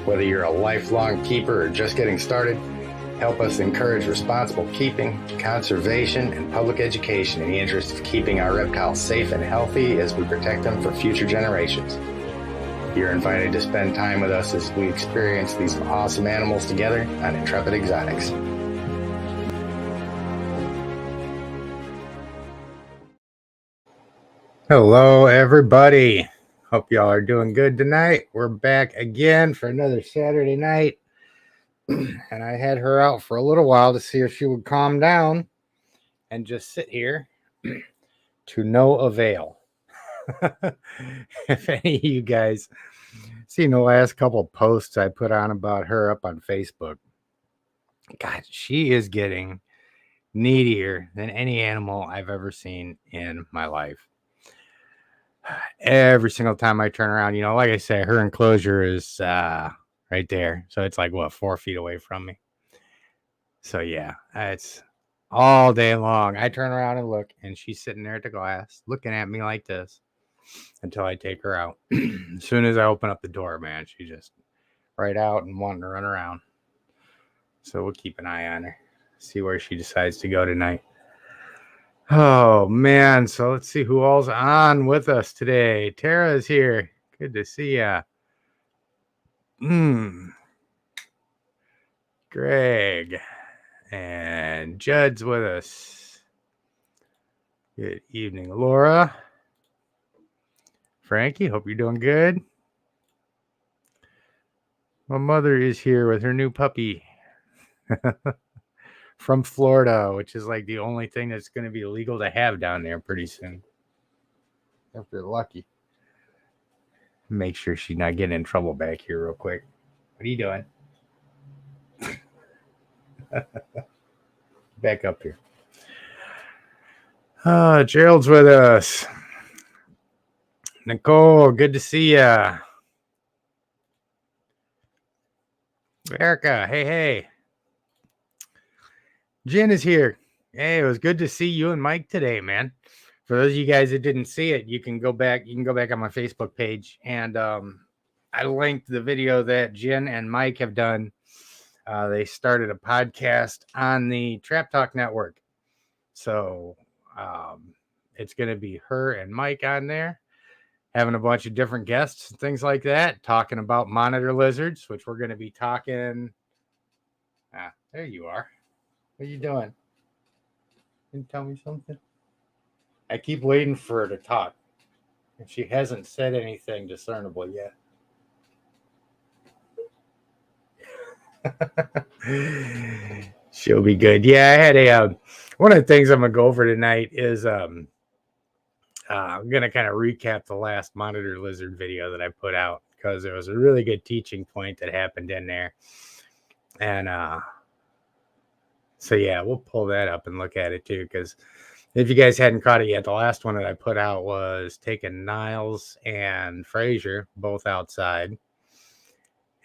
Whether you're a lifelong keeper or just getting started, help us encourage responsible keeping, conservation, and public education in the interest of keeping our reptiles safe and healthy as we protect them for future generations. You're invited to spend time with us as we experience these awesome animals together on Intrepid Exotics. Hello, everybody. Hope y'all are doing good tonight. We're back again for another Saturday night. And I had her out for a little while to see if she would calm down and just sit here to no avail. If any of you guys seen the last couple of posts I put on about her up on Facebook, God, she is getting needier than any animal I've ever seen in my life. Every single time I turn around, like I say, her enclosure is right there. So it's like, 4 feet away from me. So yeah, it's all day long. I turn around and look, and she's sitting there at the glass looking at me like this until I take her out. As soon as I open up the door, man, she's just right out and wanting to run around. So we'll keep an eye on her, see where she decides to go tonight. Oh, man. So let's see who all's on with us today. Tara's here. Good to see ya. Greg. And Judd's with us. Good evening, Laura. Frankie, hope you're doing good. My mother is here with her new puppy. From Florida, which is like the only thing that's going to be illegal to have down there pretty soon. If you're lucky. Make sure she's not getting in trouble back here real quick. What are you doing? Back up here. Gerald's with us. Nicole, good to see ya. Erica, hey. Jen is here. Hey, it was good to see you and Mike today, man. For those of you guys that didn't see it, you can go back on my Facebook page, and I linked the video that Jen and Mike have done. They started a podcast on the Trap Talk Network. So it's going to be her and Mike on there, having a bunch of different guests and things like that, talking about monitor lizards, which we're going to be talking. There you are. What are you doing? Can you tell me something? I keep waiting for her to talk, and she hasn't said anything discernible yet. She'll be good. Yeah, I had one of the things I'm gonna go over tonight is I'm gonna kind of recap the last monitor lizard video that I put out, because there was a really good teaching point that happened in there. And so yeah, we'll pull that up and look at it too, because if you guys hadn't caught it yet, the last one that I put out was taking Niles and Frazier both outside.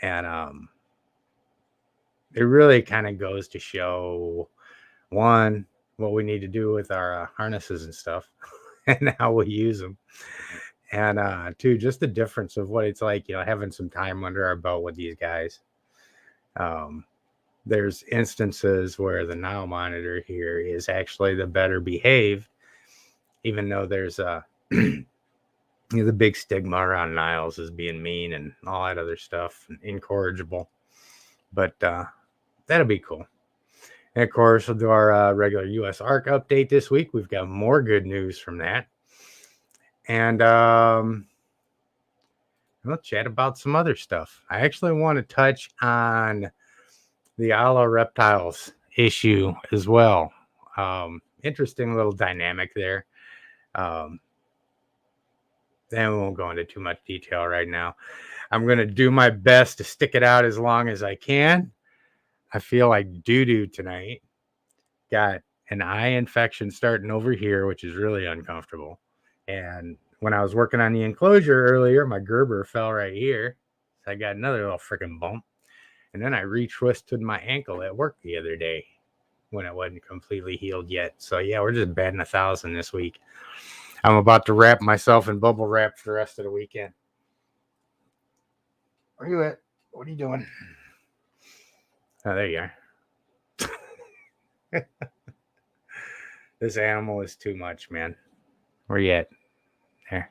And it really kind of goes to show, one, what we need to do with our harnesses and stuff and how we use them. And two, just the difference of what it's like, having some time under our belt with these guys. There's instances where the Nile monitor here is actually the better behaved, even though there's the big stigma around Niles as being mean and all that other stuff, and incorrigible. But that'll be cool. And of course, we'll do our regular USARK update this week. We've got more good news from that. And we'll chat about some other stuff. I actually want to touch on the Ala reptiles issue as well. Interesting little dynamic there. Then we won't go into too much detail right now. I'm going to do my best to stick it out as long as I can. I feel like doo-doo tonight. Got an eye infection starting over here, which is really uncomfortable. And when I was working on the enclosure earlier, my Gerber fell right here. So I got another little freaking bump. And then I retwisted my ankle at work the other day when it wasn't completely healed yet. So yeah, we're just batting 1,000 this week. I'm about to wrap myself in bubble wrap for the rest of the weekend. Where you at? What are you doing? Oh, there you are. This animal is too much, man. Where you at? There.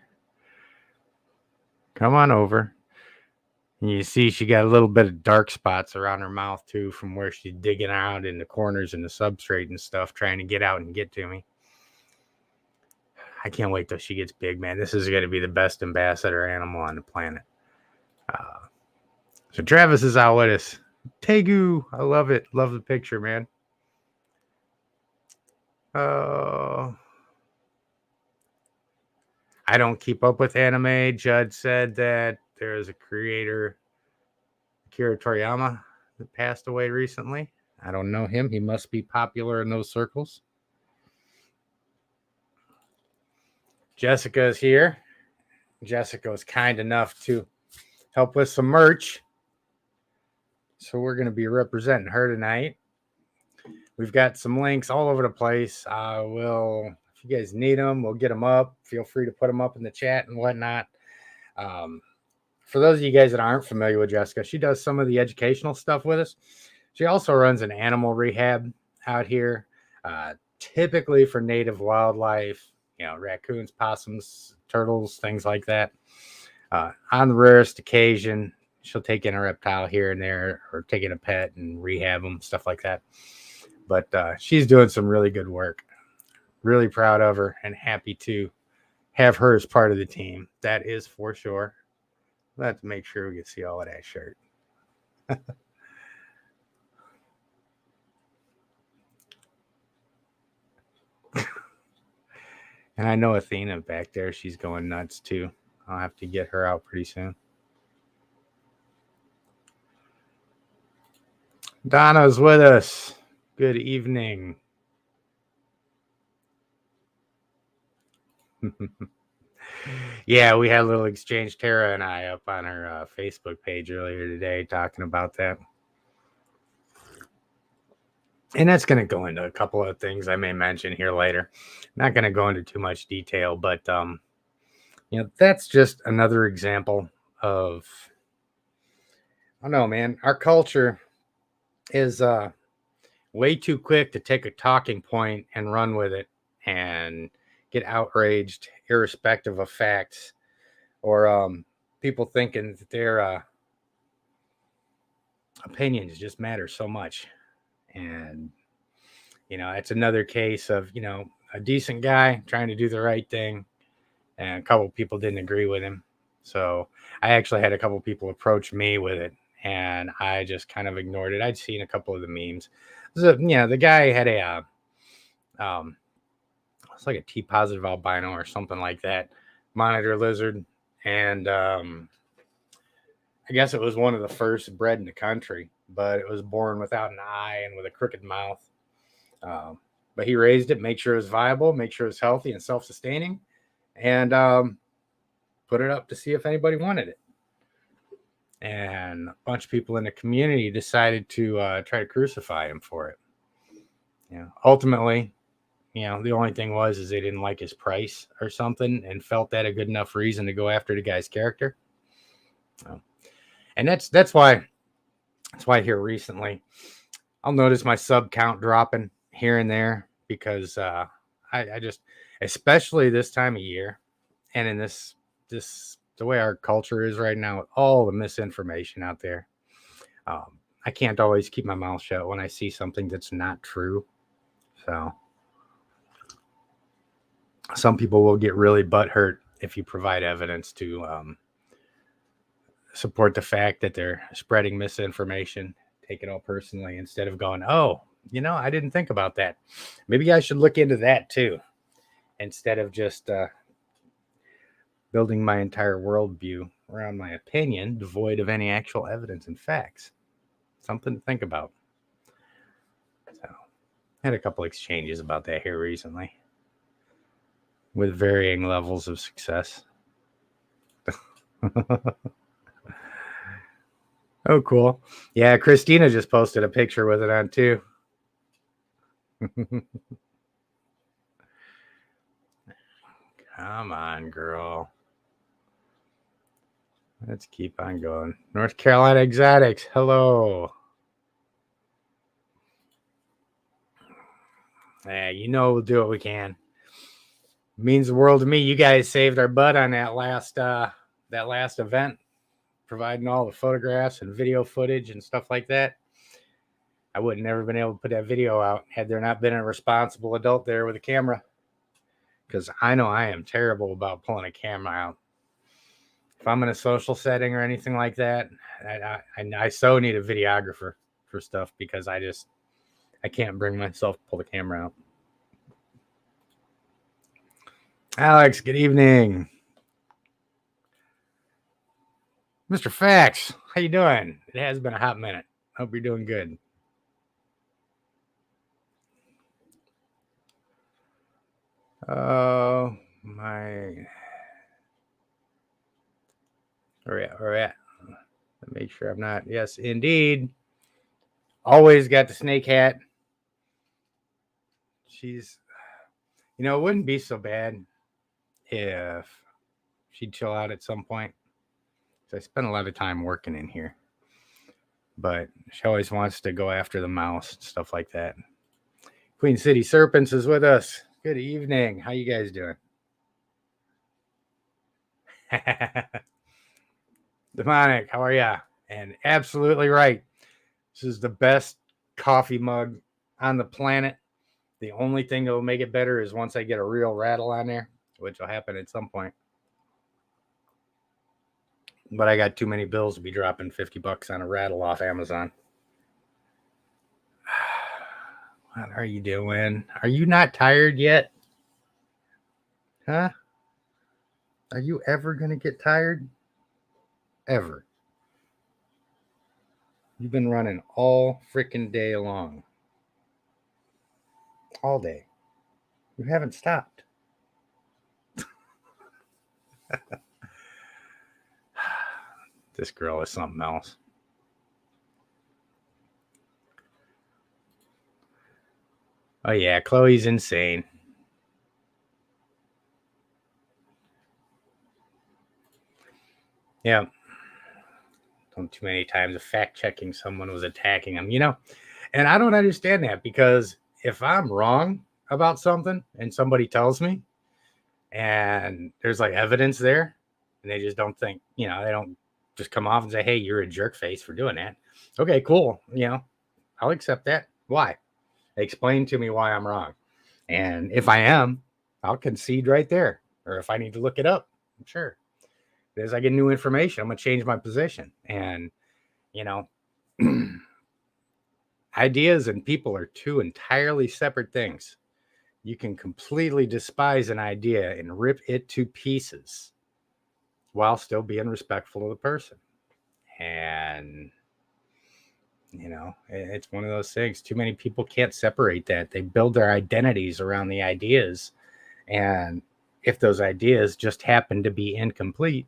Come on over. And you see she got a little bit of dark spots around her mouth, too, from where she's digging out in the corners and the substrate and stuff, trying to get out and get to me. I can't wait till she gets big, man. This is going to be the best ambassador animal on the planet. So Travis is out with us. Tegu, I love it. Love the picture, man. I don't keep up with anime. Judd said that there is a creator, Akira Toriyama, that passed away recently. I don't know him. He must be popular in those circles. Jessica is here. Jessica was kind enough to help with some merch. So we're going to be representing her tonight. We've got some links all over the place. I will, if you guys need them, we'll get them up. Feel free to put them up in the chat and whatnot. For those of you guys that aren't familiar with Jessica, she does some of the educational stuff with us. She also runs an animal rehab out here, typically for native wildlife, raccoons, possums, turtles, things like that. On the rarest occasion, she'll take in a reptile here and there, or take in a pet and rehab them, stuff like that. But she's doing some really good work. Really proud of her and happy to have her as part of the team. That is for sure. Let's make sure we can see all of that shirt. And I know Athena back there, she's going nuts too. I'll have to get her out pretty soon. Donna's with us. Good evening. Yeah, we had a little exchange, Tara and I, up on her Facebook page earlier today talking about that. And that's going to go into a couple of things I may mention here later. Not going to go into too much detail, but that's just another example of, I don't know, man, our culture is way too quick to take a talking point and run with it and get outraged irrespective of facts, or people thinking that their opinions just matter so much. And it's another case of a decent guy trying to do the right thing, and a couple people didn't agree with him. So I actually had a couple people approach me with it, and I just kind of ignored it. I'd seen a couple of the memes. So, the guy had it's like a T positive albino or something like that, monitor lizard, and I guess it was one of the first bred in the country, but it was born without an eye and with a crooked mouth. But he raised it, made sure it was viable, make sure it was healthy and self-sustaining, and put it up to see if anybody wanted it. And a bunch of people in the community decided to try to crucify him for it. Ultimately, the only thing is they didn't like his price or something and felt that a good enough reason to go after the guy's character. And that's why here recently I'll notice my sub count dropping here and there, because I just, especially this time of year, and in this the way our culture is right now, with all the misinformation out there, I can't always keep my mouth shut when I see something that's not true. So some people will get really butthurt if you provide evidence to support the fact that they're spreading misinformation. Take it all personally instead of going, oh, I didn't think about that. Maybe I should look into that too, instead of just building my entire worldview around my opinion, devoid of any actual evidence and facts. Something to think about. So, I had a couple exchanges about that here recently, with varying levels of success. Oh, cool. Yeah, Christina just posted a picture with it on too. Come on, girl. Let's keep on going. North Carolina Exotics. Hello. Yeah, you know we'll do what we can. Means the world to me. You guys saved our butt on that last event, providing all the photographs and video footage and stuff like that. I would have never been able to put that video out had there not been a responsible adult there with a camera. Because I know I am terrible about pulling a camera out. If I'm in a social setting or anything like that, I so need a videographer for stuff because I can't bring myself to pull the camera out. Alex, good evening. Mr. Fax, how you doing? It has been a hot minute. Hope you're doing good. Oh, my. Where we at? Make sure I'm not. Yes, indeed. Always got the snake hat. She's, it wouldn't be so bad if she'd chill out at some point. I spend a lot of time working in here, but she always wants to go after the mouse and stuff like that. Queen City Serpents is with us. Good evening. How you guys doing? Demonic, how are ya? And absolutely right. This is the best coffee mug on the planet. The only thing that will make it better is once I get a real rattle on there, which will happen at some point. But I got too many bills to be dropping $50 on a rattle off Amazon. What are you doing? Are you not tired yet? Huh? Are you ever going to get tired? Ever. You've been running all freaking day long. All day. You haven't stopped. This girl is something else. Oh, yeah. Chloe's insane. Yeah. Too many times of fact checking someone was attacking them, and I don't understand that because if I'm wrong about something and somebody tells me and there's like evidence there and they just don't think, they don't just come off and say, hey, you're a jerk face for doing that. Okay, cool. I'll accept that. Why? Explain to me why I'm wrong. And if I am, I'll concede right there. Or if I need to look it up, I'm sure. As I get new information, I'm going to change my position. And, ideas and people are two entirely separate things. You can completely despise an idea and rip it to pieces while still being respectful of the person. And, it's one of those things. Too many people can't separate that. They build their identities around the ideas. And if those ideas just happen to be incomplete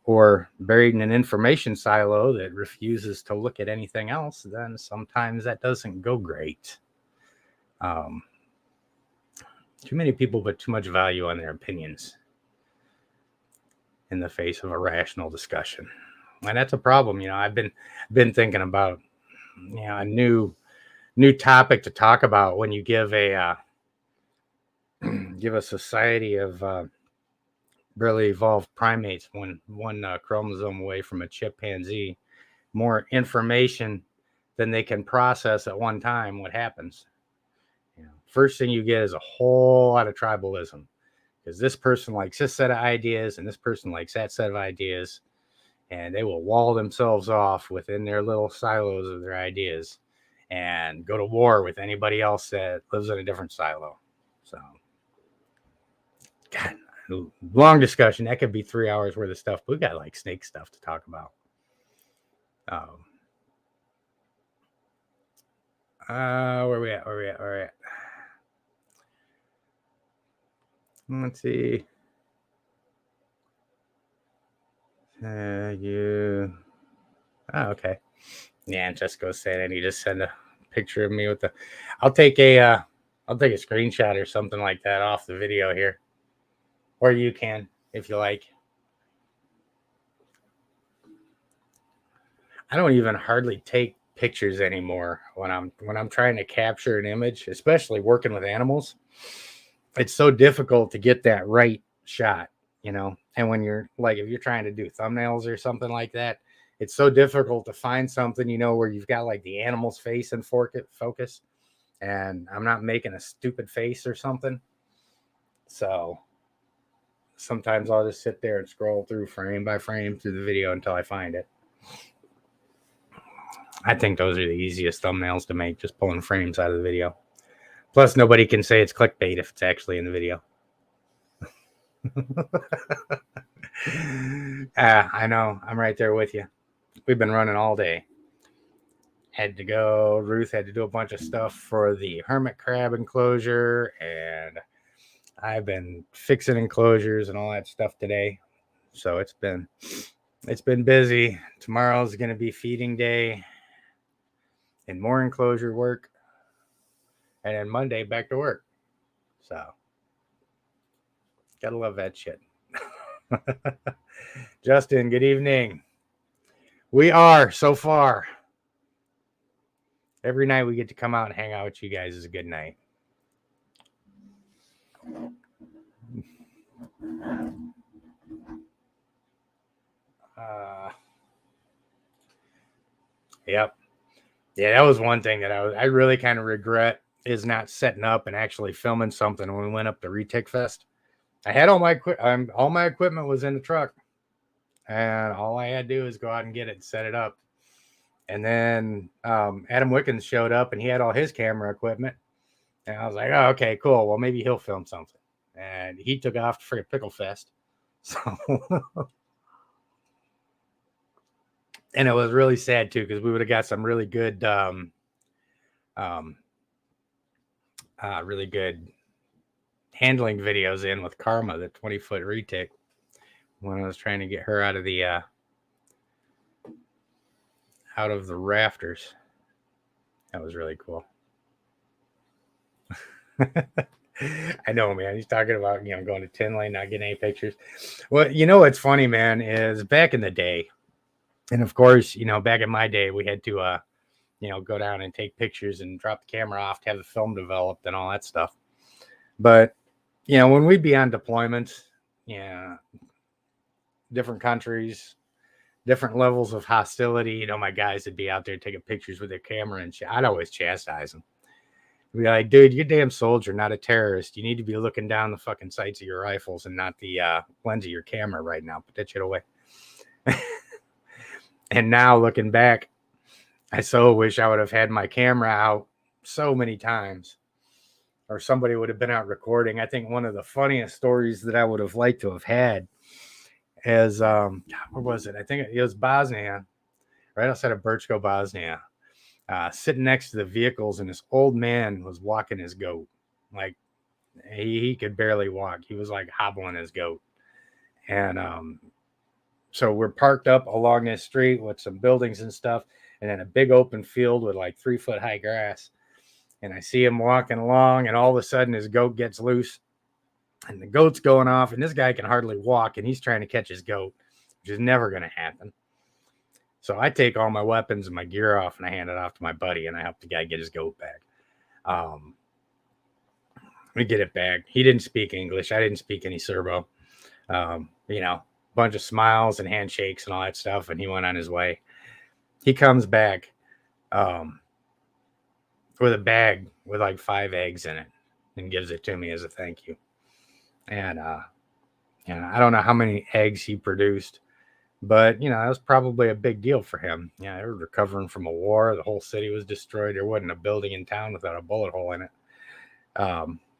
or buried in an information silo that refuses to look at anything else, then sometimes that doesn't go great. Too many people put too much value on their opinions in the face of a rational discussion. And that's a problem. I've been thinking about, a new topic to talk about when you give a society of barely evolved primates one chromosome away from a chimpanzee more information than they can process at one time. What happens? First thing you get is a whole lot of tribalism because this person likes this set of ideas and this person likes that set of ideas, and they will wall themselves off within their little silos of their ideas and go to war with anybody else that lives in a different silo. So, God, long discussion. That could be 3 hours worth of stuff. But we got like snake stuff to talk about. Where we at? Let's see. Oh, okay. Yeah, and Jessica was saying I need to send a picture of me with I'll take a screenshot or something like that off the video here. Or you can, if you like. I don't even hardly take pictures anymore when I'm trying to capture an image, especially working with animals. It's so difficult to get that right shot, you know. And when you're like, if you're trying to do thumbnails or something like that, it's so difficult to find something, you know, where you've got like the animal's face in focus, and I'm not making a stupid face or something. So sometimes I'll just sit there and scroll through frame by frame through the video until I find it. I think those are the easiest thumbnails to make, just pulling frames out of the video. Plus, nobody can say it's clickbait if it's actually in the video. I know. I'm right there with you. We've been running all day. Had to go. Ruth had to do a bunch of stuff for the hermit crab enclosure, and I've been fixing enclosures and all that stuff today. So it's been busy. Tomorrow's going to be feeding day and more enclosure work. And then Monday back to work. So gotta love that shit. Justin, good evening. We are so far. Every night we get to come out and hang out with you guys is a good night. Yep. Yeah, that was one thing that I really kind of regret is not setting up and actually filming something when we went up to Retic Fest. I had all my equipment was in the truck, and all I had to do is go out and get it and set it up. And then Adam Wickens showed up, and he had all his camera equipment, and I was like, "Oh, okay, cool. Well, maybe he'll film something." And he took off to freaking Pickle Fest, so. And it was really sad too, because we would have got some really good, really good handling videos in with Karma, the 20-foot retic, when I was trying to get her out of the rafters. That was really cool. I know, man. He's talking about, you know, going to 10 lane, not getting any pictures. Well, you know what's funny, man, is back in the day, and of course, you know, back in my day, we had to, you know, go down and take pictures and drop the camera off to have the film developed and all that stuff. But, you know, when we'd be on deployments, yeah, different countries, different levels of hostility, you know, my guys would be out there taking pictures with their camera and shit. I'd always chastise them. I'd be like, dude, you're a damn soldier, not a terrorist. You need to be looking down the fucking sights of your rifles and not the lens of your camera right now. Put that shit away. And now looking back, I so wish I would have had my camera out so many times, or somebody would have been out recording. I think one of the funniest stories that I would have liked to have had is, where was it? I think it was Bosnia, right outside of Birchko, Bosnia, sitting next to the vehicles, and this old man was walking his goat. Like, he could barely walk. He was like hobbling his goat. And so we're parked up along this street with some buildings and stuff, and then a big open field with like 3-foot high grass. And I see him walking along, and all of a sudden his goat gets loose, and the goat's going off, and this guy can hardly walk, and he's trying to catch his goat, which is never going to happen. So I take all my weapons and my gear off, and I hand it off to my buddy, and I help the guy get his goat back. We get it back. He didn't speak English. I didn't speak any Serbo. You know, bunch of smiles and handshakes and all that stuff, and he went on his way. He comes back with a bag with like 5 eggs in it and gives it to me as a thank you. And you know, I don't know how many eggs he produced, but you know, that was probably a big deal for him. Yeah, they were recovering from a war. The whole city was destroyed. There wasn't a building in town without a bullet hole in it.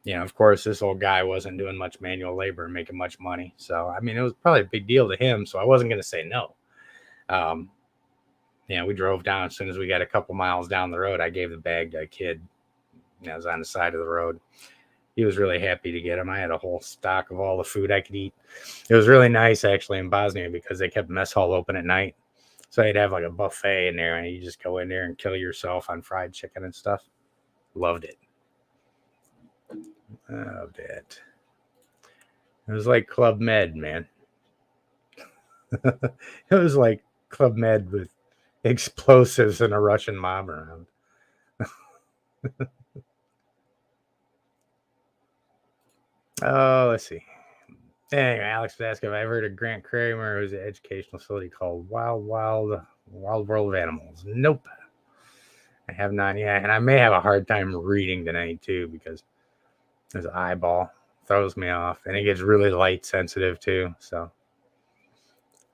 You know, of course, this old guy wasn't doing much manual labor and making much money. So, I mean, it was probably a big deal to him. So I wasn't going to say no. Yeah, we drove down. As soon as we got a couple miles down the road, I gave the bag to a kid that was on the side of the road. He was really happy to get him. I had a whole stock of all the food I could eat. It was really nice, actually, in Bosnia because they kept mess hall open at night. So you'd have like a buffet in there, and you just go in there and kill yourself on fried chicken and stuff. Loved it. Loved it. It was like Club Med, man. It was like Club Med with, explosives and a Russian mob around. Oh, let's see. Anyway, Alex asked if I ever heard of Grant Kramer. It was an educational facility called Wild World of Animals. Nope. I have not yet. And I may have a hard time reading tonight, too, because this eyeball throws me off. And it gets really light sensitive, too. So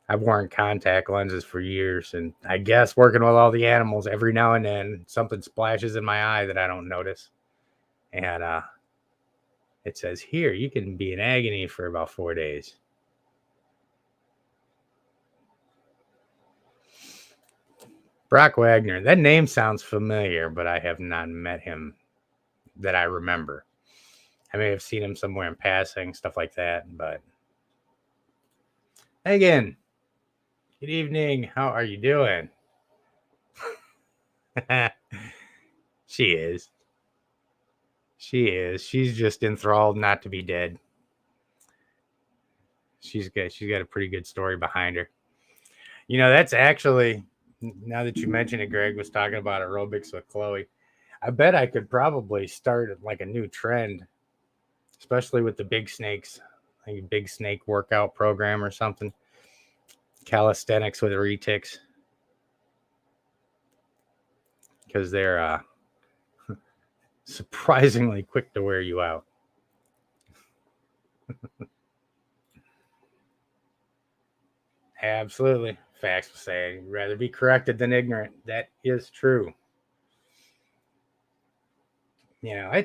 I've worn contact lenses for years. And I guess working with all the animals, every now and then, something splashes in my eye that I don't notice. And it says, here, you can be in agony for about 4 days. Brock Wagner. That name sounds familiar, but I have not met him that I remember. I may have seen him somewhere in passing, stuff like that. But Megan, good evening. How are you doing? She is. She's just enthralled not to be dead. She's got a pretty good story behind her. You know, that's actually, now that you mention it, Greg was talking about aerobics with Chloe. I bet I could probably start like a new trend, especially with the big snakes, like a big snake workout program or something. Calisthenics with retics, because they're surprisingly quick to wear you out. Absolutely. Facts will say, rather be corrected than ignorant. That is true. You know, I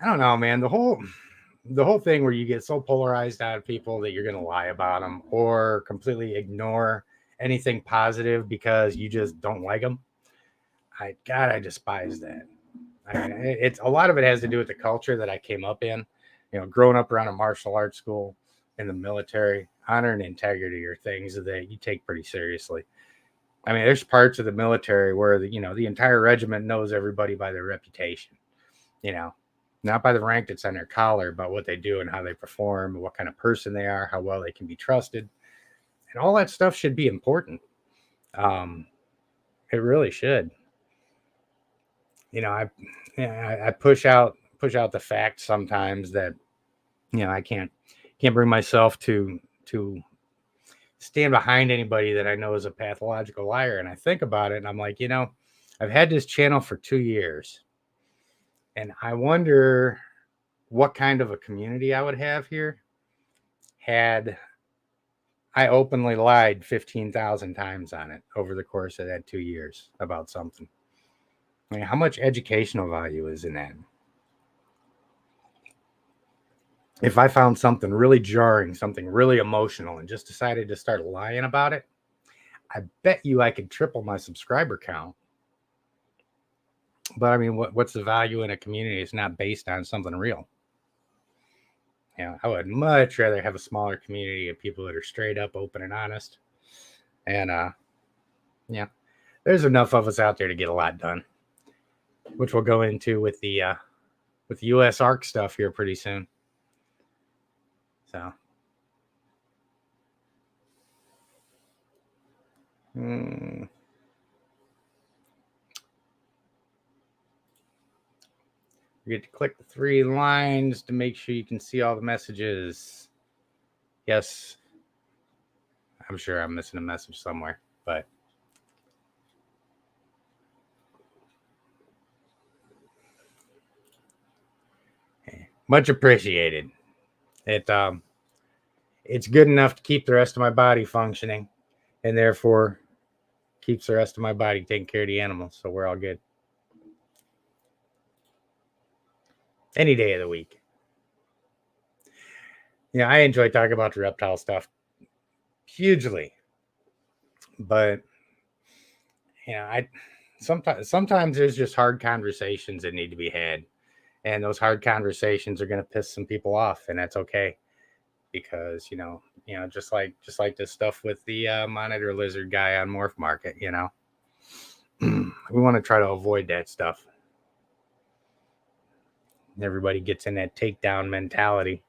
don't know, man. The whole thing where you get so polarized out of people that you're going to lie about them or completely ignore anything positive because you just don't like them. I despise that. I mean, it's a lot of it has to do with the culture that I came up in. You know, growing up around a martial arts school, in the military, honor and integrity are things that you take pretty seriously. I mean, there's parts of the military where the entire regiment knows everybody by their reputation. You know, not by the rank that's on their collar, but what they do and how they perform, what kind of person they are, how well they can be trusted, and all that stuff should be important. It really should. You know, I push out the fact sometimes that I can't bring myself to stand behind anybody that I know is a pathological liar. And I think about it and I'm like, I've had this channel for 2 years and I wonder what kind of a community I would have here had I openly lied 15,000 times on it over the course of that 2 years about something. I mean, how much educational value is in that? If I found something really jarring, something really emotional, and just decided to start lying about it, I bet you I could triple my subscriber count. But I mean, what's the value in a community? It's not based on something real. I would much rather have a smaller community of people that are straight up, open, and honest. And there's enough of us out there to get a lot done, which we'll go into with the USARK stuff here pretty soon. So. You get to click the 3 lines to make sure you can see all the messages. Yes. I'm sure I'm missing a message somewhere, but much appreciated. It's good enough to keep the rest of my body functioning and therefore keeps the rest of my body taking care of the animals. So we're all good. Any day of the week. I enjoy talking about the reptile stuff hugely. But sometimes there's just hard conversations that need to be had. And those hard conversations are going to piss some people off, and that's okay. Because, just like this stuff with the monitor lizard guy on Morph Market, we want to try to avoid that stuff. Everybody gets in that takedown mentality.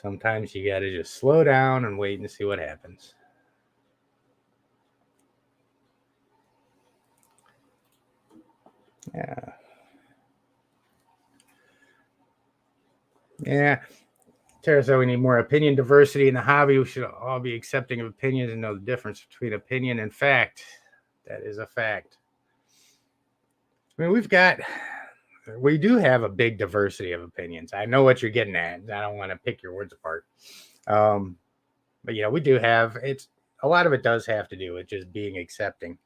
Sometimes you got to just slow down and wait and see what happens. Yeah. Yeah. Tara said we need more opinion diversity in the hobby. We should all be accepting of opinions and know the difference between opinion and fact. That is a fact. I mean, we do have a big diversity of opinions. I know what you're getting at. I don't want to pick your words apart. But we do have, it's a lot of it does have to do with just being accepting.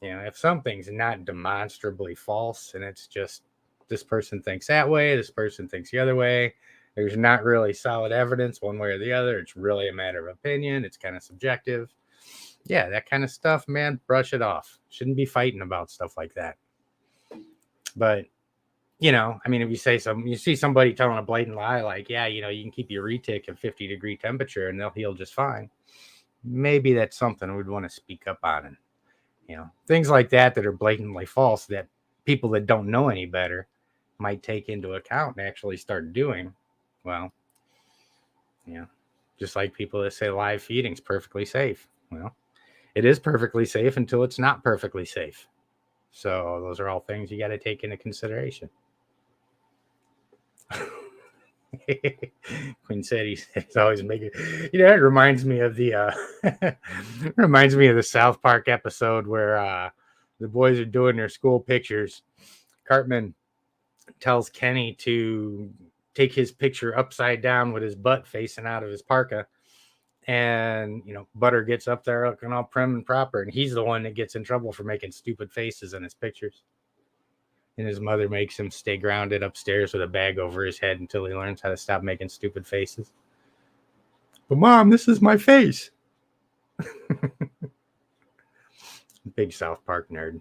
If something's not demonstrably false and it's just this person thinks that way, this person thinks the other way, there's not really solid evidence one way or the other. It's really a matter of opinion. It's kind of subjective. Yeah, that kind of stuff, man, brush it off. Shouldn't be fighting about stuff like that. But, I mean, if you see somebody telling a blatant lie, like, yeah, you can keep your retic at 50-degree temperature and they'll heal just fine. Maybe that's something we'd want to speak up on. And, things like that are blatantly false that people that don't know any better might take into account and actually start doing. Well, just like people that say live feeding is perfectly safe. Well, it is perfectly safe until it's not perfectly safe. So those are all things you got to take into consideration. Quinn said he's always making. It reminds me of the South Park episode where the boys are doing their school pictures. Cartman tells Kenny to take his picture upside down with his butt facing out of his parka. And, Butter gets up there looking all prim and proper. And he's the one that gets in trouble for making stupid faces in his pictures. And his mother makes him stay grounded upstairs with a bag over his head until he learns how to stop making stupid faces. But Mom, this is my face. Big South Park nerd.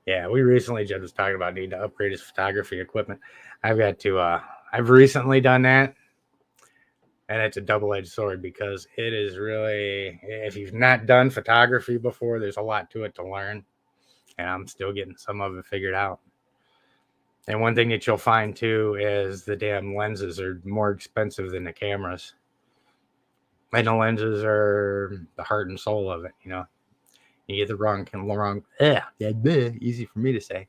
Yeah, we recently, Jed was talking about needing to upgrade his photography equipment. I've recently done that. And it's a double-edged sword because it is really, if you've not done photography before, there's a lot to it to learn. And I'm still getting some of it figured out. And one thing that you'll find too is the damn lenses are more expensive than the cameras. And the lenses are the heart and soul of it, You get the wrong, easy for me to say.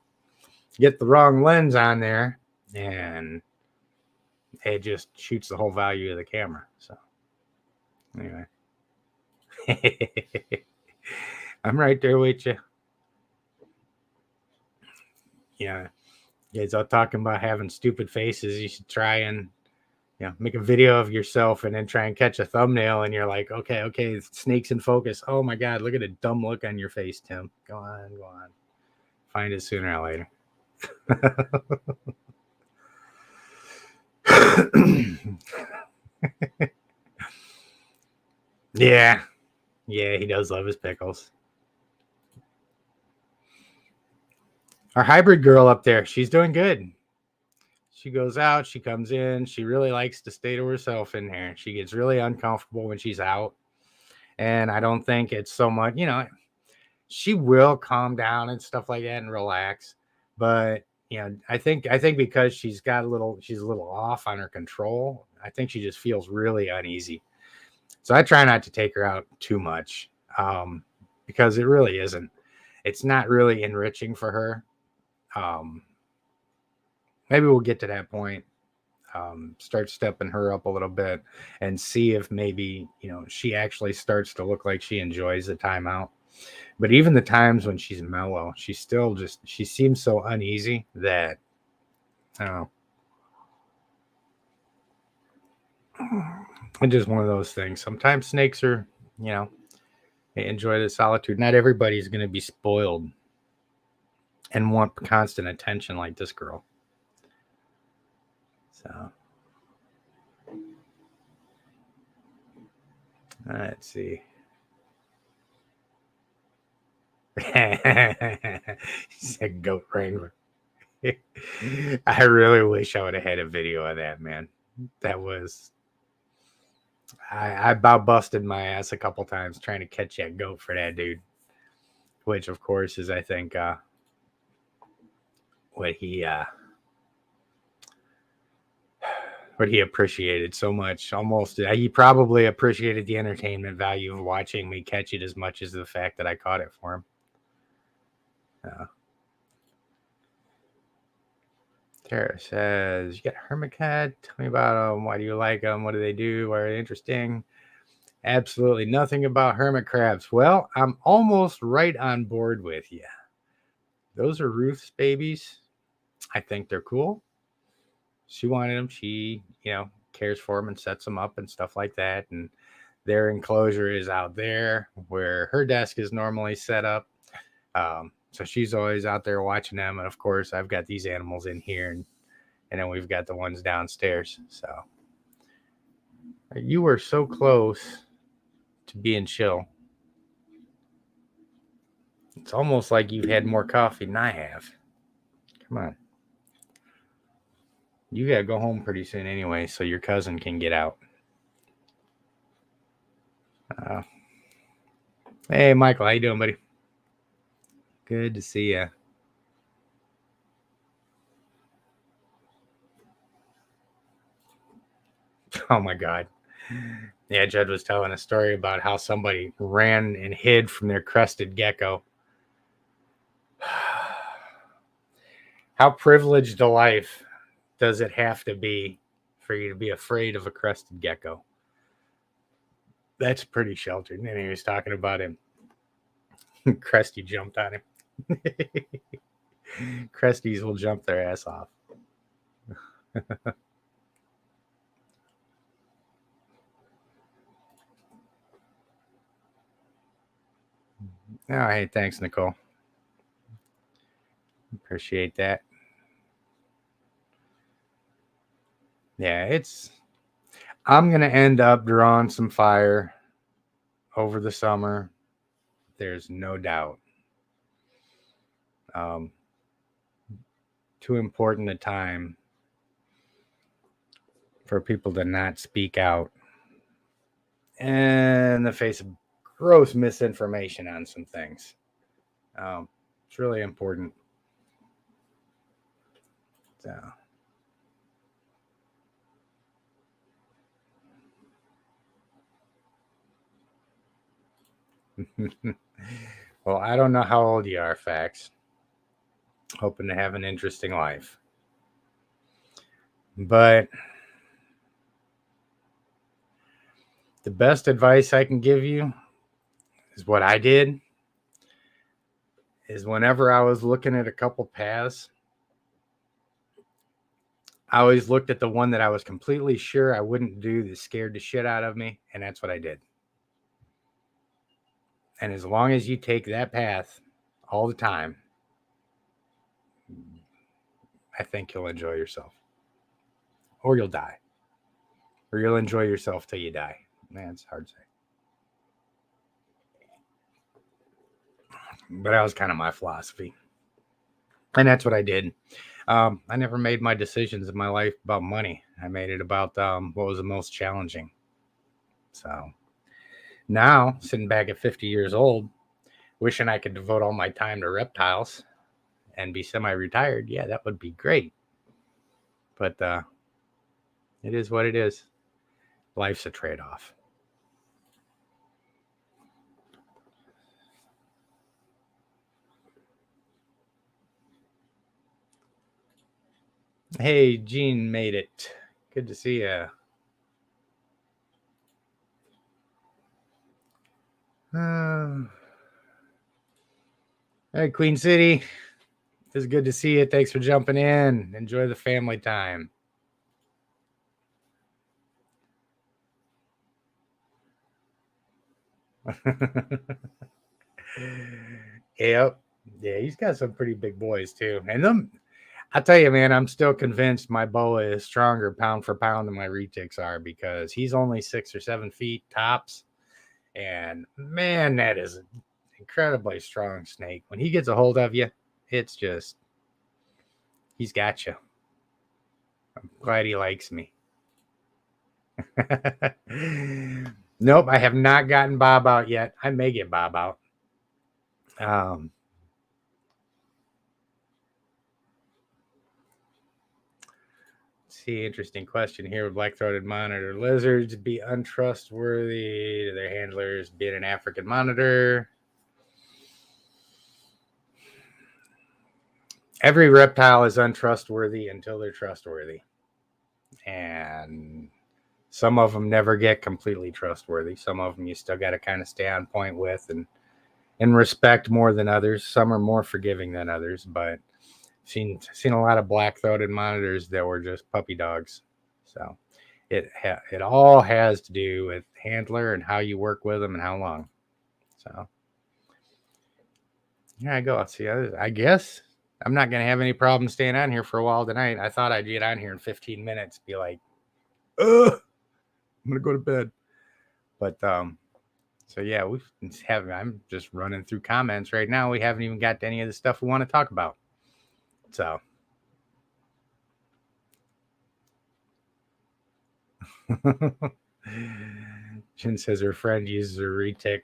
You get the wrong lens on there and it just shoots the whole value of the camera. So anyway, I'm right there with you. Yeah, guys all talking about having stupid faces. You should try and make a video of yourself and then try and catch a thumbnail. And you're like, okay, snakes in focus. Oh my God, look at a dumb look on your face, Tim. Go on. Find it sooner or later. Yeah, he does love his pickles. Our hybrid girl up there, she's doing good. She goes out, she comes in, she really likes to stay to herself in there. She gets really uncomfortable when she's out. And I don't think it's so much, she will calm down and stuff like that and relax. But, I think because she's a little off on her control, I think she just feels really uneasy. So I try not to take her out too much because it really isn't. It's not really enriching for her. Maybe we'll get to that point. Start stepping her up a little bit and see if maybe, she actually starts to look like she enjoys the time out. But even the times when she's mellow, she seems so uneasy that, I don't know. It's just one of those things. Sometimes snakes are, they enjoy the solitude. Not everybody's going to be spoiled and want constant attention like this girl. So, let's see. He's a goat wrangler. I really wish I would have had a video of that, man. That was, I about busted my ass a couple times trying to catch that goat for that dude, which of course is, I think, what he appreciated so much. Almost, he probably appreciated the entertainment value of watching me catch it as much as the fact that I caught it for him. Tara says, you got hermit cat? Tell me about them. Why do you like them? What do they do? Why are they interesting? Absolutely nothing about hermit crabs. Well, I'm almost right on board with you. Those are Ruth's babies. I think they're cool. She wanted them. She, cares for them and sets them up and stuff like that. And their enclosure is out there where her desk is normally set up. So she's always out there watching them. And of course, I've got these animals in here, and then we've got the ones downstairs. So you were so close to being chill. It's almost like you've had more coffee than I have. Come on. You got to go home pretty soon anyway, so your cousin can get out. Hey, Michael, how you doing, buddy? Good to see you. Oh, my God. Yeah, Judd was telling a story about how somebody ran and hid from their crested gecko. How privileged a life does it have to be for you to be afraid of a crested gecko? That's pretty sheltered. And he was talking about him. Cresty jumped on him. Cresties will jump their ass off. Oh, hey, thanks, Nicole. Appreciate that. Yeah, I'm going to end up drawing some fire over the summer. There's no doubt. Too important a time for people to not speak out in the face of gross misinformation on some things. It's really important. So. Well, I don't know how old you are, Fax. Hoping to have an interesting life. But the best advice I can give you is what I did. Is whenever I was looking at a couple paths, I always looked at the one that I was completely sure I wouldn't do that scared the shit out of me, and that's what I did. And as long as you take that path all the time, I think you'll enjoy yourself. Or you'll die. Or you'll enjoy yourself till you die. Man, it's hard to say. But that was kind of my philosophy. And that's what I did. I never made my decisions in my life about money. I made it about what was the most challenging. So now, sitting back at 50 years old, wishing I could devote all my time to reptiles and be semi-retired, yeah, that would be great. But it is what it is. Life's a trade-off. Hey, Gene made it. Good to see you. Hey, Queen City. It's good to see you. Thanks for jumping in. Enjoy the family time. Yep. Yeah, he's got some pretty big boys too. And I tell you, man, I'm still convinced my boa is stronger pound for pound than my retics are, because he's only 6 or 7 feet tops. And man, that is an incredibly strong snake. When he gets a hold of you, it's just, he's got you. I'm glad he likes me. Nope, I have not gotten Bob out yet. I may get Bob out. see, interesting question here. Would black-throated monitor lizards be untrustworthy to their handlers, being an African monitor? Every reptile is untrustworthy until they're trustworthy. And some of them never get completely trustworthy. Some of them you still got to kind of stay on point with and respect more than others. Some are more forgiving than others, but seen a lot of black-throated monitors that were just puppy dogs. So it all has to do with handler and how you work with them and how long. So here I go. See, I guess I'm not going to have any problem staying on here for a while tonight. I thought I'd get on here in 15 minutes, be like, ugh, I'm going to go to bed. But, so yeah, I'm just running through comments right now. We haven't even got to any of the stuff we want to talk about. So. Jen says her friend uses a retic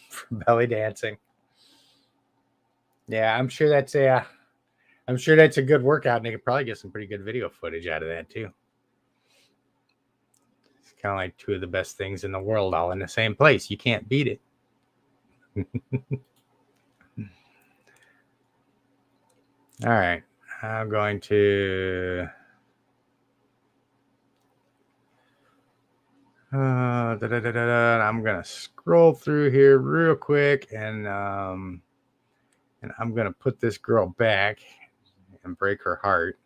for belly dancing. Yeah, I'm sure that's a good workout, and they could probably get some pretty good video footage out of that too. It's kind of like two of the best things in the world all in the same place. You can't beat it. All right, I'm going to I'm gonna scroll through here real quick, and I'm gonna put this girl back and break her heart.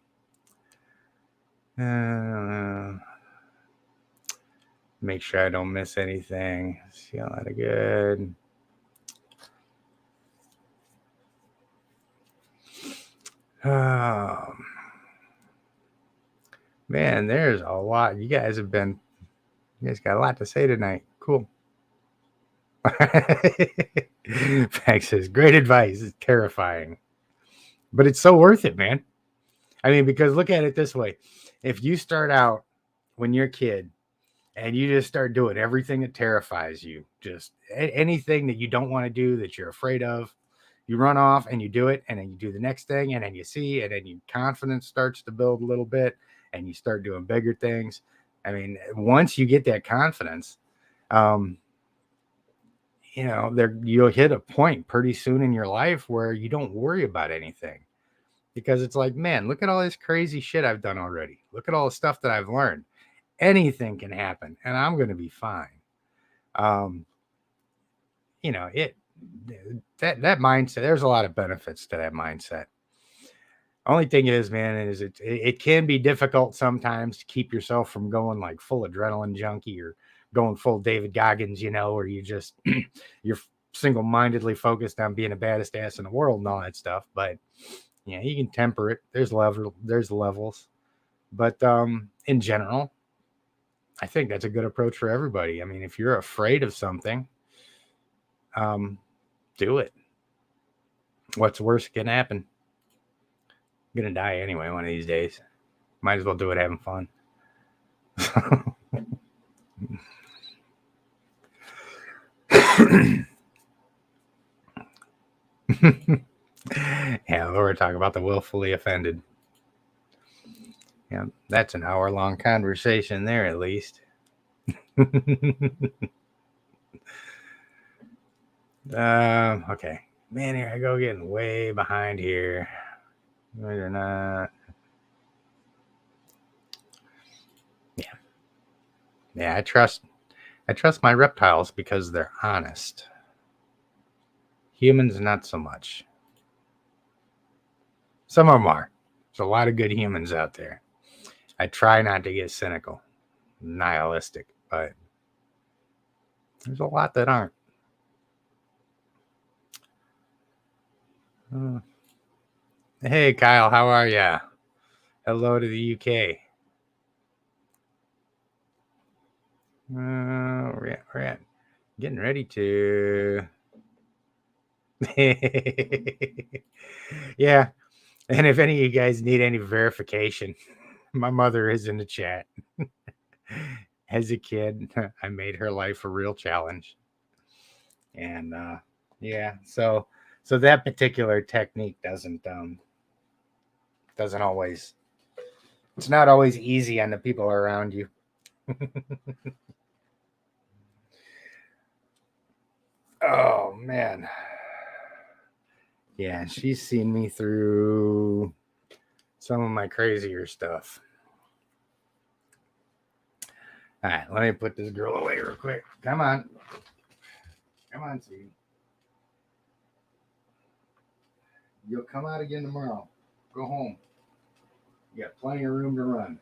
Make sure I don't miss anything. See a lot of good. Man, there's a lot. You guys got a lot to say tonight. Cool. Fact says, great advice. It's terrifying, but it's so worth it, man. I mean, because look at it this way. If you start out when you're a kid and you just start doing everything that terrifies you, just anything that you don't want to do, that you're afraid of, you run off and you do it, and then you do the next thing, and then you see, and then your confidence starts to build a little bit, and you start doing bigger things. I mean, once you get that confidence, you'll hit a point pretty soon in your life where you don't worry about anything, because it's like, man, look at all this crazy shit I've done already. Look at all the stuff that I've learned. Anything can happen, and I'm going to be fine. That mindset, there's a lot of benefits to that mindset. Only thing is, man, is it can be difficult sometimes to keep yourself from going like full adrenaline junkie or going full David Goggins, or you just you're single-mindedly focused on being the baddest ass in the world and all that stuff. But yeah, you can temper it. There's levels. But in general, I think that's a good approach for everybody. I mean, if you're afraid of something, do it. What's worse can happen? I'm gonna die anyway one of these days. Might as well do it having fun. Yeah, we're talking about the willfully offended. Yeah, that's an hour-long conversation there, at least. Okay. Man, here I go getting way behind here. Or not. Yeah, I trust my reptiles because they're honest. Humans, not so much. Some of them are. There's a lot of good humans out there. I try not to get cynical, nihilistic, but there's a lot that aren't. Hey, Kyle, how are ya? Hello to the UK. We're at getting ready to. Yeah, and if any of you guys need any verification, my mother is in the chat. As a kid, I made her life a real challenge, and yeah, so that particular technique doesn't always It's not always easy on the people around you. Oh, man. Yeah, she's seen me through some of my crazier stuff. All right, let me put this girl away real quick. Come on. Come on, sweetie. You'll come out again tomorrow. Go home. You got plenty of room to run.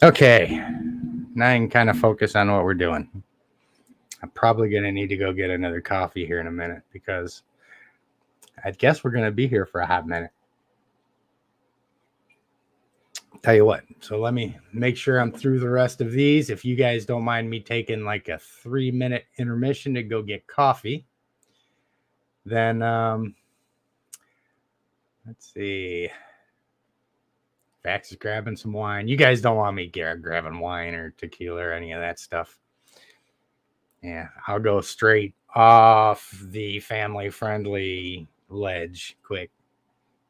Okay. Now I can kind of focus on what we're doing. I'm probably going to need to go get another coffee here in a minute because I guess we're going to be here for a hot minute. Tell you what, so let me make sure I'm through the rest of these. If you guys don't mind me taking like a 3-minute intermission to go get coffee, then let's see. Vax is grabbing some wine. You guys don't want me grabbing wine or tequila or any of that stuff. Yeah, I'll go straight off the family-friendly ledge quick.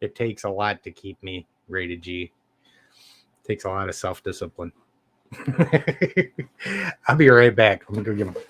It takes a lot to keep me rated G. It takes a lot of self-discipline. I'll be right back. I'm going to go get them.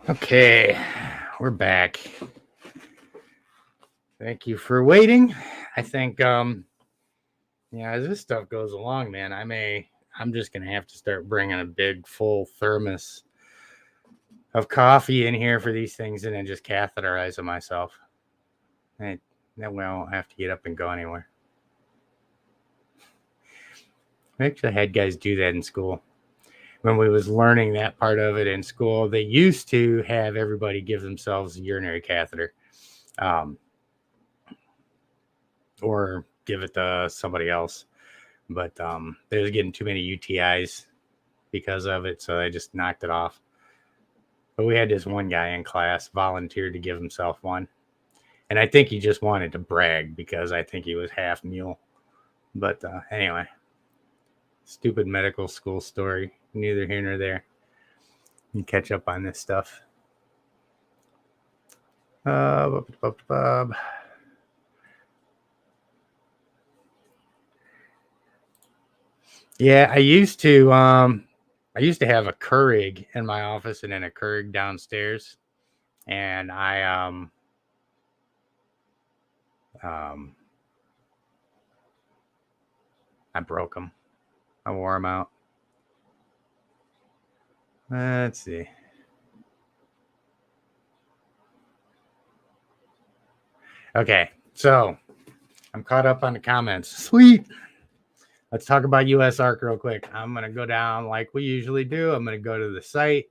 Okay, we're back. Thank you for waiting. I think as this stuff goes along, man, I'm just gonna have to start bringing a big full thermos of coffee in here for these things and then just catheterize them myself. And that way I won't have to get up and go anywhere. I actually had guys do that in school. When we was learning that part of it in school, they used to have everybody give themselves a urinary catheter. Or give it to somebody else. But they was getting too many UTIs because of it, so they just knocked it off. But we had this one guy in class volunteered to give himself one. And I think he just wanted to brag because I think he was half mule. But anyway, stupid medical school story. Neither here nor there. You catch up on this stuff. Yeah, I used to have a Keurig in my office and then a Keurig downstairs. And I broke them. I wore them out. Let's see. Okay, so I'm caught up on the comments. Sweet. Let's talk about USARK real quick. I'm going to go down like we usually do. I'm going to go to the site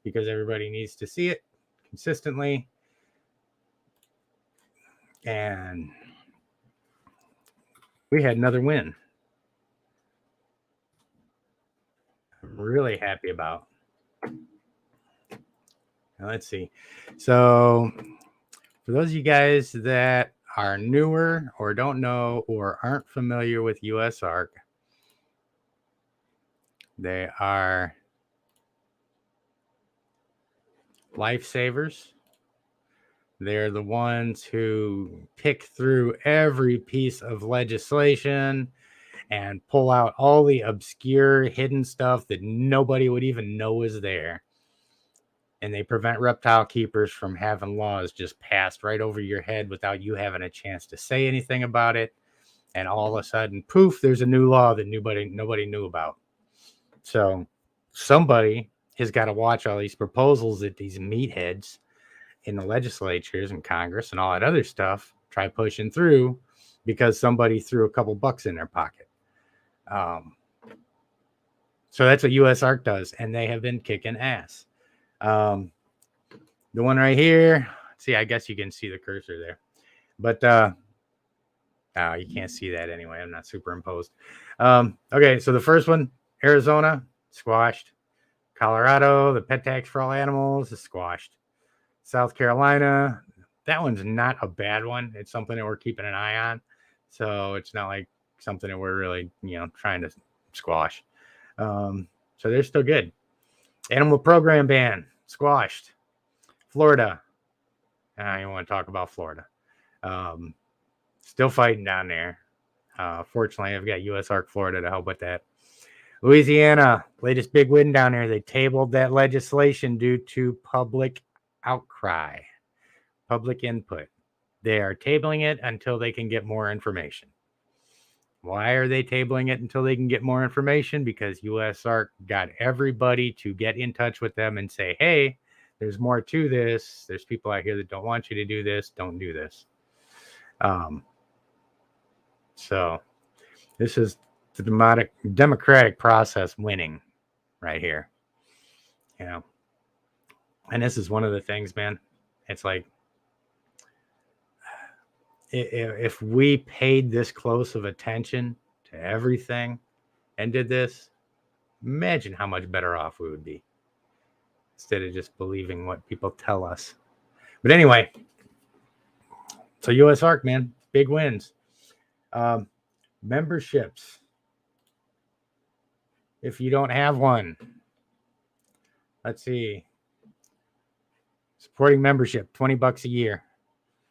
because everybody needs to see it consistently. And we had another win. I'm really happy about. Now, let's see. So for those of you guys that are newer or don't know or aren't familiar with USARK, They are lifesavers. They're the ones who pick through every piece of legislation and pull out all the obscure hidden stuff that nobody would even know is there. And they prevent reptile keepers from having laws just passed right over your head without you having a chance to say anything about it. And all of a sudden, poof, there's a new law that nobody knew about. So somebody has got to watch all these proposals that these meatheads in the legislatures and Congress and all that other stuff try pushing through because somebody threw a couple bucks in their pocket. So that's what USARK does, and they have been kicking ass. The one right here, see, I guess you can see the cursor there, but you can't see that anyway. I'm not superimposed. Okay, so the first one, Arizona, squashed. Colorado, the pet tax for all animals is squashed. South Carolina, that one's not a bad one. It's something that we're keeping an eye on. So it's not like something that we're really, trying to squash. So they're still good. Animal program ban, squashed. Florida. I don't want to talk about Florida. Still fighting down there. Fortunately, I've got USARK Florida to help with that. Louisiana, latest big win down there. They tabled that legislation due to public outcry, public input. They are tabling it until they can get more information. Why are they tabling it until they can get more information? Because USARK got everybody to get in touch with them and say, hey, there's more to this. There's people out here that don't want you to do this. Don't do this. So this is the democratic process winning right here. And this is one of the things, man. It's like, if we paid this close of attention to everything and did this, imagine how much better off we would be instead of just believing what people tell us. But anyway, so USARK, man, big wins. Memberships. If you don't have one, let's see. Supporting membership, $20 a year.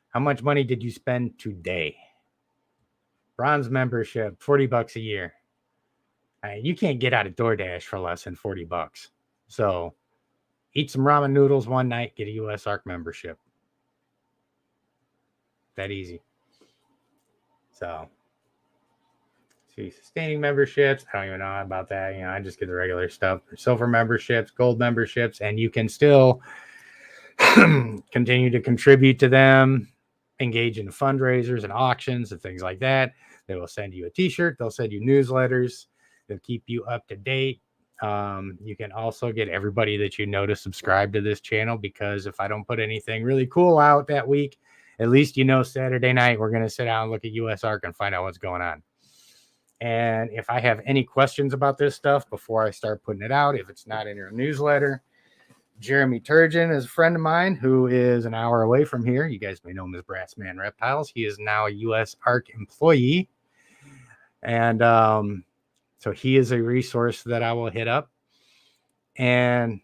How much money did you spend today? Bronze membership, $40 a year. You can't get out of DoorDash for less than $40. So eat some ramen noodles one night, get a USARK membership. That easy. So, see, sustaining memberships. I don't even know about that. I just get the regular stuff. Silver memberships, gold memberships, and you can still continue to contribute to them, engage in fundraisers and auctions and things like that. They will send you a t-shirt. They'll send you newsletters. They'll keep you up to date. You can also get everybody that you know to subscribe to this channel, because if I don't put anything really cool out that week, at least Saturday night we're going to sit down and look at USARK and find out what's going on. And if I have any questions about this stuff before I start putting it out, if it's not in your newsletter, Jeremy Turgeon is a friend of mine who is an hour away from here. You guys may know him as Brassman Reptiles. He is now a USARK employee. And so he is a resource that I will hit up. And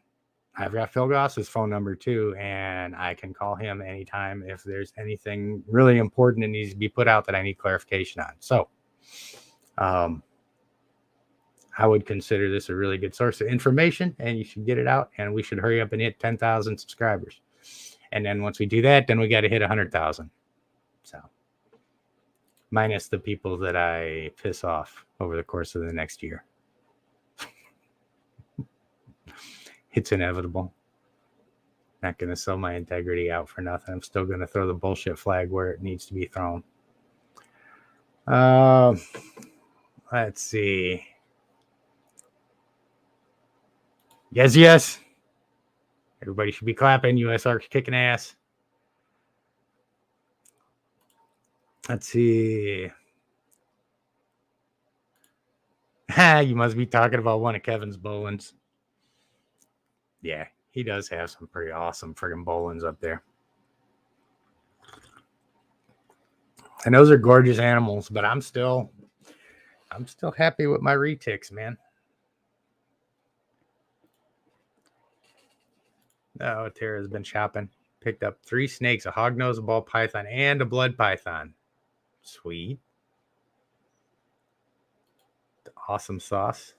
I've got Phil Goss's phone number too, and I can call him anytime if there's anything really important that needs to be put out that I need clarification on. So I would consider this a really good source of information, and you should get it out, and we should hurry up and hit 10,000 subscribers. And then once we do that, then we got to hit 100,000. So minus the people that I piss off over the course of the next year. It's inevitable. Not going to sell my integrity out for nothing. I'm still going to throw the bullshit flag where it needs to be thrown. Let's see. Yes. Everybody should be clapping. USARK's kicking ass. Let's see. You must be talking about one of Kevin's Bolins. Yeah, he does have some pretty awesome friggin' Bolins up there. And those are gorgeous animals, but I'm still happy with my retics, man. Oh, Tara's been shopping. Picked up 3 snakes, a hognose, a ball python, and a blood python. Sweet. Awesome sauce.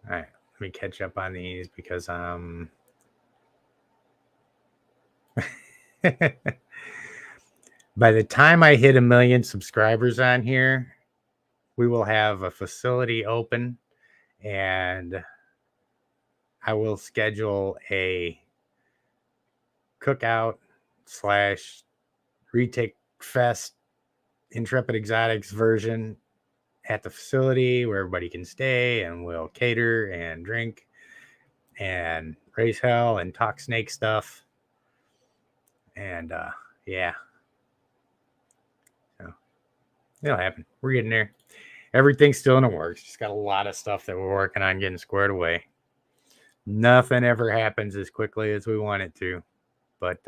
All right, let me catch up on these because by the time I hit 1 million subscribers on here, we will have a facility open, and I will schedule a cookout / retake fest Intrepid Exotics version at the facility where everybody can stay, and we'll cater and drink and raise hell and talk snake stuff. And yeah, so it'll happen. We're getting there. Everything's still in the works. Just got a lot of stuff that we're working on getting squared away. Nothing ever happens as quickly as we want it to, but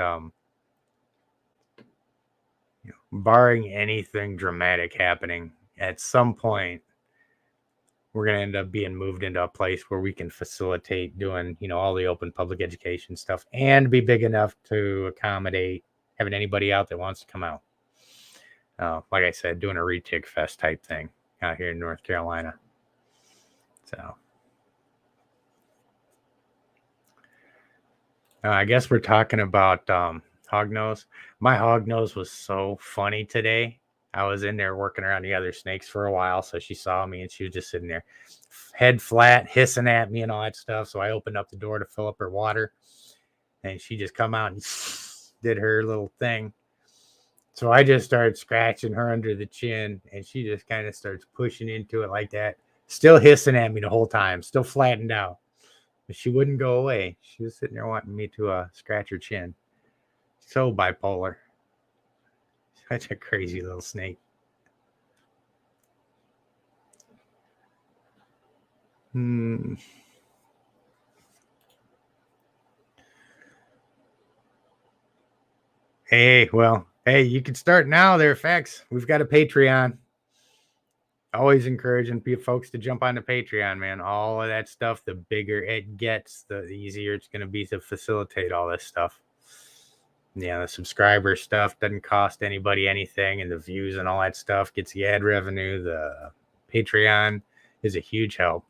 barring anything dramatic happening, at some point we're going to end up being moved into a place where we can facilitate doing, all the open public education stuff and be big enough to accommodate having anybody out that wants to come out. Like I said, doing a retake fest type thing out here in North Carolina. So I guess we're talking about hognose. My hognose was so funny today. I was in there working around the other snakes for a while, so she saw me and she was just sitting there, head flat, hissing at me and all that stuff. So I opened up the door to fill up her water, and she just come out and did her little thing. So I just started scratching her under the chin, and she just kind of starts pushing into it like that, still hissing at me the whole time, still flattened out. But she wouldn't go away. She was sitting there wanting me to scratch her chin. So bipolar. Such a crazy little snake. Hey, you can start now there, Fax. We've got a Patreon. Always encouraging folks to jump on the Patreon, man. All of that stuff, the bigger it gets, the easier it's going to be to facilitate all this stuff. Yeah, the subscriber stuff doesn't cost anybody anything, and the views and all that stuff gets the ad revenue. The Patreon is a huge help.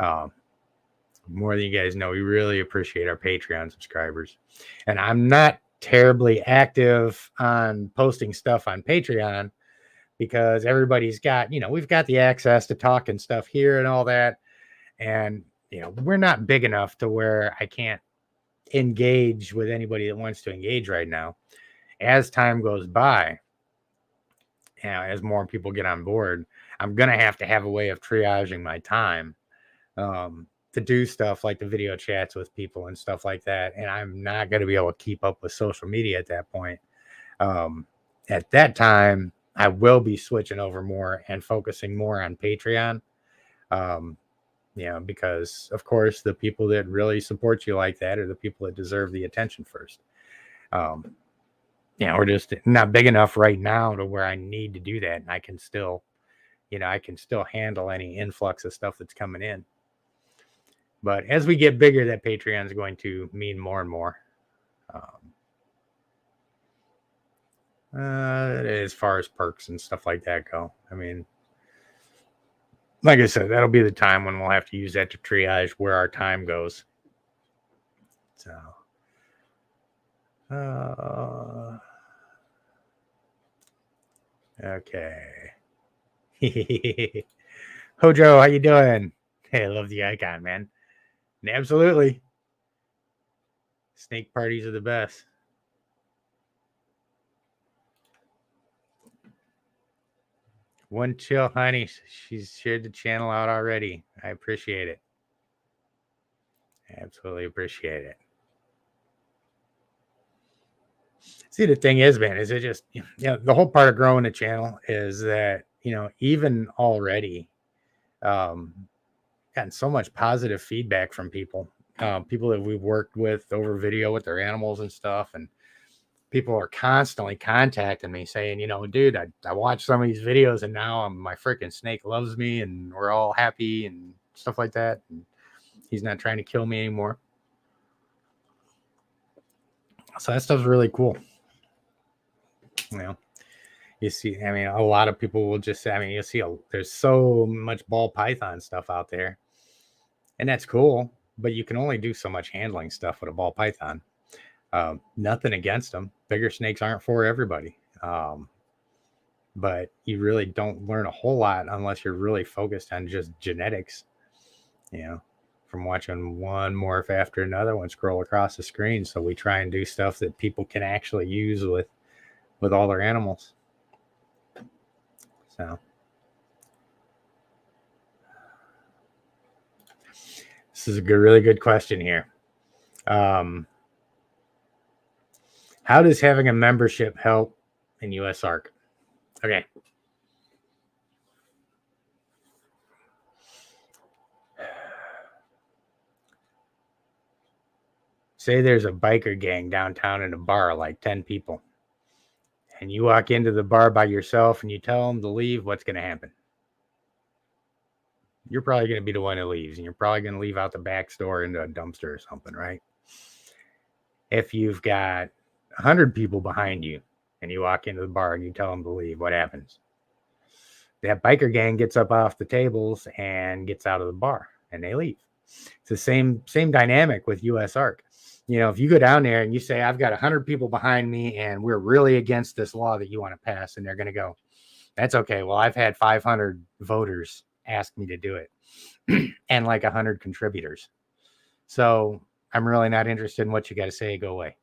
More than you guys know, we really appreciate our Patreon subscribers. And I'm not terribly active on posting stuff on Patreon because everybody's got, we've got the access to talk and stuff here and all that. And, we're not big enough to where I can't engage with anybody that wants to engage right now. As time goes by, as more people get on board, I'm going to have a way of triaging my time to do stuff like the video chats with people and stuff like that. And I'm not going to be able to keep up with social media at that point. At that time, I will be switching over more and focusing more on Patreon. Because of course the people that really support you like that are the people that deserve the attention first. We're just not big enough right now to where I need to do that. And I can still, handle any influx of stuff that's coming in. But as we get bigger, that Patreon is going to mean more and more. As far as perks and stuff like that go. I mean, like I said, that'll be the time when we'll have to use that to triage where our time goes. So, okay. Hojo, how you doing? Hey, I love the icon, man. And absolutely. Snake parties are the best. One chill, honey. She's shared the channel out already. I appreciate it. Absolutely appreciate it. See, the thing is, man, is it just, the whole part of growing a channel is that, even already, gotten so much positive feedback from people that we've worked with over video with their animals and stuff. And people are constantly contacting me saying, dude, I watched some of these videos and now my freaking snake loves me and we're all happy and stuff like that. And He's not trying to kill me anymore. So that stuff's really cool. You know, you see, I mean, a lot of people will just say, I mean, you'll see, there's so much ball python stuff out there, and that's cool, but you can only do so much handling stuff with a ball python. Nothing against them. Bigger snakes aren't for everybody. But you really don't learn a whole lot unless you're really focused on just genetics, you know, from watching one morph after another one scroll across the screen. So we try and do stuff that people can actually use with all their animals. So this is a really good question here. How does having a membership help in USARK? Okay. Say there's a biker gang downtown in a bar, like 10 people, and you walk into the bar by yourself and you tell them to leave. What's going to happen? You're probably going to be the one who leaves, and you're probably going to leave out the back door into a dumpster or something, right? If you've got 100 people behind you and you walk into the bar and you tell them to leave, what happens? That biker gang gets up off the tables and gets out of the bar, and they leave. It's the same dynamic with USARK. You know, if you go down there and you say, I've got 100 people behind me and we're really against this law that you want to pass, and they're going to go, that's okay. Well, I've had 500 voters ask me to do it and like 100 contributors. So I'm really not interested in what you got to say. Go away.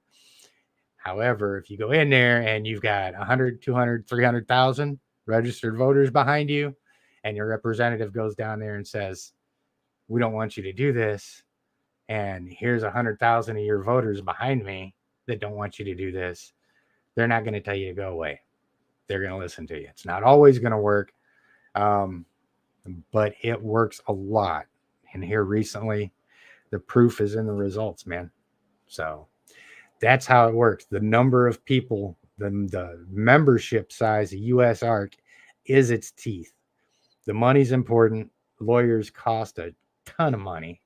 However, if you go in there and you've got 100, 200, 300,000 registered voters behind you, and your representative goes down there and says, we don't want you to do this, and here's 100,000 of your voters behind me that don't want you to do this, they're not going to tell you to go away. They're going to listen to you. It's not always going to work, but it works a lot. And here recently, the proof is in the results, man. So that's how it works. The number of people, the membership size of USARK is its teeth. The money's important. Lawyers cost a ton of money.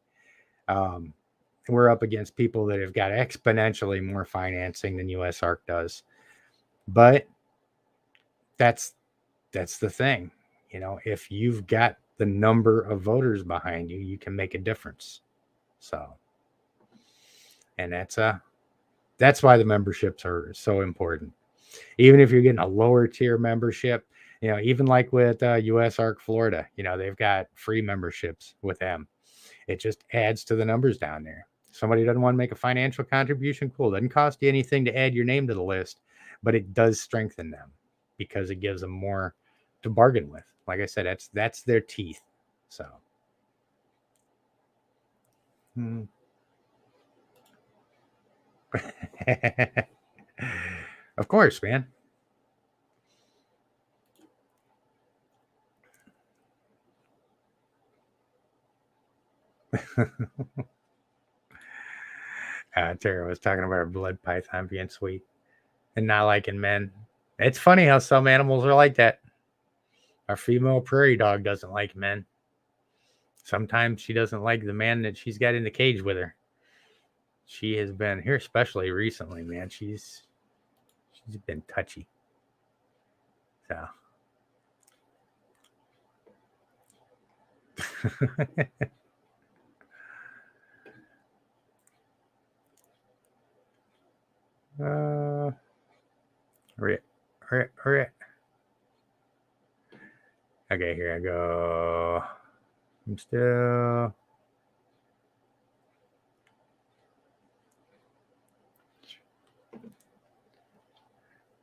We're up against people that have got exponentially more financing than USARK does. But that's the thing. You know, if you've got the number of voters behind you, you can make a difference. So, and that's why the memberships are so important. Even if you're getting a lower tier membership, you know, even like with USARK Florida, you know, they've got free memberships with them. It just adds to the numbers down there. Somebody doesn't want to make a financial contribution, cool. Doesn't cost you anything to add your name to the list, but it does strengthen them because it gives them more to bargain with. Like I said, that's their teeth. So, of course, man. Tara was talking about her blood python being sweet and not liking men. It's funny how some animals are like that. Our female prairie dog doesn't like men. Sometimes she doesn't like the man that she's got in the cage with her. She has been here, especially recently, man. She's been touchy. So. Right. Okay, here I go. I'm still.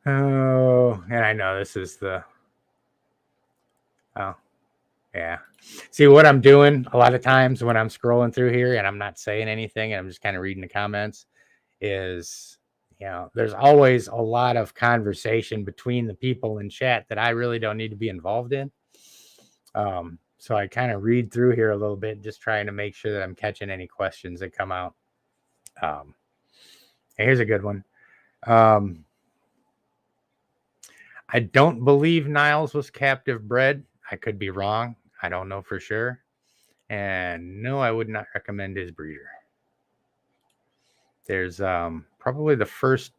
Oh, and I know this is the. Oh, yeah. See what I'm doing a lot of times when I'm scrolling through here and I'm not saying anything and I'm just kind of reading the comments is, you know, there's always a lot of conversation between the people in chat that I really don't need to be involved in. So I kind of read through here a little bit, just trying to make sure that I'm catching any questions that come out. Here's a good one. I don't believe Niles was captive bred. I could be wrong. I don't know for sure. And no, I would not recommend his breeder. There's probably the first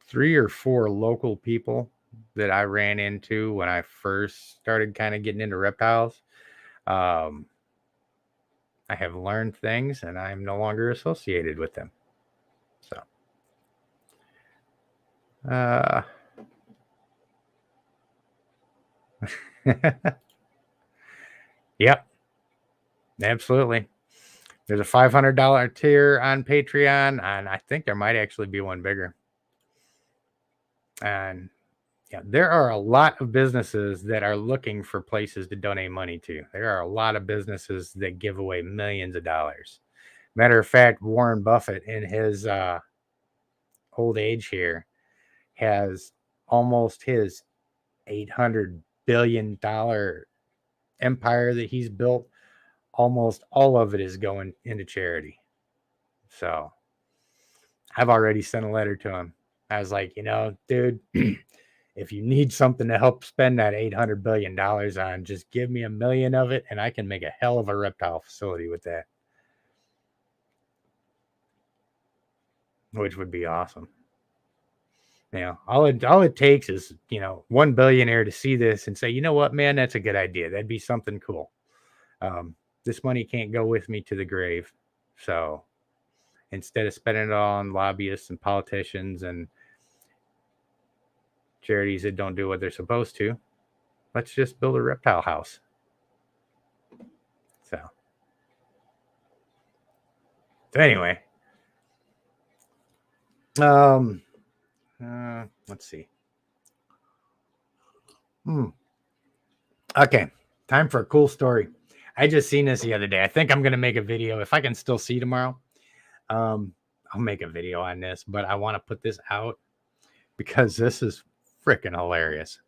3 or 4 local people that I ran into when I first started kind of getting into reptiles. I have learned things and I'm no longer associated with them. So, yep, absolutely. There's a $500 tier on Patreon, and I think there might actually be one bigger. And yeah, there are a lot of businesses that are looking for places to donate money to. There are a lot of businesses that give away millions of dollars. Matter of fact, Warren Buffett, in his old age here, has almost his $800 billion empire that he's built. Almost all of it is going into charity. So I've already sent a letter to him. I was like, dude, if you need something to help spend that $800 billion on, just give me $1 million of it and I can make a hell of a reptile facility with that. Which would be awesome. All it takes is, one billionaire to see this and say, you know what, man, that's a good idea. That'd be something cool. This money can't go with me to the grave. So instead of spending it all on lobbyists and politicians and charities that don't do what they're supposed to, let's just build a reptile house. So anyway, let's see. Okay, time for a cool story. I just seen this the other day. I think I'm gonna make a video if I can still see tomorrow. I'll make a video on this, but I want to put this out because this is freaking hilarious.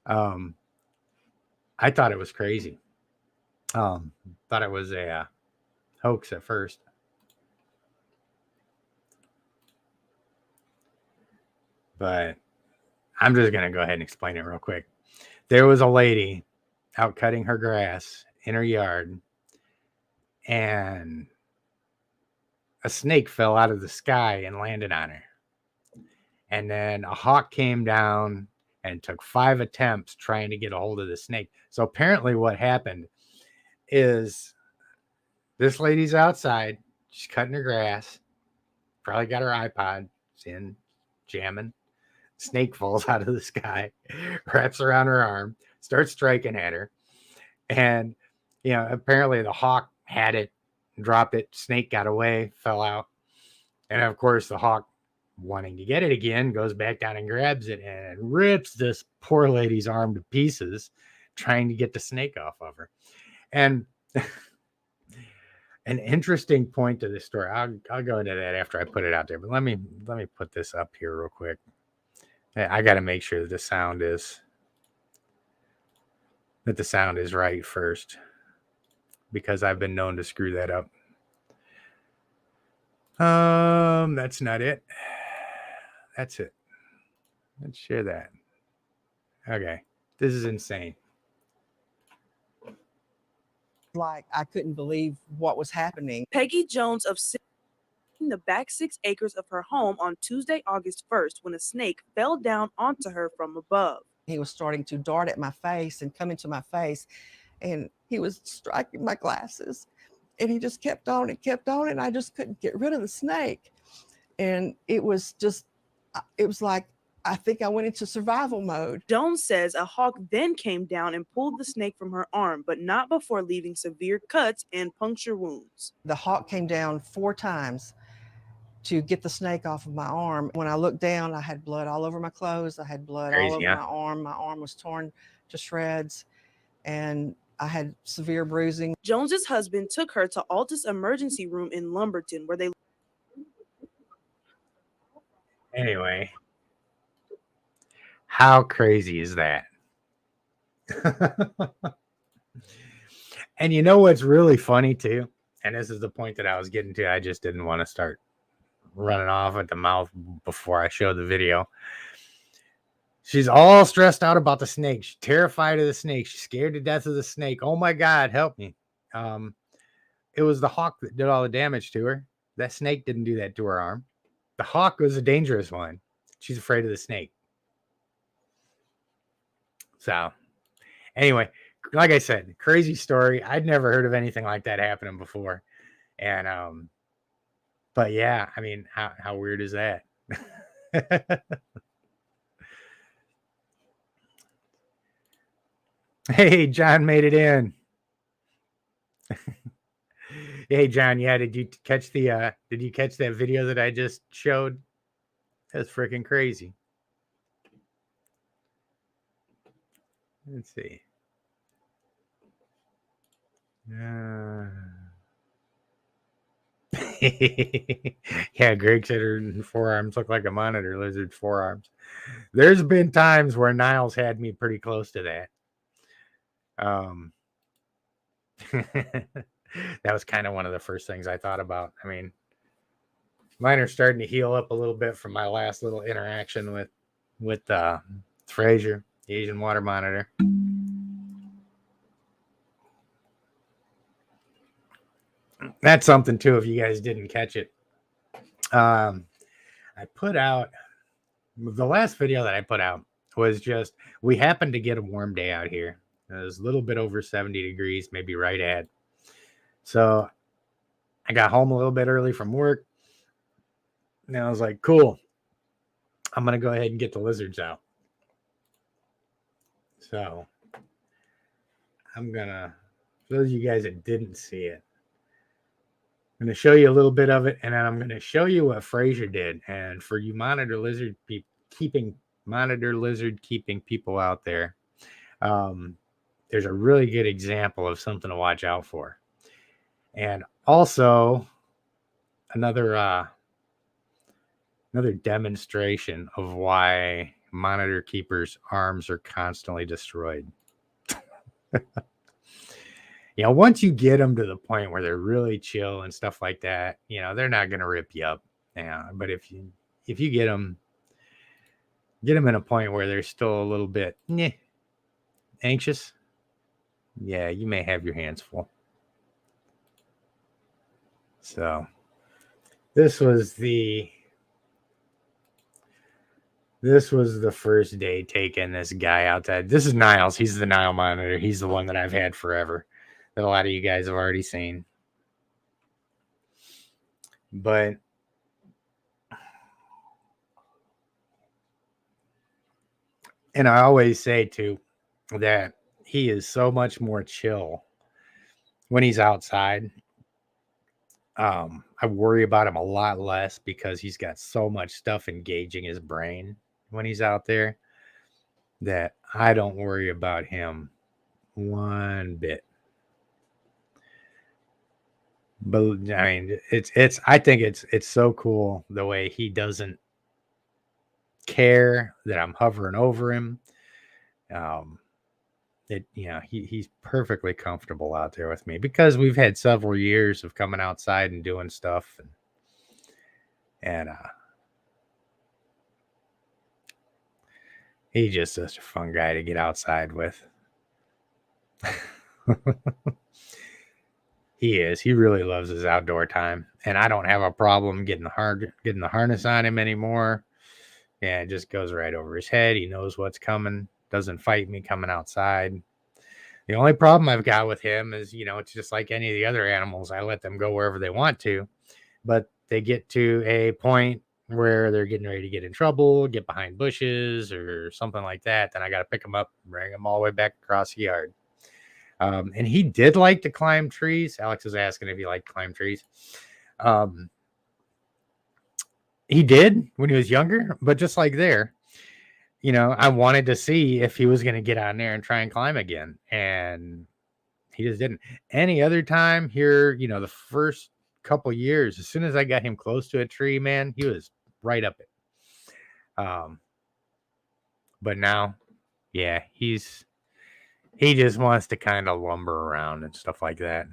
I thought it was crazy. Thought it was a hoax at first. But I'm just going to go ahead and explain it real quick. There was a lady out cutting her grass in her yard, and a snake fell out of the sky and landed on her. And then a hawk came down and took 5 attempts trying to get a hold of the snake. So apparently what happened is this lady's outside, she's cutting her grass, probably got her iPod in, jamming. Snake falls out of the sky, wraps around her arm, starts striking at her. And, apparently the hawk had it, dropped it, snake got away, fell out. And of course, the hawk, wanting to get it again, goes back down and grabs it and rips this poor lady's arm to pieces, trying to get the snake off of her. And an interesting point to this story, I'll go into that after I put it out there, but let me put this up here real quick. I got to make sure that the sound is right first, because I've been known to screw that up. That's not it. That's it. Let's share that. Okay. This is insane. Like, I couldn't believe what was happening. Peggy Jones of the back 6 acres of her home on Tuesday, August 1st, when a snake fell down onto her from above. He was starting to dart at my face and come into my face, and he was striking my glasses, and he just kept on and kept on, and I just couldn't get rid of the snake. And it was like, I think I went into survival mode. Jones says a hawk then came down and pulled the snake from her arm, but not before leaving severe cuts and puncture wounds. The hawk came down 4 times to get the snake off of my arm. When I looked down, I had blood all over my clothes. I had blood all over my arm. My arm was torn to shreds, and I had severe bruising. Jones's husband took her to Altus emergency room in Lumberton, where they... Anyway, how crazy is that? And you know what's really funny too? And this is the point that I was getting to. I just didn't want to start running off at the mouth before I show the video. She's all stressed out about the snake. She's terrified of the snake. She's scared to death of the snake. Oh my God, help me. It was the hawk that did all the damage to her. That snake didn't do that to her arm. The hawk was a dangerous one. She's afraid of the snake. So, anyway, like I said, crazy story. I'd never heard of anything like that happening before. And, but yeah, I mean, how weird is that? Hey, John made it in. Hey, John, yeah, did you catch that video that I just showed? That's freaking crazy. Let's see. Yeah, Greg said her forearms look like a monitor lizard's forearms. There's been times where Niles had me pretty close to that. That was kind of one of the first things I thought about. I mean, mine are starting to heal up a little bit from my last little interaction with Fraser, the Asian water monitor. That's something too, if you guys didn't catch it. I put out the last video that I put out was just, we happened to get a warm day out here. It was a little bit over 70 degrees, maybe right at. So I got home a little bit early from work. And I was like, cool, I'm going to go ahead and get the lizards out. So I'm going to, for those of you guys that didn't see it, I'm going to show you a little bit of it, and then I'm going to show you what Fraser did. And for you monitor lizard keeping people out there, there's a really good example of something to watch out for. And also another demonstration of why monitor keepers' arms are constantly destroyed. You know, once you get them to the point where they're really chill and stuff like that, you know, they're not going to rip you up. Yeah, but if you get them in a point where they're still a little bit anxious, yeah, you may have your hands full. So this was the first day taking this guy outside. This is Niles. He's the Nile monitor. He's the one that I've had forever, that a lot of you guys have already seen. But and I always say too that he is so much more chill when he's outside. I worry about him a lot less because he's got so much stuff engaging his brain when he's out there that I don't worry about him one bit. But I mean, I think it's so cool the way he doesn't care that I'm hovering over him. He's perfectly comfortable out there with me because we've had several years of coming outside and doing stuff, and he's just such a fun guy to get outside with. He is. He really loves his outdoor time, and I don't have a problem getting the harness on him anymore. Yeah, it just goes right over his head. He knows what's coming. Doesn't fight me coming outside. The only problem I've got with him is, you know, it's just like any of the other animals. I let them go wherever they want to, but they get to a point where they're getting ready to get in trouble, get behind bushes or something like that. Then I got to pick them up and bring them all the way back across the yard. And he did like to climb trees. Alex was asking if he liked to climb trees. He did when he was younger, but just like there, you know, I wanted to see if he was going to get on there and try and climb again. And he just didn't. Any other time here, you know, the first couple years, as soon as I got him close to a tree, man, he was right up it. But now, yeah, he just wants to kind of lumber around and stuff like that.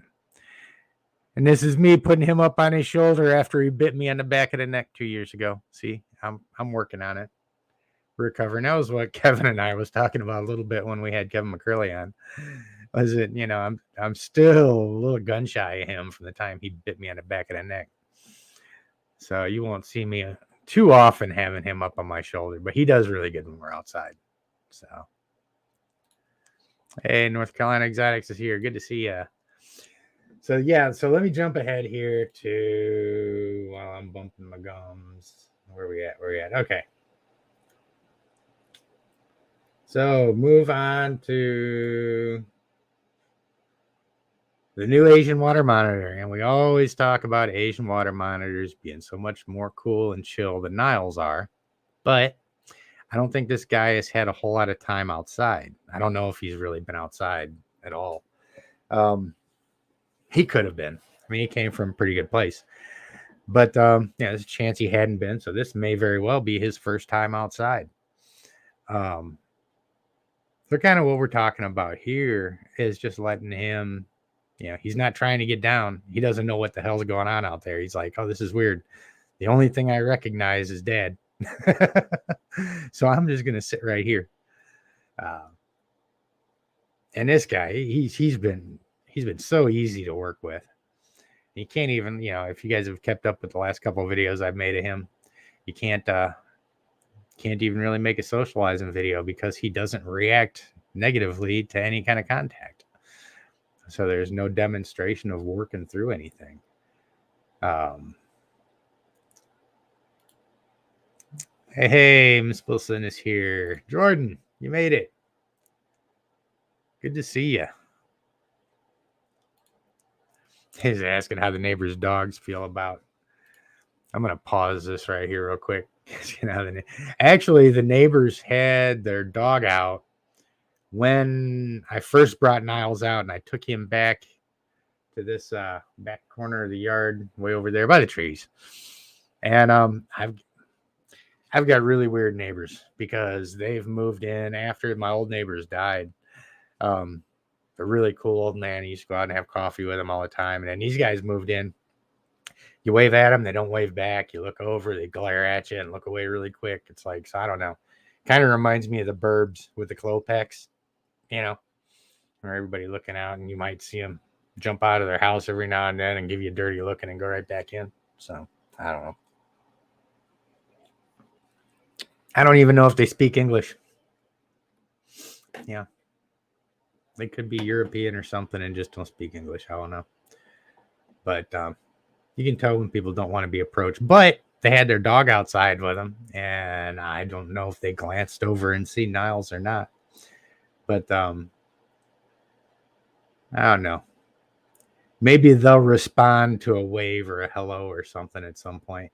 And this is me putting him up on his shoulder after he bit me on the back of the neck 2 years ago. See, I'm working on it. Recovering. That was what Kevin and I was talking about a little bit when we had Kevin McCurley on. was it, I'm still a little gun shy of him from the time he bit me on the back of the neck. So you won't see me too often having him up on my shoulder, but he does really good when we're outside. So, hey, North Carolina Exotics is here. Good to see you. So yeah, so let me jump ahead here to while I'm bumping my gums. Where we at? Okay. So move on to the new Asian water monitor. And we always talk about Asian water monitors being so much more cool and chill than Niles are. But I don't think this guy has had a whole lot of time outside. I don't know if he's really been outside at all. He could have been. I mean, he came from a pretty good place. But there's a chance he hadn't been. So this may very well be his first time outside. So kind of what we're talking about here is just letting him, he's not trying to get down. He doesn't know what the hell's going on out there. He's like, oh, this is weird. The only thing I recognize is Dad. So I'm just going to sit right here. And this guy, he's been so easy to work with. You can't even, if you guys have kept up with the last couple of videos I've made of him, you can't even really make a socializing video because he doesn't react negatively to any kind of contact. So there's no demonstration of working through anything. Hey, Miss Wilson is here. Jordan, you made it. Good to see you. He's asking how the neighbors' dogs feel about. I'm going to pause this right here real quick. Actually, the neighbors had their dog out when I first brought Niles out, and I took him back to this back corner of the yard way over there by the trees. And I've got really weird neighbors because they've moved in after my old neighbors died. A really cool old man. He used to go out and have coffee with him all the time. And then these guys moved in. You wave at them, they don't wave back. You look over, they glare at you and look away really quick. It's like, so I don't know. Kind of reminds me of the Burbs with the Klopex, where everybody looking out and you might see them jump out of their house every now and then and give you a dirty look and then go right back in. So I don't know. I don't even know if they speak English. Yeah. They could be European or something and just don't speak English. I don't know. But you can tell when people don't want to be approached. But they had their dog outside with them. And I don't know if they glanced over and see Niles or not. But I don't know. Maybe they'll respond to a wave or a hello or something at some point.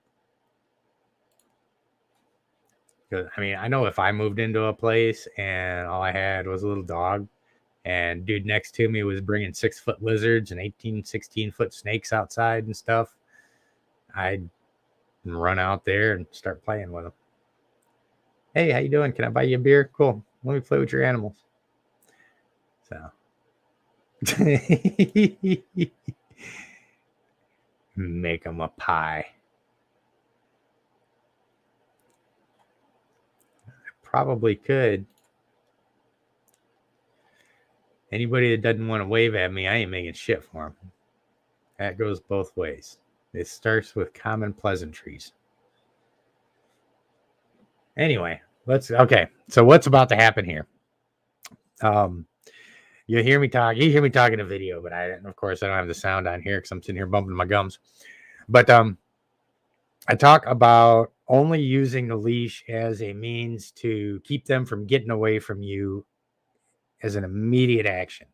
Because, I mean, I know if I moved into a place and all I had was a little dog, and dude next to me was bringing 6-foot lizards and 16-foot snakes outside and stuff, I'd run out there and start playing with them. Hey, how you doing? Can I buy you a beer? Cool. Let me play with your animals. So. Make them a pie. I probably could. Anybody that doesn't want to wave at me, I ain't making shit for them. That goes both ways. It starts with common pleasantries. Anyway, okay. So what's about to happen here? You hear me talk. You hear me talking in video, but of course I don't have the sound on here because I'm sitting here bumping my gums. But I talk about only using the leash as a means to keep them from getting away from you as an immediate action.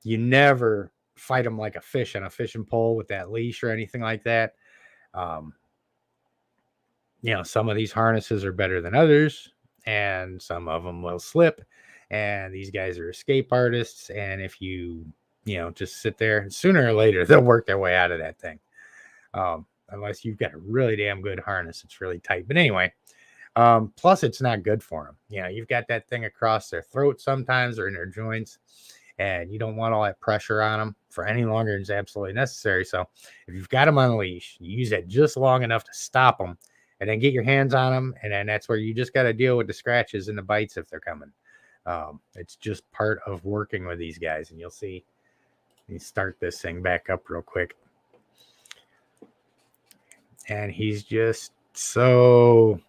You never fight them like a fish on a fishing pole with that leash or anything like that. Some of these harnesses are better than others, and some of them will slip. And these guys are escape artists. And if you just sit there, sooner or later, they'll work their way out of that thing. Unless you've got a really damn good harness. It's really tight. But anyway, plus it's not good for them. You've got that thing across their throat sometimes or in their joints, and you don't want all that pressure on them for any longer than is absolutely necessary. So if you've got them on a leash, you use that just long enough to stop them and then get your hands on them. And then that's where you just got to deal with the scratches and the bites if they're coming. It's just part of working with these guys, and you'll see. Let me start this thing back up real quick. And he's just so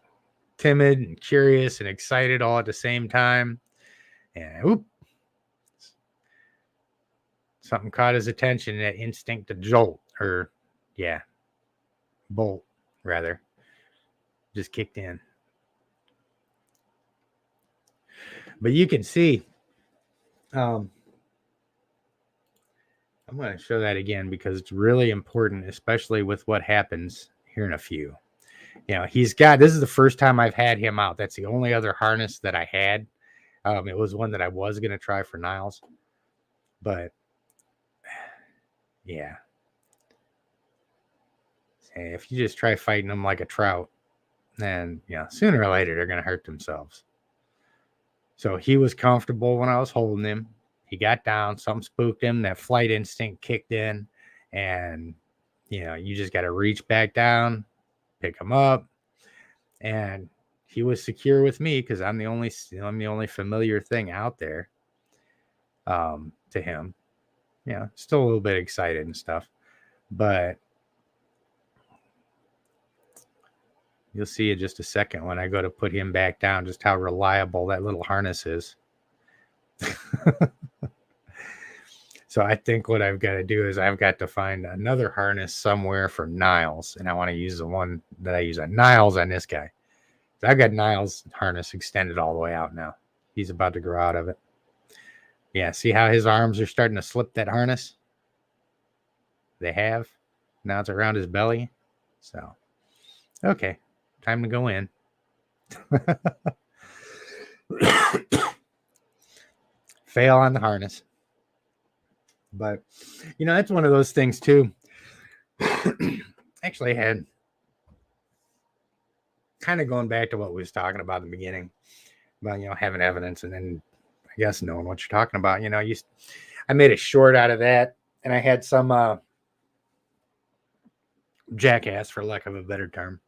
timid and curious and excited all at the same time. And whoop, something caught his attention, that instinct to jolt, or bolt rather, just kicked in. But you can see, I'm going to show that again because it's really important, especially with what happens here in a few. This is the first time I've had him out. That's the only other harness that I had. It was one that I was going to try for Niles. But, yeah. If you just try fighting them like a trout, then, sooner or later, they're going to hurt themselves. So he was comfortable when I was holding him. He got down, something spooked him, that flight instinct kicked in, and, you just got to reach back down, pick him up, and he was secure with me because I'm the only familiar thing out there to him. Still a little bit excited and stuff, but you'll see in just a second when I go to put him back down just how reliable that little harness is. So I think what I've got to do is I've got to find another harness somewhere for Niles, and I want to use the one that I use on Niles on this guy. So I've got Niles' harness extended all the way out now. He's about to grow out of it. Yeah, see how his arms are starting to slip that harness? They have. Now it's around his belly. So, okay, time to go in. Fail on the harness. But, that's one of those things too. Actually had kind of going back to what we was talking about in the beginning about, having evidence and then I guess knowing what you're talking about. I made a short out of that, and I had some jackass, for lack of a better term,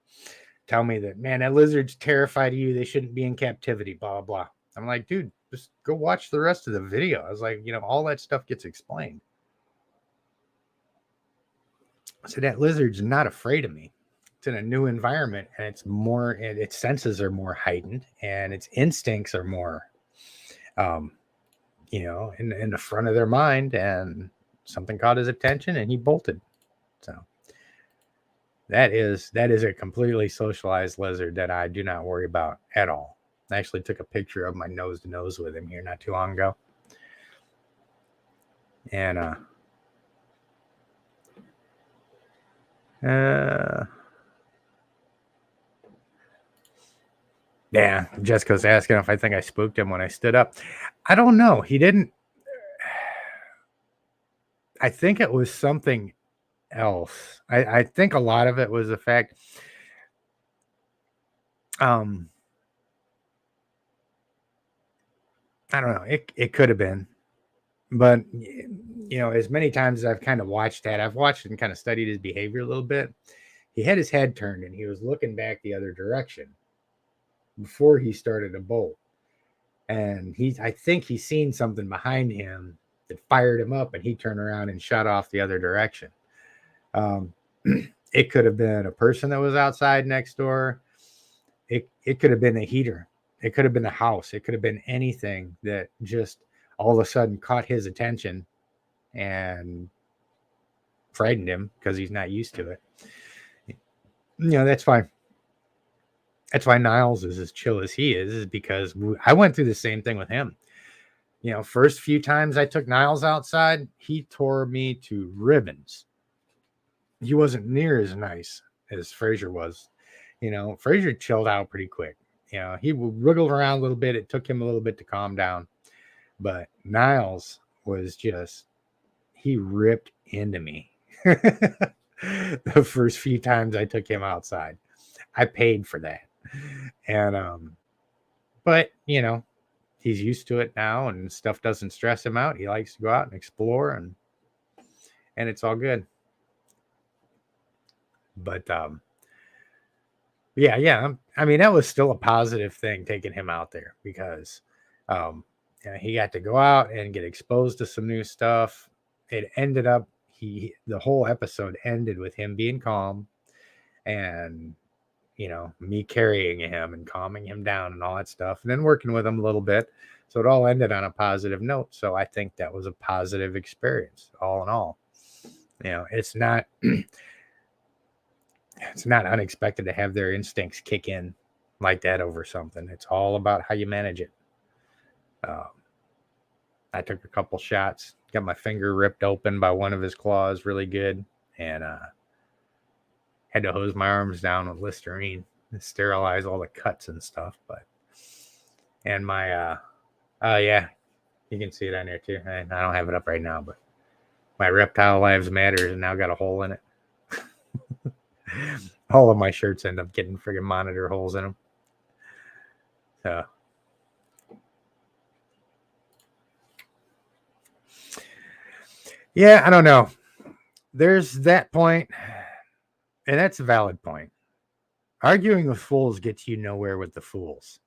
tell me that, man, that lizard's terrified of you. They shouldn't be in captivity, blah, blah, blah. I'm like, dude, just go watch the rest of the video. I was like, all that stuff gets explained. So that lizard's not afraid of me. It's in a new environment, and its senses are more heightened, and its instincts are more, in the front of their mind, and something caught his attention, and he bolted. So that is a completely socialized lizard that I do not worry about at all. I actually took a picture of my nose to nose with him here not too long ago. And yeah, Jessica's asking if I think I spooked him when I stood up. I don't know. He didn't. I think it was something else. I think a lot of it was the fact. I don't know. It could have been, but as many times as I've kind of watched that, I've watched and kind of studied his behavior a little bit. He had his head turned and he was looking back the other direction before he started to bolt. And I think he seen something behind him that fired him up, and he turned around and shot off the other direction. It could have been a person that was outside next door. It could have been a heater. It could have been a house. It could have been anything that just all of a sudden caught his attention and frightened him because he's not used to it. That's fine. That's why Niles is as chill as he is because I went through the same thing with him. First few times I took Niles outside, he tore me to ribbons. He wasn't near as nice as Frazier was. Frazier chilled out pretty quick. He wriggled around a little bit. It took him a little bit to calm down. But Niles was he ripped into me. The first few times I took him outside. I paid for that. And, but, he's used to it now and stuff doesn't stress him out. He likes to go out and explore and it's all good. But, yeah. I mean, that was still a positive thing taking him out there because, he got to go out and get exposed to some new stuff. It ended up, the whole episode ended with him being calm and, me carrying him and calming him down and all that stuff, and then working with him a little bit. So it all ended on a positive note. So I think that was a positive experience, all in all. It's not it's not unexpected to have their instincts kick in like that over something. It's all about how you manage it. I took a couple shots, got my finger ripped open by one of his claws really good, and had to hose my arms down with Listerine and sterilize all the cuts and stuff. And my yeah, you can see it on there too. I don't have it up right now, but my Reptile Lives Matter has now got a hole in it. All of my shirts end up getting friggin' monitor holes in them. So yeah, I don't know. There's that point, and that's a valid point. Arguing with fools gets you nowhere with the fools.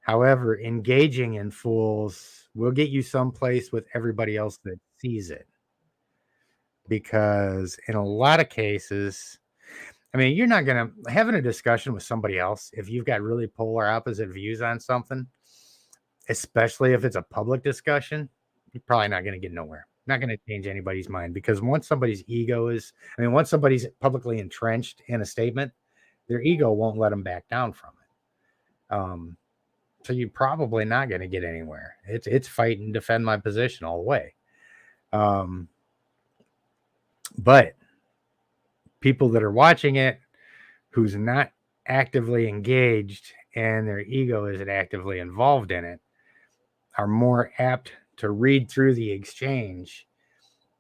However, engaging in fools will get you someplace with everybody else that sees it. Because in a lot of cases, I mean, you're not going to having a discussion with somebody else if you've got really polar opposite views on something, especially if it's a public discussion, you're probably not going to get nowhere. Not going to change anybody's mind, because once somebody's once somebody's publicly entrenched in a statement, their ego won't let them back down from it. So you're probably not going to get anywhere. It's fight and defend my position all the way. But people that are watching it, who's not actively engaged and their ego isn't actively involved in it, are more apt to read through the exchange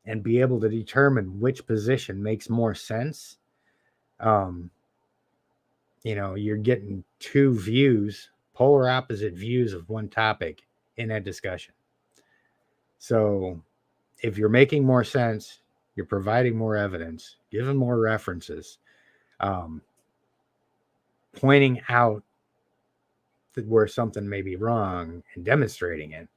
and be able to determine which position makes more sense. You're getting two views, polar opposite views of one topic in that discussion. So if you're making more sense, you're providing more evidence, giving more references, pointing out where something may be wrong and demonstrating it,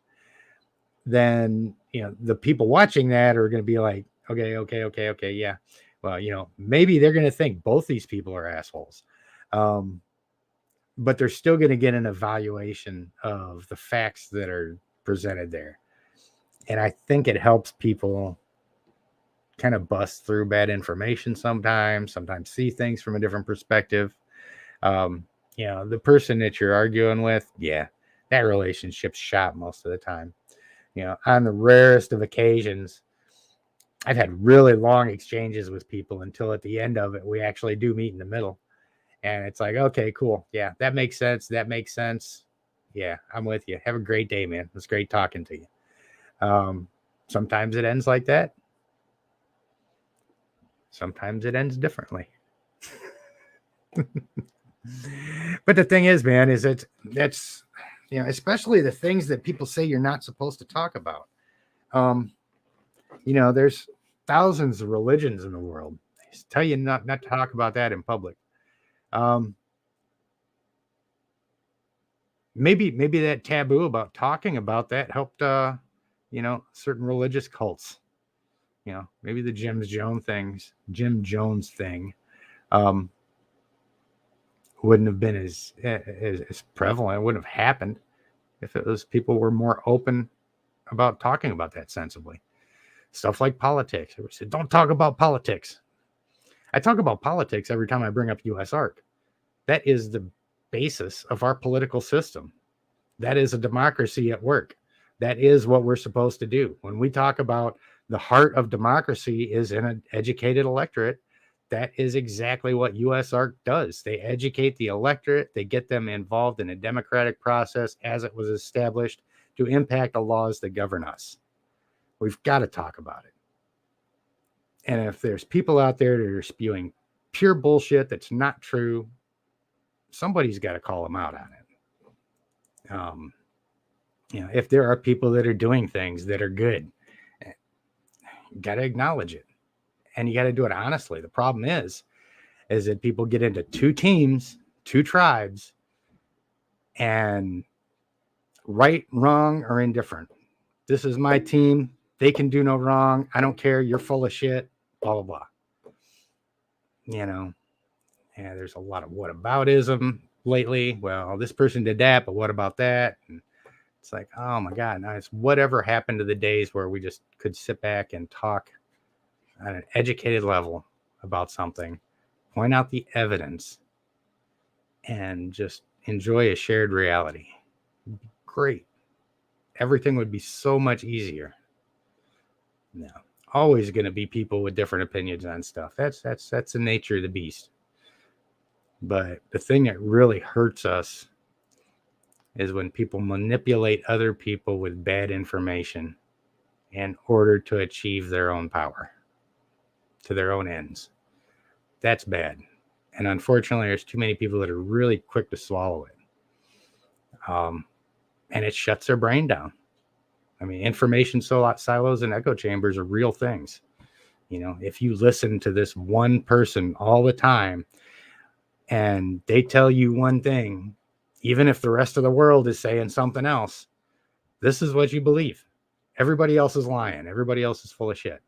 then, the people watching that are going to be like, okay. Yeah. Well, maybe they're going to think both these people are assholes. But they're still going to get an evaluation of the facts that are presented there. And I think it helps people kind of bust through bad information sometimes see things from a different perspective. The person that you're arguing with, yeah, that relationship's shot most of the time. On the rarest of occasions, I've had really long exchanges with people until at the end of it, we actually do meet in the middle. And it's like, okay, cool. Yeah, that makes sense. Yeah, I'm with you. Have a great day, man. It was great talking to you. Sometimes it ends like that. Sometimes it ends differently. But the thing is, man, is that's especially the things that people say you're not supposed to talk about. There's thousands of religions in the world. They tell you not to talk about that in public. Maybe that taboo about talking about that helped certain religious cults. Maybe the Jim Jones thing wouldn't have been as prevalent. It wouldn't have happened if it was people were more open about talking about that sensibly. Stuff like politics. We said, don't talk about politics. I talk about politics every time I bring up USARK. That is the basis of our political system. That is a democracy at work. That is what we're supposed to do. When we talk about the heart of democracy is in an educated electorate, that is exactly what USARK does. They educate the electorate. They get them involved in a democratic process as it was established to impact the laws that govern us. We've got to talk about it. And if there's people out there that are spewing pure bullshit that's not true, somebody's got to call them out on it. If there are people that are doing things that are good, you got to acknowledge it. And you got to do it honestly. The problem is that people get into two teams, two tribes, and right, wrong, or indifferent. This is my team. They can do no wrong. I don't care. You're full of shit. Blah, blah, blah. You know, and there's a lot of whataboutism lately. Well, this person did that, but what about that? And it's like, oh my God, now it's whatever happened to the days where we just could sit back and talk on an educated level about something, point out the evidence, and just enjoy a shared reality. Great. Everything would be so much easier. No, always going to be people with different opinions on stuff. That's the nature of the beast. But the thing that really hurts us is when people manipulate other people with bad information in order to achieve their own power, to their own ends. That's bad. And unfortunately, there's too many people that are really quick to swallow it. And it shuts their brain down. I mean, information silos and echo chambers are real things. You know, if you listen to this one person all the time and they tell you one thing, even if the rest of the world is saying something else, this is what you believe. Everybody else is lying. Everybody else is full of shit.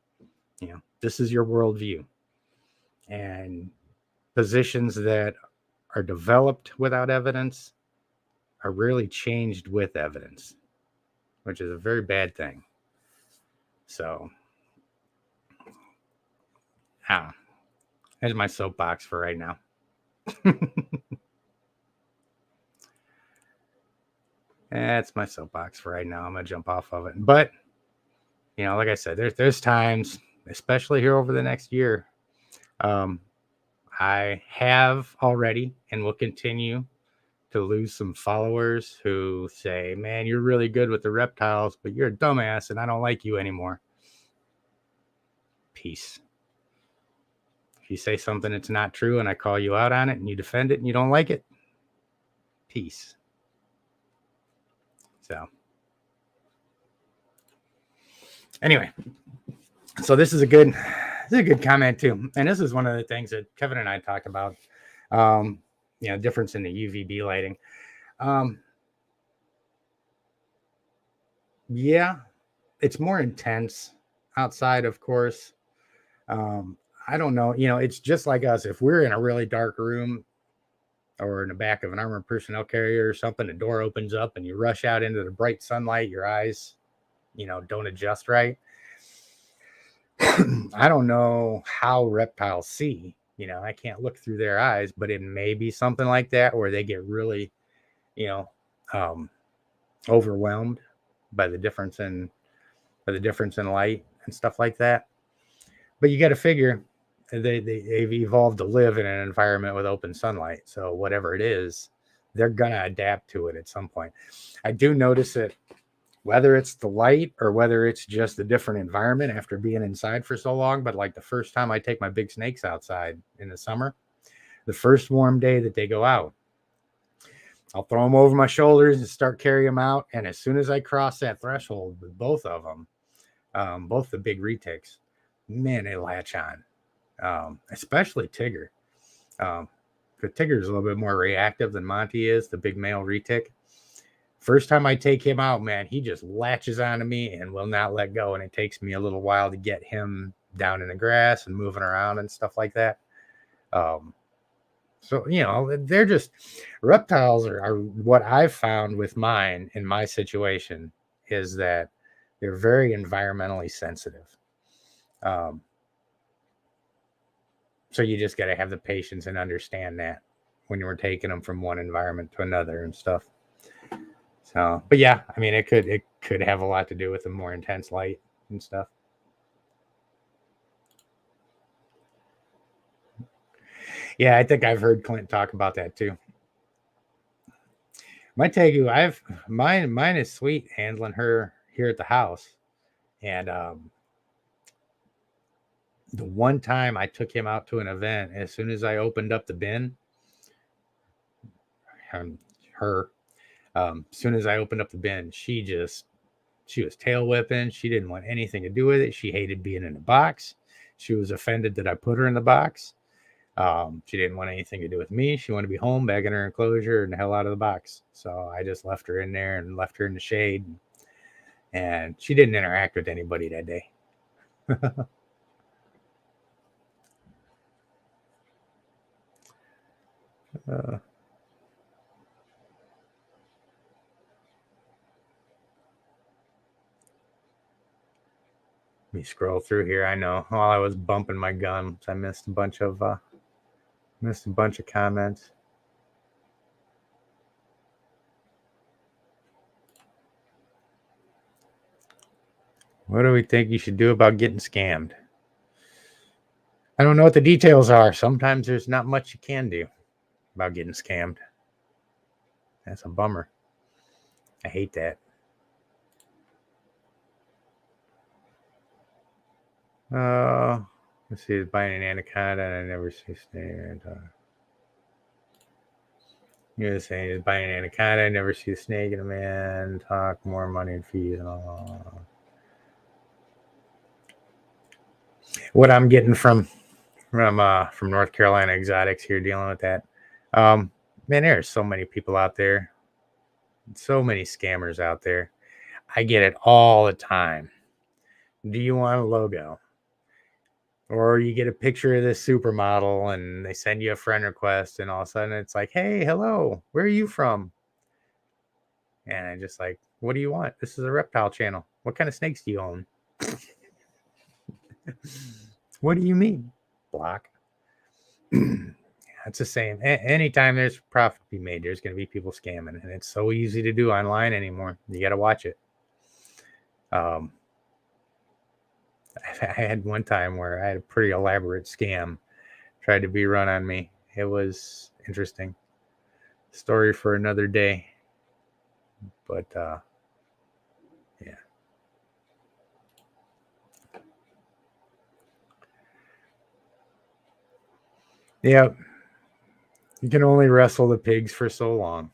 You know, this is your worldview. And positions that are developed without evidence are rarely changed with evidence, which is a very bad thing. So, there's my soapbox for right now. That's my soapbox for right now. I'm going to jump off of it. But, you know, like I said, there's times, especially here over the next year, I have already and will continue to lose some followers who say, man, you're really good with the reptiles, but you're a dumbass and I don't like you anymore. Peace. If you say something that's not true and I call you out on it and you defend it and you don't like it, peace. So anyway, so this is a good comment too. And this is one of the things that Kevin and I talked about, you know, difference in the UVB lighting. Yeah, it's more intense outside, of course. I don't know, you know, it's just like us. If we're in a really dark room or in the back of an armored personnel carrier or something, the door opens up and you rush out into the bright sunlight, your eyes, you know, don't adjust right. I don't know how reptiles see, you know, I can't look through their eyes, but it may be something like that where they get really, you know, overwhelmed by the difference in light and stuff like that. But you got to figure they've evolved to live in an environment with open sunlight. So whatever it is, they're going to adapt to it at some point. I do notice it, whether it's the light or whether it's just a different environment after being inside for so long. But like the first time I take my big snakes outside in the summer, the first warm day that they go out, I'll throw them over my shoulders and start carrying them out. And as soon as I cross that threshold with both of them, both the big retics, man, they latch on, especially Tigger. Because Tigger is a little bit more reactive than Monty is, the big male retic. First time I take him out, man, he just latches onto me and will not let go. And it takes me a little while to get him down in the grass and moving around and stuff like that. So, you know, they're just, reptiles are what I've found with mine in my situation is that they're very environmentally sensitive. So you just got to have the patience and understand that when you were taking them from one environment to another and stuff. So, but yeah, I mean, it could have a lot to do with the more intense light and stuff. Yeah, I think I've heard Clint talk about that too. My Tegu, mine is sweet handling her here at the house. And the one time I took him out to an event, as soon as I opened up the bin, as soon as I opened up the bin, she was tail whipping. She didn't want anything to do with it. She hated being in the box. She was offended that I put her in the box. She didn't want anything to do with me. She wanted to be home, back in her enclosure, and the hell out of the box. So I just left her in there and left her in the shade. And she didn't interact with anybody that day. Let me scroll through here. I know while I was bumping my gums, I missed a bunch of comments. What do we think you should do about getting scammed? I don't know what the details are. Sometimes there's not much you can do about getting scammed. That's a bummer. I hate that. Let's see. Buying an anaconda, and I never see snake. You're saying buying an anaconda, I never see a snake in a man. Talk more money and fees and all. What I'm getting from North Carolina Exotics here, dealing with that. Man, there's so many people out there, so many scammers out there. I get it all the time. Do you want a logo? Or you get a picture of this supermodel and they send you a friend request, and all of a sudden it's like, hey, hello, where are you from? And I just like, what do you want? This is a reptile channel. What kind of snakes do you own? What do you mean? Block. It's the same. Anytime there's profit to be made, there's going to be people scamming, and it's so easy to do online anymore. You got to watch it. I had one time where I had a pretty elaborate scam tried to be run on me. It was interesting. Story for another day. But yeah. Yep. You can only wrestle the pigs for so long.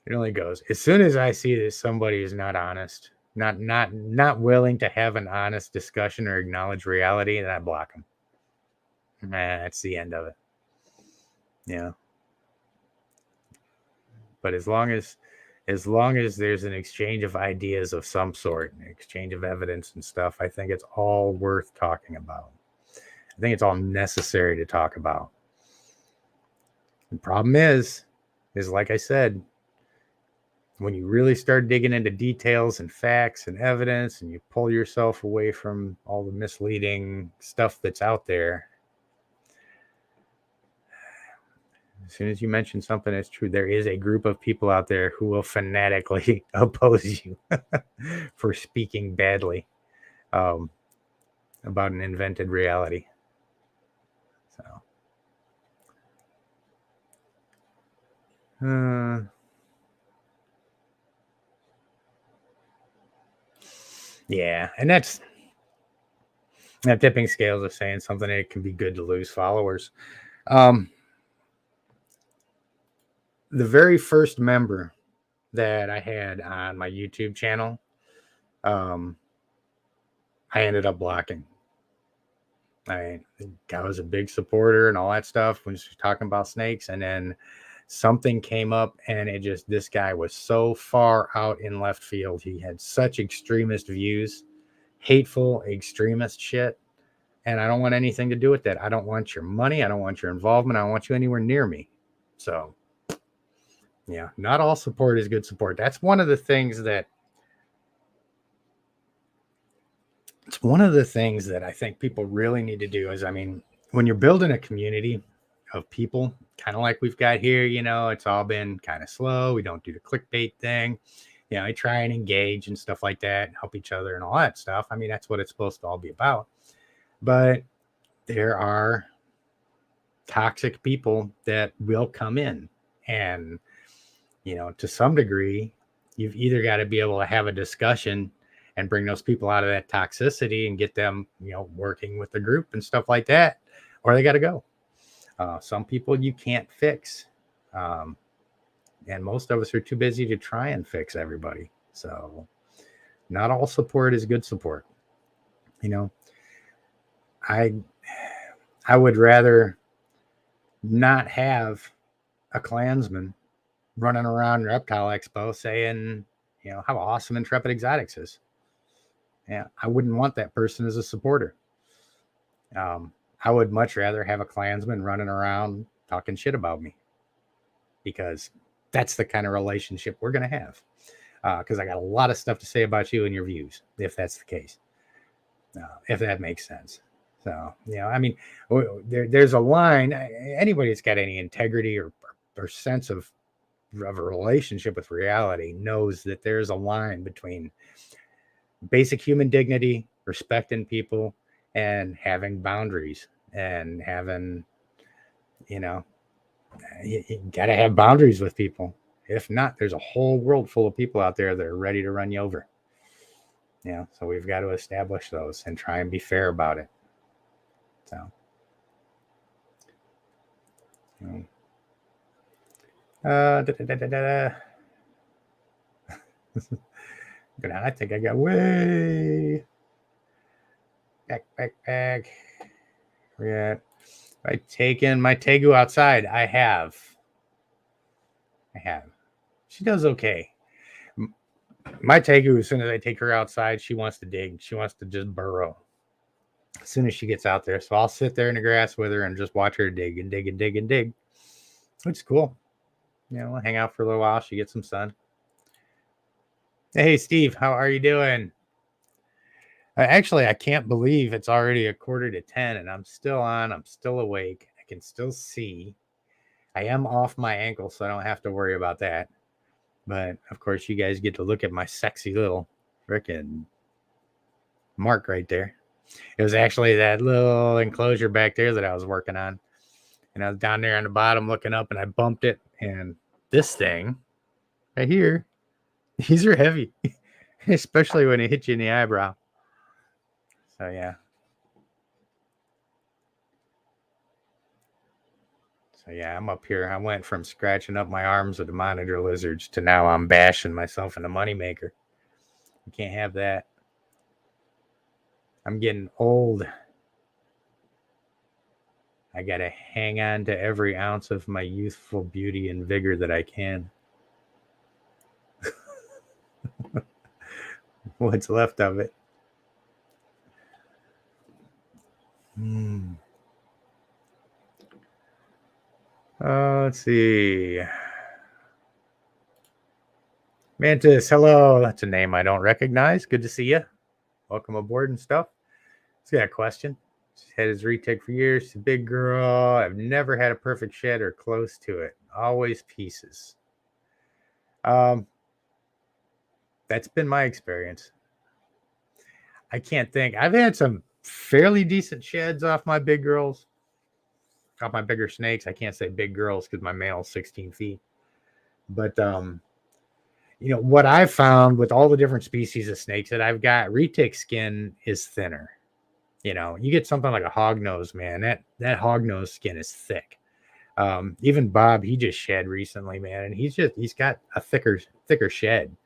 It only goes. As soon as I see that somebody is not honest, not willing to have an honest discussion or acknowledge reality, then I block them. That's the end of it. Yeah. But as long as there's an exchange of ideas of some sort, an exchange of evidence and stuff, I think it's all worth talking about. I think it's all necessary to talk about. The problem is like I said, when you really start digging into details and facts and evidence, and you pull yourself away from all the misleading stuff that's out there, as soon as you mention something that's true, there is a group of people out there who will fanatically oppose you for speaking badly about an invented reality. So, yeah, and that tipping scales of saying something that it can be good to lose followers. The very first member that I had on my YouTube channel, I ended up blocking. I was a big supporter and all that stuff when she was talking about snakes, and then something came up, and this guy was so far out in left field. He had such extremist views, hateful extremist shit, and I don't want anything to do with that. I don't want your money. I don't want your involvement. I don't want you anywhere near me. So, yeah, not all support is good support. That's one of the things that I think people really need to do is, when you're building a community of people, kind of like we've got here, it's all been kind of slow. We don't do the clickbait thing. I try and engage and stuff like that, and help each other and all that stuff. That's what it's supposed to all be about. But there are toxic people that will come in, and, to some degree, you've either got to be able to have a discussion and bring those people out of that toxicity and get them, working with the group and stuff like that, or they got to go. Some people you can't fix. And most of us are too busy to try and fix everybody. So not all support is good support. I would rather not have a Klansman running around Reptile Expo saying, how awesome Intrepid Exotics is. Yeah, I wouldn't want that person as a supporter. I would much rather have a Klansman running around talking shit about me, because that's the kind of relationship we're going to have. Because I got a lot of stuff to say about you and your views, if that's the case, if that makes sense. So, I mean, there's a line. Anybody that's got any integrity or sense of a relationship with reality knows that there's a line between basic human dignity, respecting people, and having boundaries, and having, you got to have boundaries with people. If not, there's a whole world full of people out there that are ready to run you over. So we've got to establish those and try and be fair about it. So, I think I got way back. Yeah, I taken my Tegu outside. I have. She does okay. My Tegu, as soon as I take her outside, she wants to dig. She wants to just burrow as soon as she gets out there. So I'll sit there in the grass with her and just watch her dig and dig and dig and dig. Which is cool. We'll hang out for a little while. She gets some sun. Hey, Steve, how are you doing? Actually, I can't believe it's already 9:45 and I'm still on. I'm still awake. I can still see. I am off my ankle, so I don't have to worry about that. But, of course, you guys get to look at my sexy little frickin' mark right there. It was actually that little enclosure back there that I was working on. And I was down there on the bottom looking up, and I bumped it. And this thing right here, these are heavy, especially when it hits you in the eyebrow. So, yeah. I'm up here. I went from scratching up my arms with the monitor lizards to now I'm bashing myself in a moneymaker. You can't have that. I'm getting old. I got to hang on to every ounce of my youthful beauty and vigor that I can. What's left of it. Let's see. Mantis, hello. That's a name I don't recognize. Good to see you. Welcome aboard and stuff. He's got a question. She's had his retake for years. She's a big girl. I've never had a perfect shed or close to it. Always pieces. That's been my experience. I can't think. I've had some fairly decent sheds off my big girls. Off my bigger snakes. I can't say big girls because my male's 16 feet. But, what I've found with all the different species of snakes that I've got, retic skin is thinner. You get something like a hognose, man. That hognose skin is thick. Even Bob, he just shed recently, man, and he's got a thicker shed.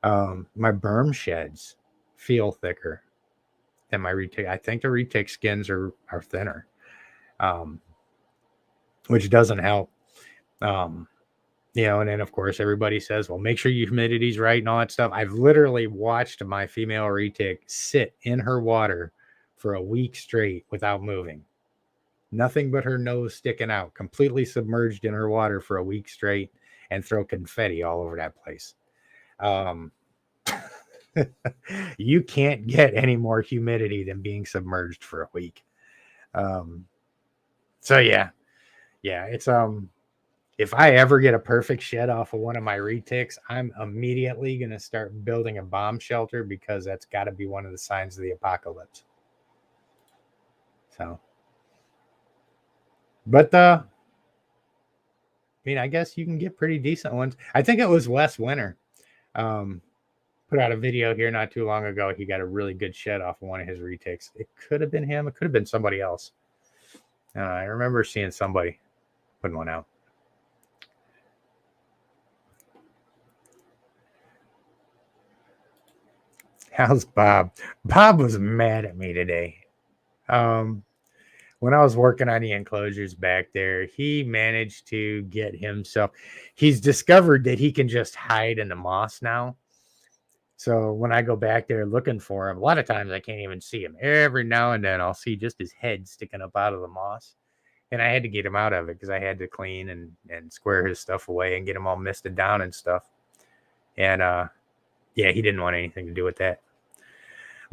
My berm sheds feel thicker than my retic. I think the retic skins are thinner, which doesn't help. And then of course everybody says, well, make sure your humidity's right and all that stuff. I've literally watched my female retic sit in her water for a week straight without moving. Nothing but her nose sticking out, completely submerged in her water for a week straight, and throw confetti all over that place. You can't get any more humidity than being submerged for a week. So yeah, it's if I ever get a perfect shed off of one of my retics, I'm immediately going to start building a bomb shelter, because that's got to be one of the signs of the apocalypse. So, but I guess you can get pretty decent ones. I think it was Wes Winter put out a video here not too long ago. He got a really good shed off of one of his retics. It could have been him. It could have been somebody else. I remember seeing somebody putting one out. How's Bob? Bob was mad at me today. when I was working on the enclosures back there, he managed to get himself. He's discovered that he can just hide in the moss now. So when I go back there looking for him, a lot of times I can't even see him. Every now and then I'll see just his head sticking up out of the moss. And I had to get him out of it because I had to clean and square his stuff away and get him all misted down and stuff. And yeah, he didn't want anything to do with that.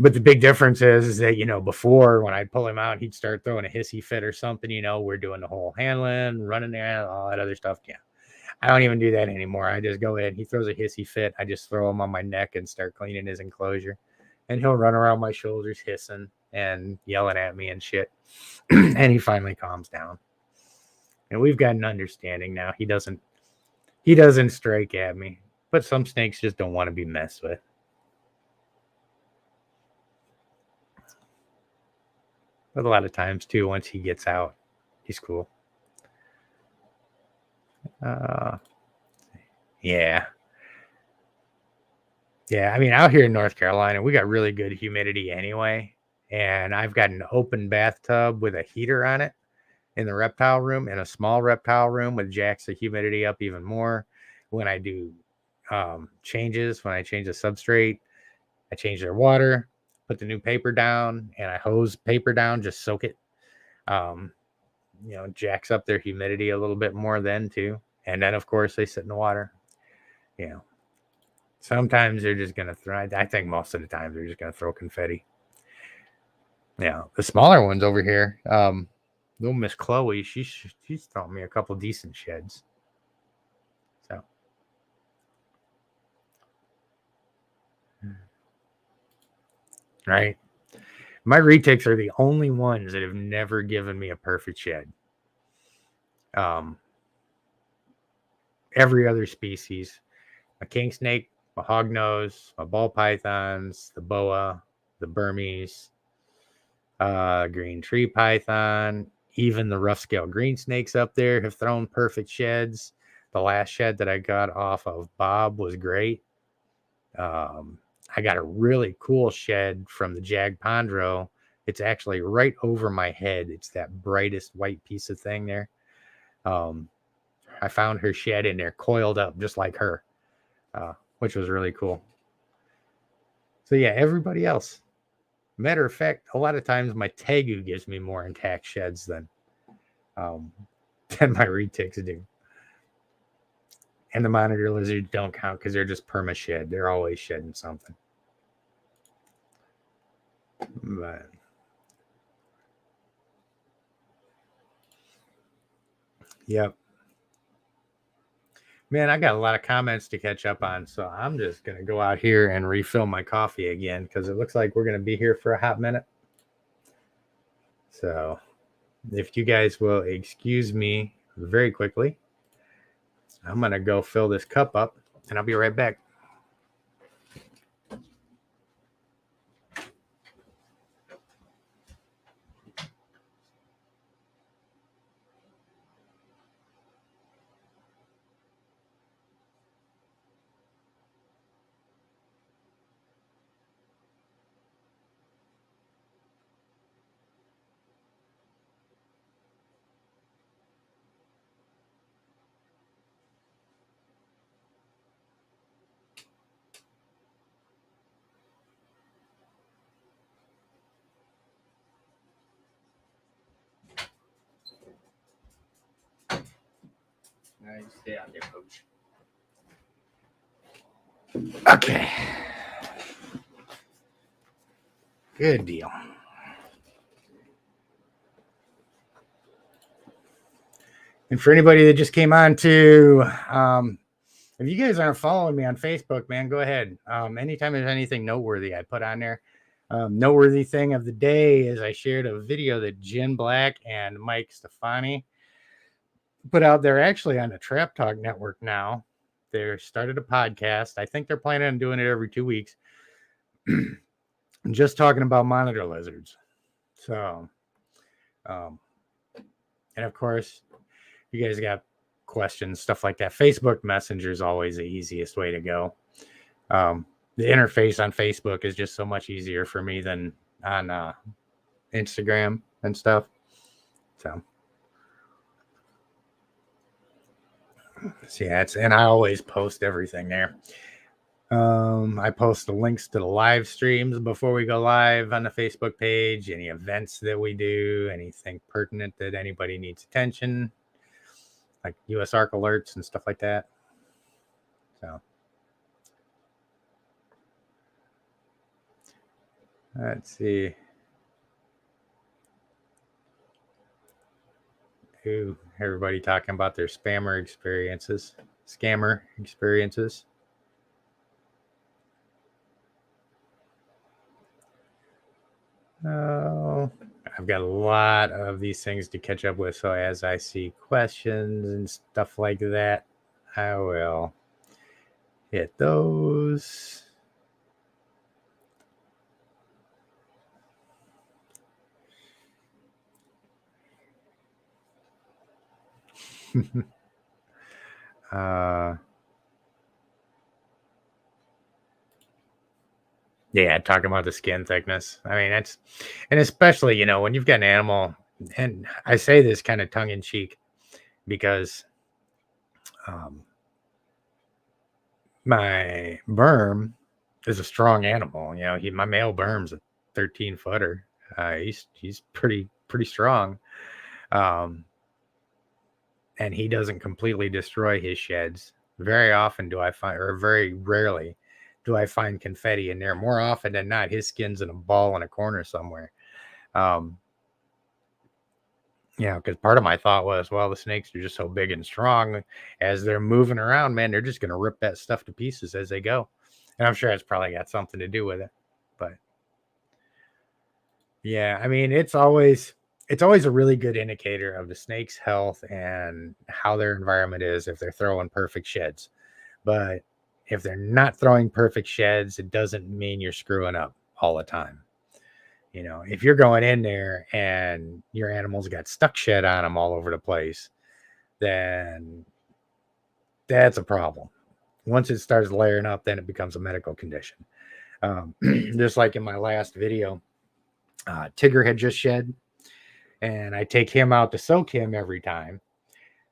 But the big difference is that, you know, before when I'd pull him out, he'd start throwing a hissy fit or something. You know, we're doing the whole handling, running there, all that other stuff. Yeah. I don't even do that anymore. I just go in. He throws a hissy fit. I just throw him on my neck and start cleaning his enclosure. And he'll run around my shoulders hissing and yelling at me and shit. And he finally calms down. And we've got an understanding now. He doesn't strike at me. But some snakes just don't want to be messed with. But a lot of times, too, once he gets out, he's cool. Yeah. Yeah, I mean, out here in North Carolina, we got really good humidity anyway. And I've got an open bathtub with a heater on it in the reptile room, and a small reptile room, which jacks the humidity up even more. When I do changes, when I change the substrate, I change their water, put the new paper down, and I hose paper down, just soak it. You know, jacks up their humidity a little bit more then too. And then, of course, they sit in the water. You know, sometimes they're just going to throw, I think most of the time they're just going to throw confetti. Yeah, the smaller ones over here, little Miss Chloe, she's thrown me a couple decent sheds. So, right. My retics are the only ones that have never given me a perfect shed. Every other species, a king snake, a hognose, my ball pythons, the boa, the Burmese, green tree python, even the rough scale green snakes up there have thrown perfect sheds. The last shed that I got off of Bob was great. I got a really cool shed from the Jag Pondro. It's actually right over my head. It's that brightest white piece of thing there. I found her shed in there coiled up just like her, which was really cool. So yeah, everybody else. Matter of fact, a lot of times my Tegu gives me more intact sheds than my retics do. And the monitor lizards don't count because they're just perma shed. They're always shedding something. But yep. Man, I got a lot of comments to catch up on, so I'm just going to go out here and refill my coffee again because it looks like we're going to be here for a hot minute. So if you guys will excuse me very quickly, I'm going to go fill this cup up, and I'll be right back. Nice. Stay out there, coach. Okay. Good deal. And for anybody that just came on to, if you guys aren't following me on Facebook, man, go ahead. Anytime there's anything noteworthy I put on there. Noteworthy thing of the day is I shared a video that Jen Black and Mike Stefani put out. They're actually on the Trap Talk Network now. They started a podcast. I think they're planning on doing it every 2 weeks. Just talking about monitor lizards. So, and of course, you guys got questions, stuff like that. Facebook Messenger is always the easiest way to go. The interface on Facebook is just so much easier for me than on Instagram and stuff. So yeah, and I always post everything there. I post the links to the live streams before we go live on the Facebook page, any events that we do, anything pertinent that anybody needs attention, like USARK alerts and stuff like that. So let's see. Ooh, everybody talking about their scammer experiences. Oh, I've got a lot of these things to catch up with. So as I see questions and stuff like that, I will hit those. Yeah, talking about the skin thickness. I mean, and especially, when you've got an animal, and I say this kind of tongue in cheek because my berm is a strong animal. My male berm's a 13 footer. He's pretty strong. And he doesn't completely destroy his sheds. Very often do I find, or very rarely do I find confetti in there. More often than not, his skin's in a ball in a corner somewhere. Because part of my thought was, well, the snakes are just so big and strong. As they're moving around, man, they're just going to rip that stuff to pieces as they go. And I'm sure it's probably got something to do with it. But yeah, I mean, it's always a really good indicator of the snake's health and how their environment is if they're throwing perfect sheds. But if they're not throwing perfect sheds, it doesn't mean you're screwing up all the time. If you're going in there and your animal's got stuck shed on them all over the place, then that's a problem. Once it starts layering up, then it becomes a medical condition. Just like in my last video, Tigger had just shed, and I take him out to soak him every time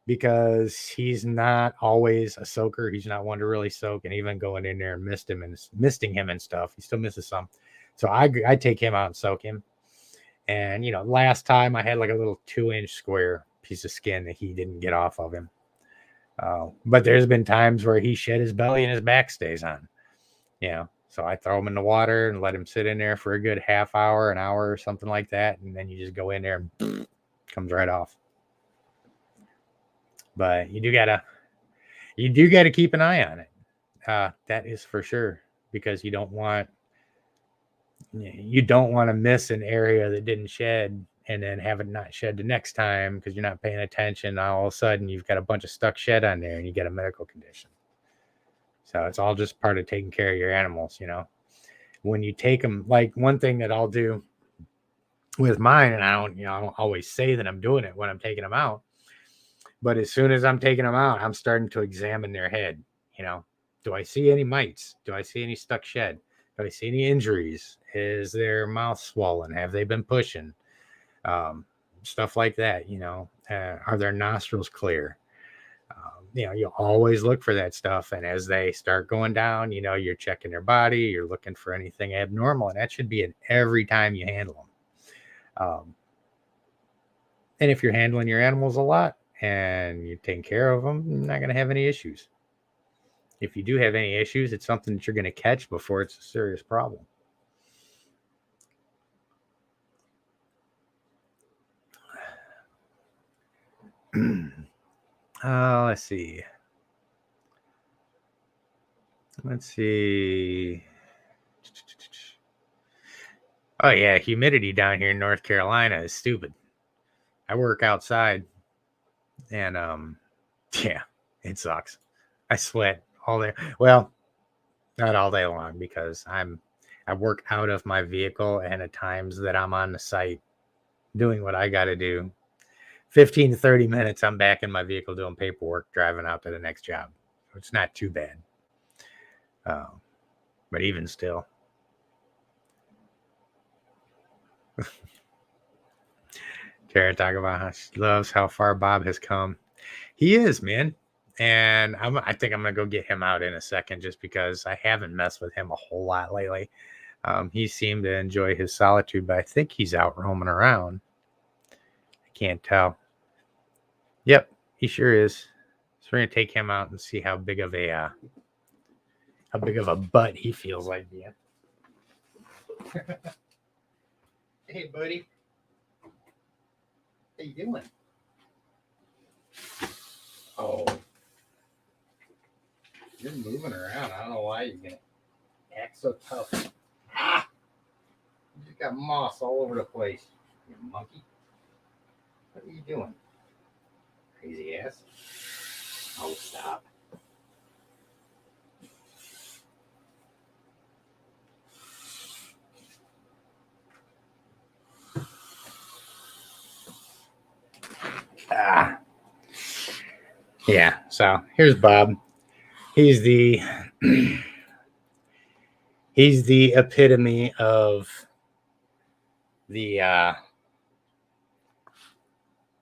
because he's not always a soaker. He's not one to really soak, and even going in there and misting him and stuff, he still misses some. So I take him out and soak him. And, last time I had like a little 2-inch square piece of skin that he didn't get off of him. But there's been times where he shed his belly and his back stays on. So I throw him in the water and let him sit in there for a good half hour, an hour or something like that. And then you just go in there and comes right off. But you do gotta keep an eye on it. That is for sure, because you don't want to miss an area that didn't shed and then have it not shed the next time because you're not paying attention. All of a sudden you've got a bunch of stuck shed on there and you get a medical condition. So it's all just part of taking care of your animals. When you take them, like one thing that I'll do with mine, and I don't always say that I'm doing it when I'm taking them out, but as soon as I'm taking them out, I'm starting to examine their head. Do I see any mites? Do I see any stuck shed? Do I see any injuries? Is their mouth swollen? Have they been pushing? Stuff like that. Are their nostrils clear? You always look for that stuff. And as they start going down, you're checking their body, you're looking for anything abnormal, and that should be in every time you handle them. And if you're handling your animals a lot and you're taking care of them, you're not going to have any issues. If you do have any issues, it's something that you're going to catch before it's a serious problem. Let's see. Oh, yeah. Humidity down here in North Carolina is stupid. I work outside and, yeah, it sucks. I sweat all day. Well, not all day long because I work out of my vehicle, and at times that I'm on the site doing what I got to do, 15 to 30 minutes, I'm back in my vehicle doing paperwork, driving out to the next job. It's not too bad. But even still. Kara talk about how she loves how far Bob has come. He is, man. And I think I'm gonna go get him out in a second, just because I haven't messed with him a whole lot lately. He seemed to enjoy his solitude, but I think he's out roaming around. I can't tell. Yep, he sure is. So we're gonna take him out and see how big of a butt he feels like being. Hey, buddy. How you doing? Oh, you're moving around. I don't know why you're gonna act so tough. Ah, you just got moss all over the place. You monkey. What are you doing? Crazy ass. Oh, stop. Ah. Yeah, so here's Bob. He's the he's the epitome of the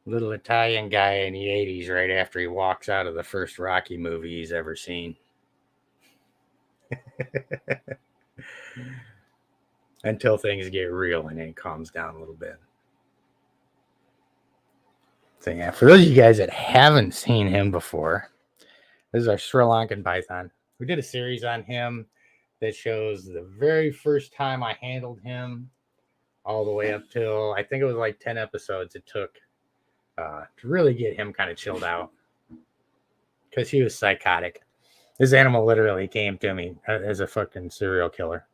little Italian guy in the 80s right after he walks out of the first Rocky movie he's ever seen. Until things get real and it calms down a little bit. So yeah, for those of you guys that haven't seen him before, this is our Sri Lankan python. We did a series on him that shows the very first time I handled him all the way up till, I think it was like 10 episodes it took to really get him kind of chilled out, because he was psychotic. This animal literally came to me as a fucking serial killer.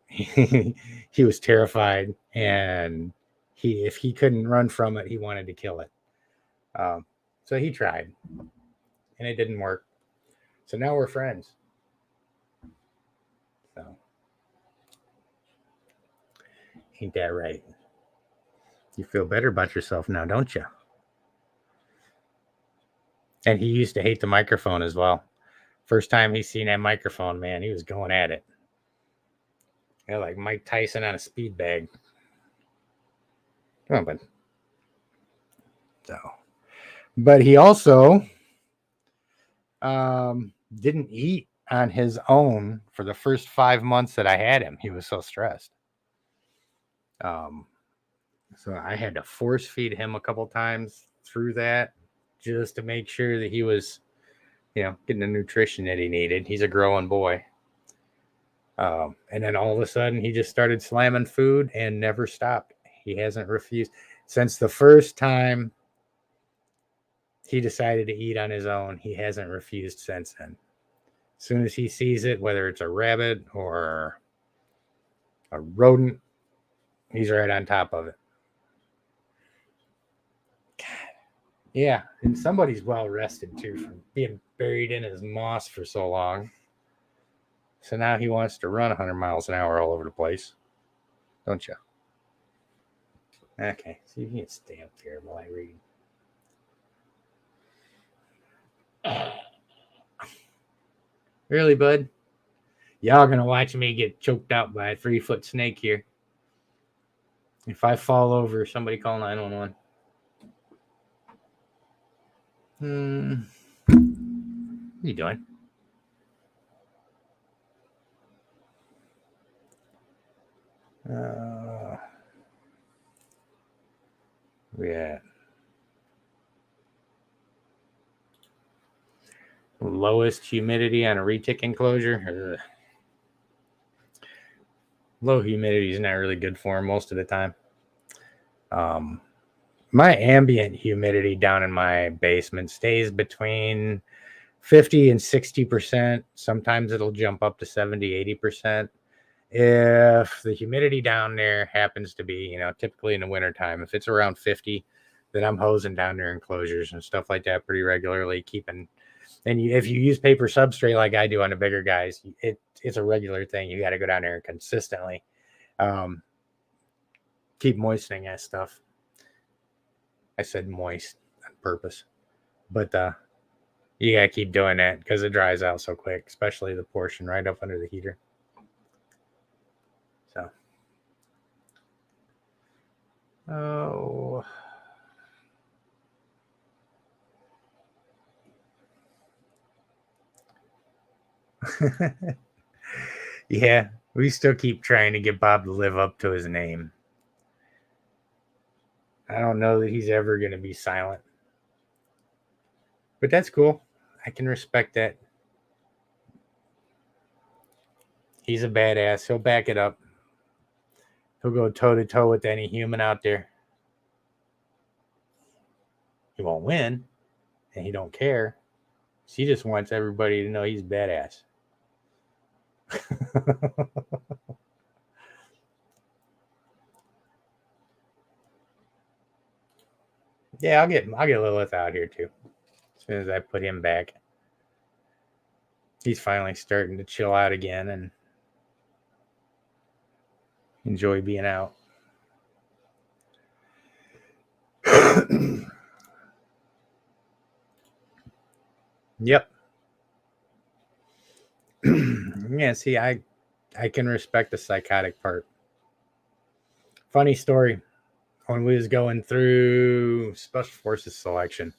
He was terrified, and if he couldn't run from it, he wanted to kill it. So he tried, and it didn't work. So now we're friends. So ain't that right? You feel better about yourself now, don't you? And he used to hate the microphone as well. First time he seen that microphone, man, he was going at it. Yeah, like Mike Tyson on a speed bag. Come on, bud. So, but he also didn't eat on his own for the first 5 months that I had him. He was so stressed. So I had to force feed him a couple times through that, just to make sure that he was, getting the nutrition that he needed. He's a growing boy. And then all of a sudden he just started slamming food and never stopped. He hasn't refused since the first time he decided to eat on his own. He hasn't refused since then. As soon as he sees it, whether it's a rabbit or a rodent, he's right on top of it. God. Yeah, and somebody's well rested too from being buried in his moss for so long. So now he wants to run 100 miles an hour all over the place. Don't you? Okay, so you can stay up here while I read. Really, bud? Y'all gonna watch me get choked out by a 3-foot snake here. If I fall over, somebody call 911. What are you doing? Yeah. Lowest humidity on a retic enclosure. Ugh. Low humidity is not really good for them most of the time. My ambient humidity down in my basement stays between 50 and 60%. Sometimes it'll jump up to 70, 80%. If the humidity down there happens to be, typically in the wintertime, if it's around 50, then I'm hosing down their enclosures and stuff like that pretty regularly, if you use paper substrate like I do on the bigger guys, it's a regular thing. You got to go down there and consistently keep moistening that stuff. I said moist on purpose, but you got to keep doing that because it dries out so quick, especially the portion right up under the heater. So, Oh. Yeah, we still keep trying to get Bob to live up to his name. I don't know that he's ever going to be silent. But that's cool. I can respect that. He's a badass. He'll back it up. He'll go toe to toe with any human out there. He won't win, and he don't care. He just wants everybody to know he's badass. Yeah, I'll get Lilith out here too. As soon as I put him back. He's finally starting to chill out again and enjoy being out. Yep. Yeah, see, I can respect the psychotic part. Funny story. When we was going through Special Forces selection,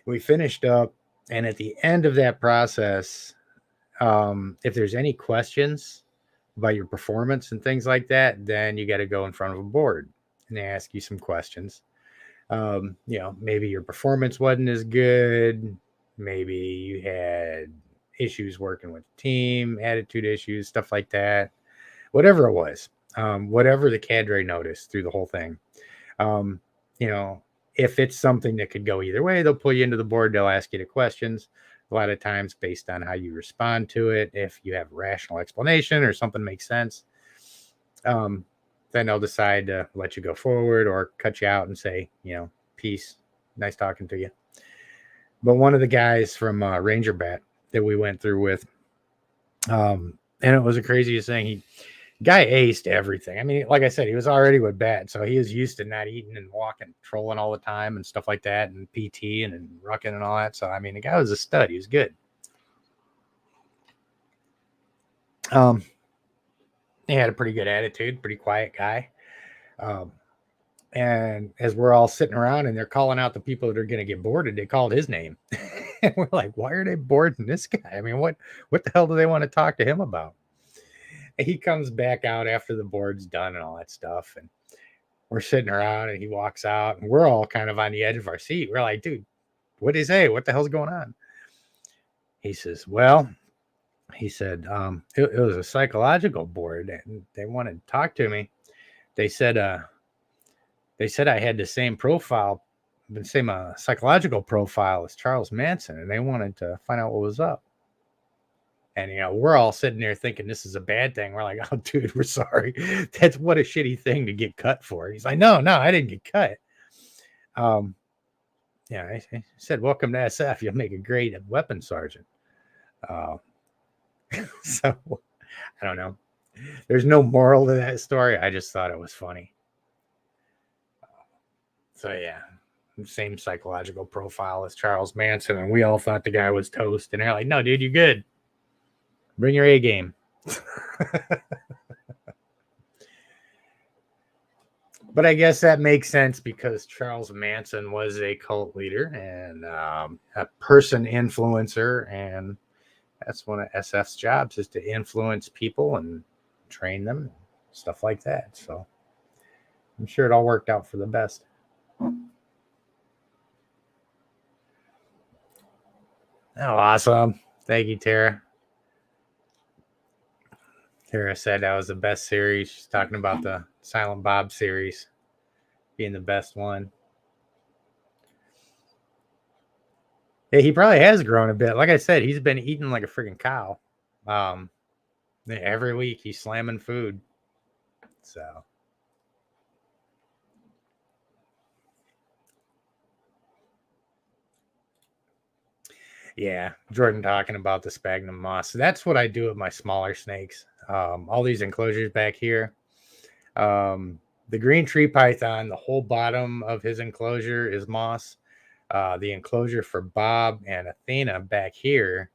we finished up, and at the end of that process, if there's any questions about your performance and things like that, then you got to go in front of a board and they ask you some questions. Maybe your performance wasn't as good. Maybe you had issues working with the team, attitude issues, stuff like that. Whatever it was, whatever the cadre noticed through the whole thing. If it's something that could go either way, they'll pull you into the board. They'll ask you the questions. A lot of times based on how you respond to it, if you have a rational explanation or something makes sense, then they'll decide to let you go forward or cut you out and say, peace, nice talking to you. But one of the guys from Ranger Bat that we went through with, and it was the craziest thing. Guy aced everything. I mean, like I said, he was already with Bat, so he was used to not eating and walking, trolling all the time and stuff like that, and PT and rucking and all that. So, I mean, the guy was a stud. He was good. He had a pretty good attitude, pretty quiet guy. And as we're all sitting around and they're calling out the people that are going to get boarded, they called his name. And we're like, why are they boarding this guy? I mean, what the hell do they want to talk to him about? And he comes back out after the board's done and all that stuff. And we're sitting around and he walks out and we're all kind of on the edge of our seat. We're like, dude, what did he say? What the hell's going on? He says, well, he said, it was a psychological board and they wanted to talk to me. They said I had the same profile, the same psychological profile as Charles Manson, and they wanted to find out what was up. And, we're all sitting there thinking this is a bad thing. We're like, oh, dude, we're sorry. That's what a shitty thing to get cut for. He's like, no, I didn't get cut. I said, welcome to SF. You'll make a great weapons sergeant. So, I don't know. There's no moral to that story. I just thought it was funny. So, yeah, same psychological profile as Charles Manson. And we all thought the guy was toast. And they're like, no, dude, you're good. Bring your A game. But I guess that makes sense because Charles Manson was a cult leader and a person influencer. And that's one of SF's jobs is to influence people and train them, stuff like that. So I'm sure it all worked out for the best. Oh, awesome. Thank you, Tara. Tara said that was the best series. She's talking about the Silent Bob series being the best one. Yeah, he probably has grown a bit. Like I said, he's been eating like a freaking cow. Every week he's slamming food. So. Yeah, Jordan talking about the sphagnum moss. So that's what I do with my smaller snakes. All these enclosures back here. The green tree python, the whole bottom of his enclosure is moss. The enclosure for Bob and Athena back here,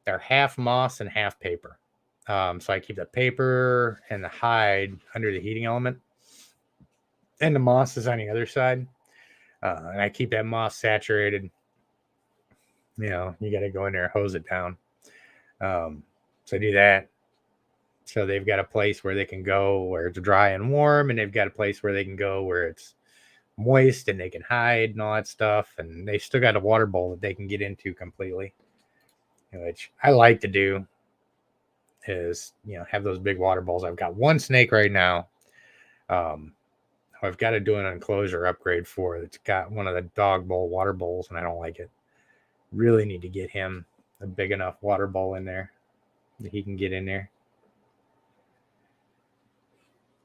they're half moss and half paper. So I keep the paper and the hide under the heating element. and the moss is on the other side. And I keep that moss saturated. You know, you got to go in there and hose it down. So I do that. So they've got a place where they can go where it's dry and warm, and they've got a place where they can go where it's moist and they can hide and all that stuff. And they still got a water bowl that they can get into completely, which I like to do. Is, you know, have those big water bowls. I've got one snake right now. I've got to do an enclosure upgrade for. It's got one of the dog bowl water bowls, and I don't like it. Really need to get him a big enough water bowl in there that he can get in there.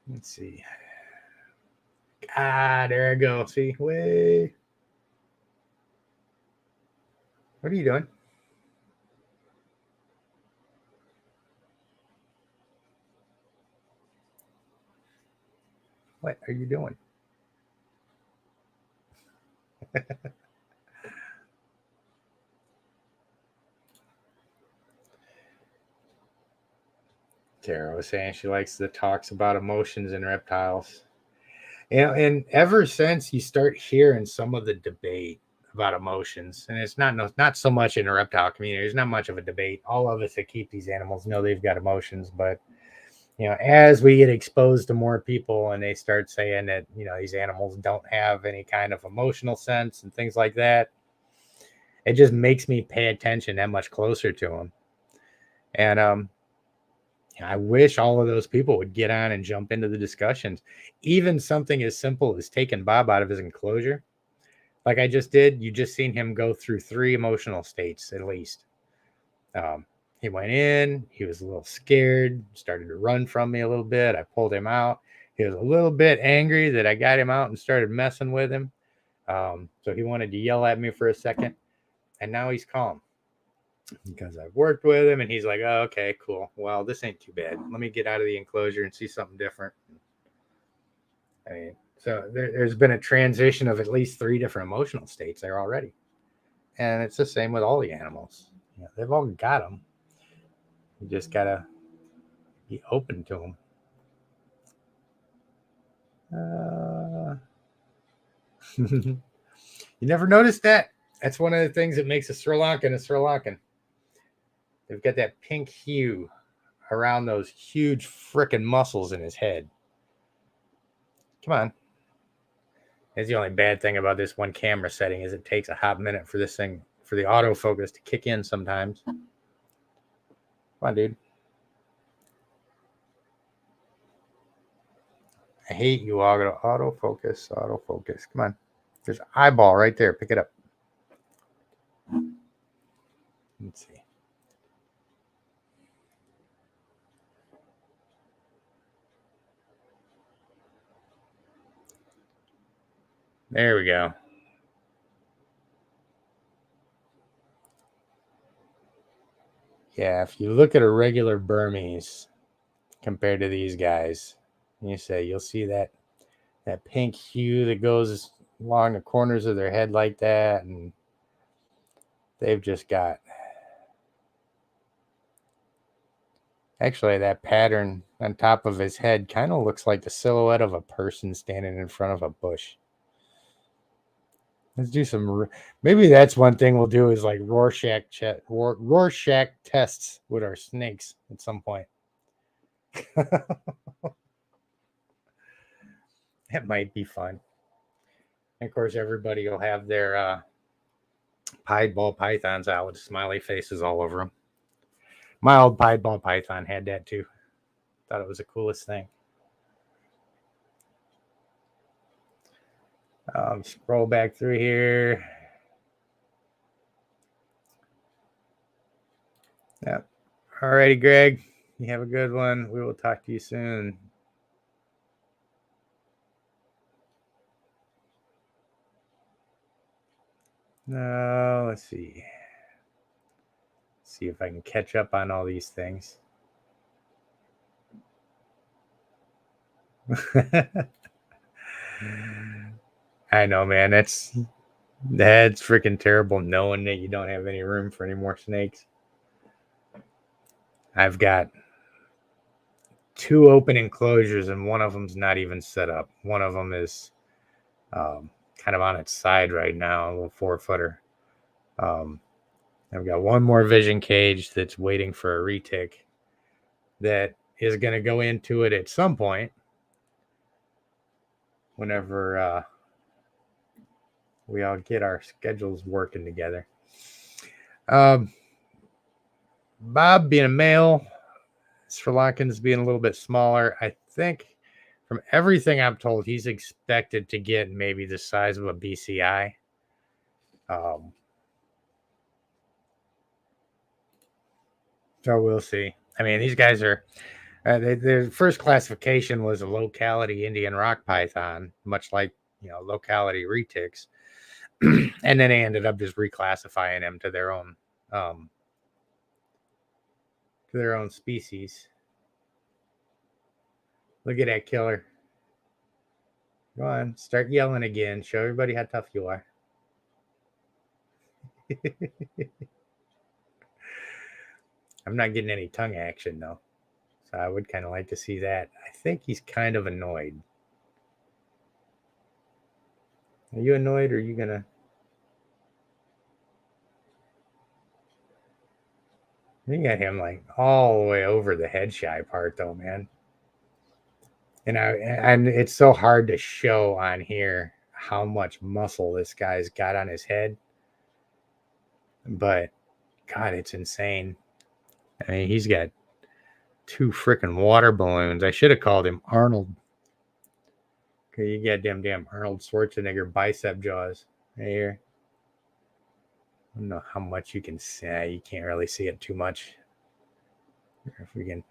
Let's see. Ah, there I go. See, way. What are you doing? What are you doing? Tara was saying she likes the talks about emotions in reptiles. You know, and ever since you start hearing some of the debate about emotions, and it's not so much in the reptile community, there's not much of a debate. All of us that keep these animals know they've got emotions, but you know, as we get exposed to more people and they start saying that, you know, these animals don't have any kind of emotional sense and things like that, it just makes me pay attention that much closer to them. And I wish all of those people would get on and jump into the discussions. Even something as simple as taking Bob out of his enclosure, like I just did. You just seen him go through 3 emotional states at least. He went in, he was a little scared, started to run from me a little bit. I pulled him out. He was a little bit angry that I got him out and started messing with him. So he wanted to yell at me for a second, and now he's calm because I've worked with him, and he's like, oh, okay, cool. Well, this ain't too bad. Let me get out of the enclosure and see something different. I mean, so there's been a transition of at least 3 different emotional states there already. And it's the same with all the animals. You know, they've all got them. You just got to be open to them. You never noticed that? That's one of the things that makes a Sri Lankan a Sri Lankan. They've got that pink hue around those huge frickin' muscles in his head. Come on. That's the only bad thing about this one camera setting is it takes a hot minute for this thing, for the autofocus to kick in sometimes. Come on, dude. I hate you, autofocus. Come on. There's an eyeball right there. Pick it up. Let's see. There we go. Yeah, if you look at a regular Burmese compared to these guys, you'll see that pink hue that goes along the corners of their head like that, and they've just got actually that pattern on top of his head kind of looks like the silhouette of a person standing in front of a bush. Let's do some. Maybe that's one thing we'll do is like Rorschach tests with our snakes at some point. That might be fun. And of course, everybody will have their pied ball pythons out with smiley faces all over them. My old pied ball python had that too. Thought it was the coolest thing. Scroll back through here. Yep. Alrighty, Greg. You have a good one. We will talk to you soon. No, let's see. See if I can catch up on all these things. I know, man. That's freaking terrible knowing that you don't have any room for any more snakes. I've got 2 open enclosures, and one of them's not even set up. One of them is kind of on its side right now, a little 4-footer. I've got one more vision cage that's waiting for a retic that is going to go into it at some point whenever we all get our schedules working together. Bob being a male, Sri Lankans being a little bit smaller. I think from everything I'm told, he's expected to get maybe the size of a BCI. So we'll see. I mean, these guys are, their first classification was a locality Indian rock python, much like, locality retics. And then they ended up just reclassifying them to their own species. Look at that killer. Go on, start yelling again. Show everybody how tough you are. I'm not getting any tongue action though. So I would kind of like to see that. I think he's kind of annoyed. Are you annoyed, or are you gonna? You got him like all the way over the head shy part though, man. And it's so hard to show on here how much muscle this guy's got on his head. But God, it's insane. I mean, he's got 2 freaking water balloons. I should have called him Arnold. Okay, you got damn Arnold Schwarzenegger bicep jaws right here. I don't know how much you can see. You can't really see it too much. If we can.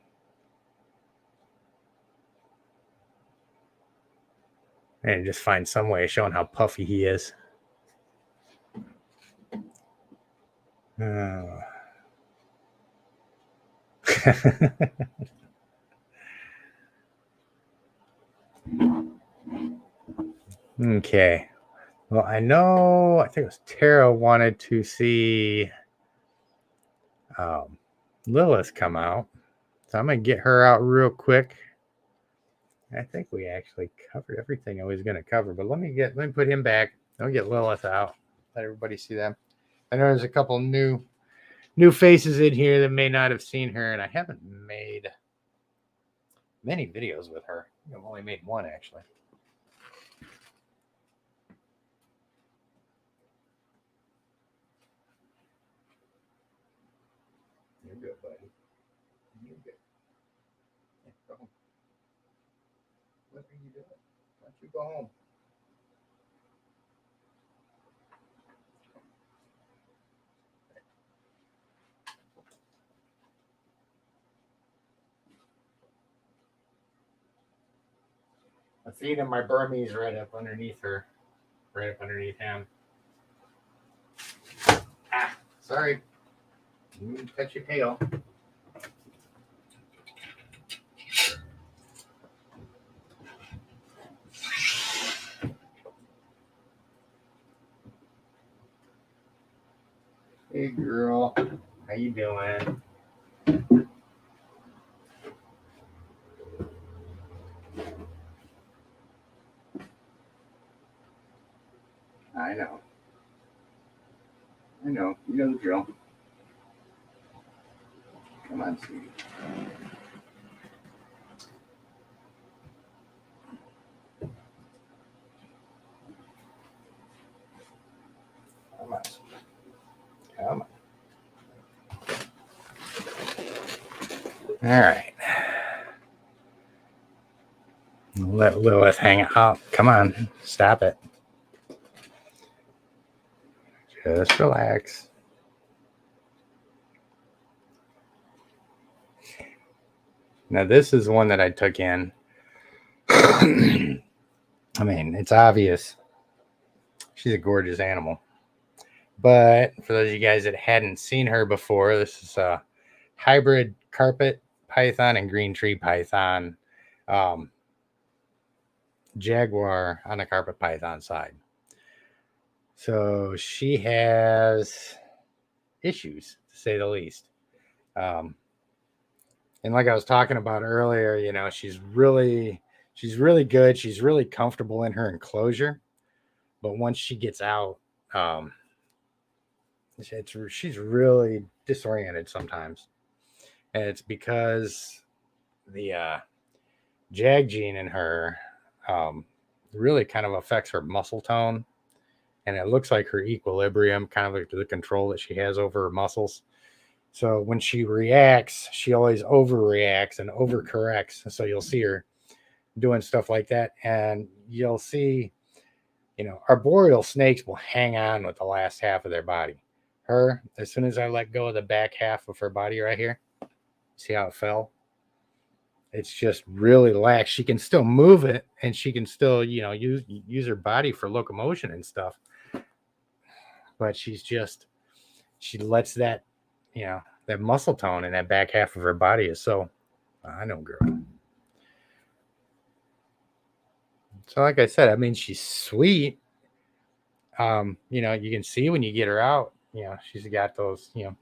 And just find some way of showing how puffy he is. Oh. Okay. Well, I think it was Tara wanted to see Lilith come out. So I'm going to get her out real quick. I think we actually covered everything I was going to cover, but let me put him back. I'll get Lilith out. Let everybody see them. I know there's a couple new faces in here that may not have seen her, and I haven't made many videos with her. I've only made one, actually. You're good, buddy. You're good. Yeah, go home. What are you doing? Why don't you go home? I'm feeding my Burmese right up underneath her. Right up underneath him. Ah, sorry. You touch your tail. Hey girl, how you doing? I know. You know the drill. Come on, sweetie. Come on. Come on. All right. Let Lilith hang out. Come on. Stop it. Just relax. Now, this is one that I took in. I mean, it's obvious. She's a gorgeous animal. But for those of you guys that hadn't seen her before, this is a hybrid carpet python and green tree python. Jaguar on the carpet python side. So she has issues, to say the least. And like I was talking about earlier, you know, she's really good. She's really comfortable in her enclosure. But once she gets out, um, she's really disoriented sometimes. And it's because the JAG gene in her um, really kind of affects her muscle tone. And it looks like her equilibrium, kind of like the control that she has over her muscles. So when she reacts, she always overreacts and overcorrects. So you'll see her doing stuff like that. And you'll see, you know, arboreal snakes will hang on with the last half of their body. Her, as soon as I let go of the back half of her body right here, see how it fell? It's just really lax. She can still move it and she can still, you know, use her body for locomotion and stuff. But she lets that, you know, that muscle tone in that back half of her body is so, I know, girl. So, like I said, I mean, she's sweet. You know, you can see when you get her out, you know, she's got those, you know,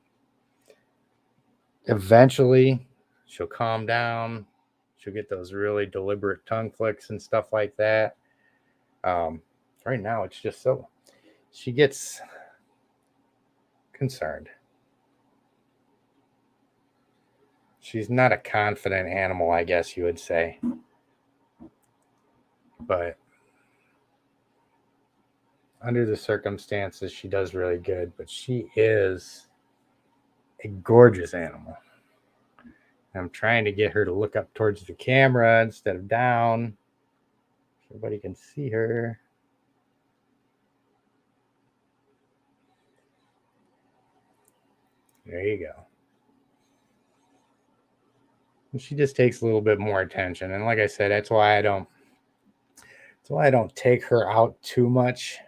eventually she'll calm down. She'll get those really deliberate tongue flicks and stuff like that. Right now, it's just so, she gets concerned. She's not a confident animal, I guess you would say. But under the circumstances, she does really good. But she is a gorgeous animal. I'm trying to get her to look up towards the camera instead of down, so everybody can see her. There you go. And she just takes a little bit more attention, and like I said, that's why I don't take her out too much.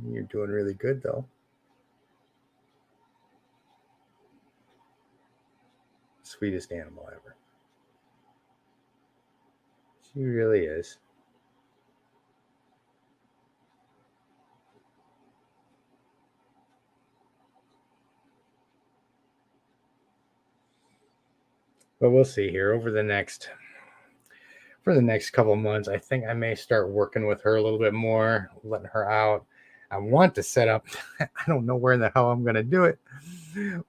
You're doing really good, though. Sweetest animal ever. She really is. But we'll see here over the next couple of months. I think I may start working with her a little bit more, letting her out. I want to set up, I don't know where in the hell I'm going to do it,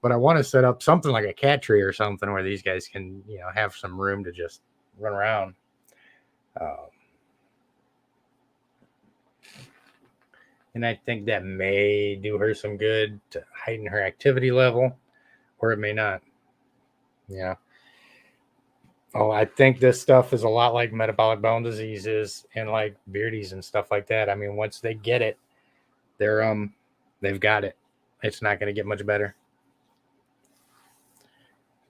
but I want to set up something like a cat tree or something where these guys can, you know, have some room to just run around. And I think that may do her some good to heighten her activity level, or it may not. Yeah. Oh, I think this stuff is a lot like metabolic bone diseases and like beardies and stuff like that. I mean, once they get it, they've got it. It's not going to get much better.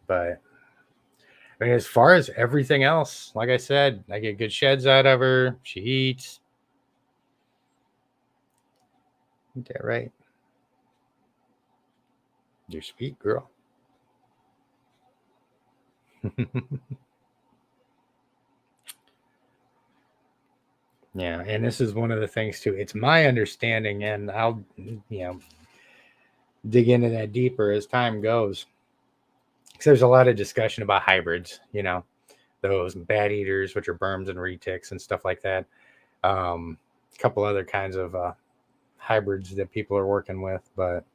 But I mean, as far as everything else, like I said, I get good sheds out of her. She eats. Ain't that right? You're sweet, girl. Yeah, and this is one of the things too. It's my understanding, and I'll, you know, dig into that deeper as time goes. Because there's a lot of discussion about hybrids, you know, those bat eaters, which are berms and retics and stuff like that. A couple other kinds of hybrids that people are working with, but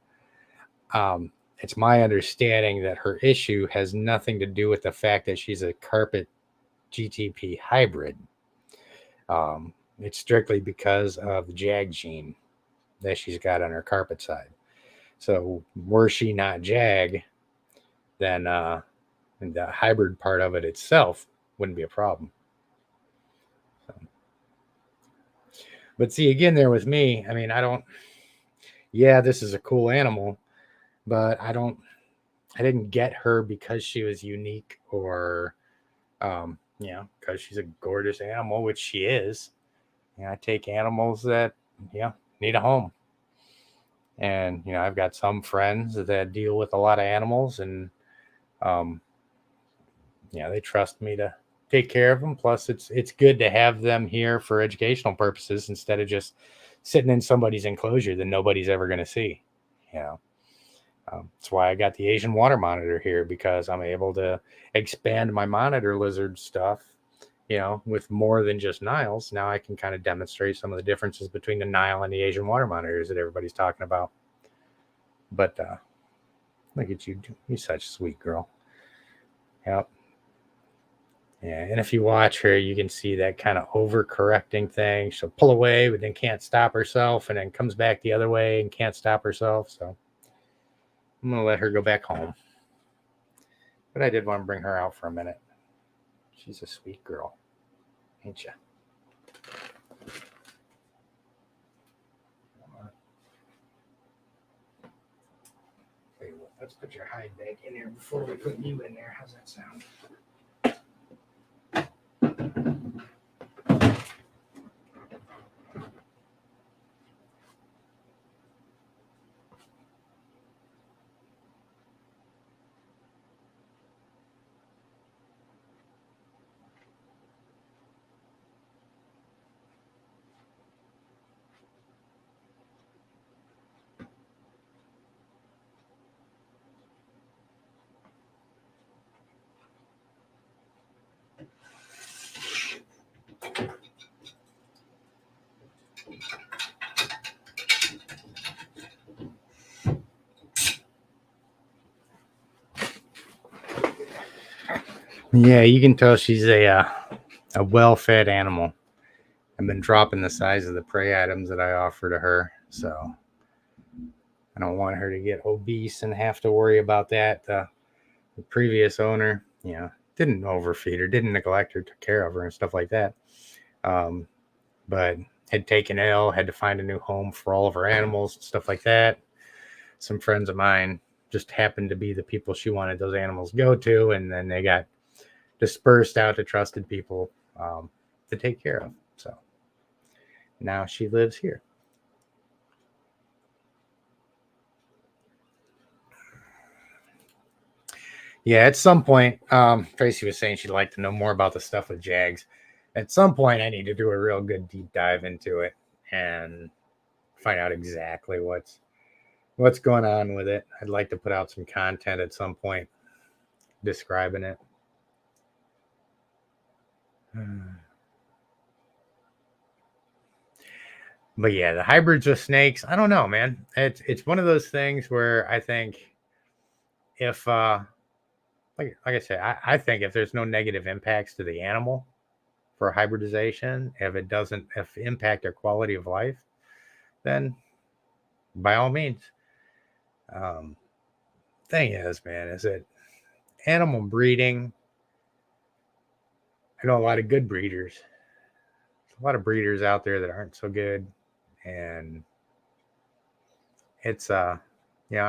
it's my understanding that her issue has nothing to do with the fact that she's a carpet GTP hybrid. It's strictly because of the JAG gene that she's got on her carpet side. So were she not JAG, then the hybrid part of it itself wouldn't be a problem. So. But see, again, there with me, I mean, yeah, this is a cool animal, but I didn't get her because she was unique or, you know, because she's a gorgeous animal, which she is. You know, I take animals that, yeah, need a home. And, you know, I've got some friends that deal with a lot of animals and, yeah, they trust me to take care of them. Plus it's good to have them here for educational purposes instead of just sitting in somebody's enclosure that nobody's ever going to see, you know. That's why I got the Asian water monitor here, because I'm able to expand my monitor lizard stuff, with more than just Niles. Now I can kind of demonstrate some of the differences between the Nile and the Asian water monitors that everybody's talking about. But look at you. You're such a sweet girl. Yep. Yeah, and if you watch her, you can see that kind of overcorrecting thing. She'll pull away, but then can't stop herself, and then comes back the other way and can't stop herself. So I'm going to let her go back home. But I did want to bring her out for a minute. She's a sweet girl, ain't ya? Let's put your hide back in there before we put you in there. How's that sound? Yeah, you can tell she's a well-fed animal. I've been dropping the size of the prey items that I offer to her, so I don't want her to get obese and have to worry about that. The previous owner, didn't overfeed her, didn't neglect her, took care of her and stuff like that. But had taken ill, had to find a new home for all of her animals, stuff like that. Some friends of mine just happened to be the people she wanted those animals to go to, and then they got dispersed out to trusted people to take care of. So now she lives here. Yeah, at some point, Tracy was saying she'd like to know more about the stuff with Jags. At some point, I need to do a real good deep dive into it and find out exactly what's going on with it. I'd like to put out some content at some point describing it. But yeah, the hybrids with snakes, I don't know, man. It's one of those things where I think if like I said, I think if there's no negative impacts to the animal for hybridization, if it doesn't impact their quality of life, then by all means. Thing is, man, is that animal breeding, I know a lot of good breeders. There's a lot of breeders out there that aren't so good. And it's I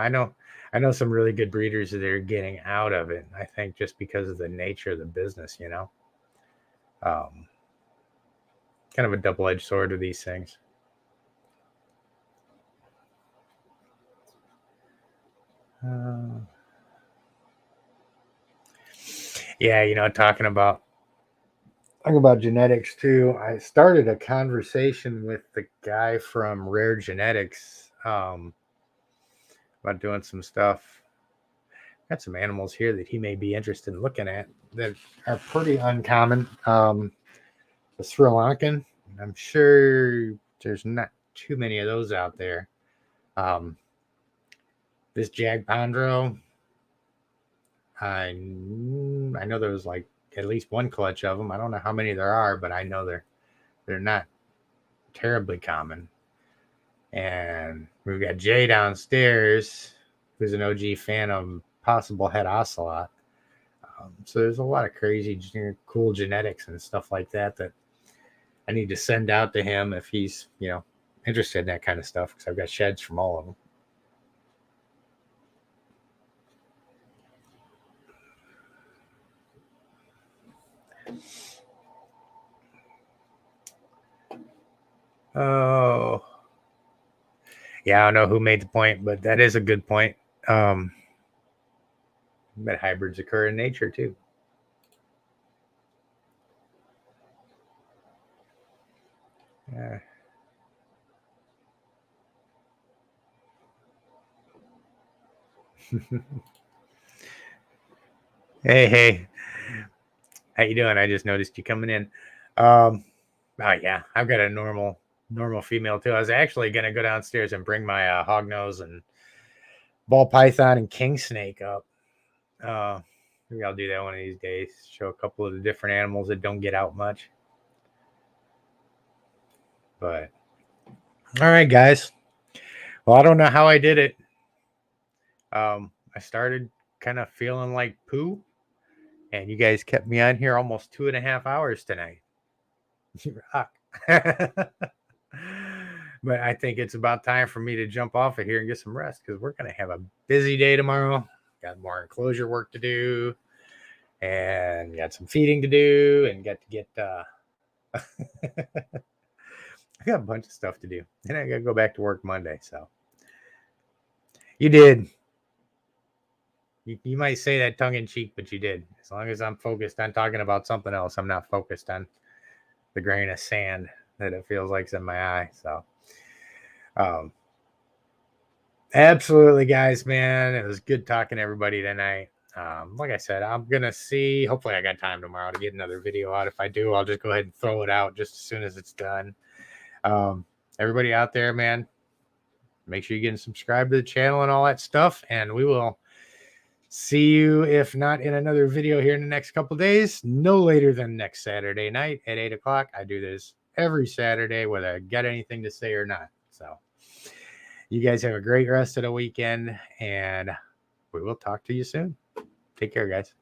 know some really good breeders that are getting out of it. I think just because of the nature of the business, kind of a double-edged sword with these things. Yeah, talking about genetics too. I started a conversation with the guy from Rare Genetics about doing some stuff. Got some animals here that he may be interested in looking at that are pretty uncommon. The Sri Lankan, I'm sure there's not too many of those out there. This Jagpondro, I know there was like at least one clutch of them. I don't know how many there are, but I know they're not terribly common. And we've got Jay downstairs, who's an OG fan of Possible Head Ocelot. So there's a lot of crazy, cool genetics and stuff like that I need to send out to him if he's, interested in that kind of stuff, because I've got sheds from all of them. Oh, yeah, I don't know who made the point, but that is a good point. But hybrids occur in nature too. Yeah. Hey, how you doing? I just noticed you coming in. Oh yeah, I've got a normal female too. I was actually gonna go downstairs and bring my hognose and ball python and king snake up. Maybe I'll do that one of these days. Show a couple of the different animals that don't get out much. But all right, guys. Well, I don't know how I did it. I started kind of feeling like poo, and you guys kept me on here almost 2.5 hours tonight. You rock. But I think it's about time for me to jump off of here and get some rest because we're going to have a busy day tomorrow. Got more enclosure work to do and got some feeding to do and got to get I got a bunch of stuff to do and I got to go back to work Monday. So you did. You might say that tongue in cheek, but you did. As long as I'm focused on talking about something else, I'm not focused on the grain of sand that it feels like is in my eye. So absolutely, guys, man. It was good talking to everybody tonight. Like I said, I'm going to see. Hopefully, I got time tomorrow to get another video out. If I do, I'll just go ahead and throw it out just as soon as it's done. Everybody out there, man, make sure you get subscribed to the channel and all that stuff. And we will see you, if not in another video here in the next couple days, no later than next Saturday night at 8 o'clock. I do this every Saturday, whether I got anything to say or not. So you guys have a great rest of the weekend, and we will talk to you soon. Take care, guys.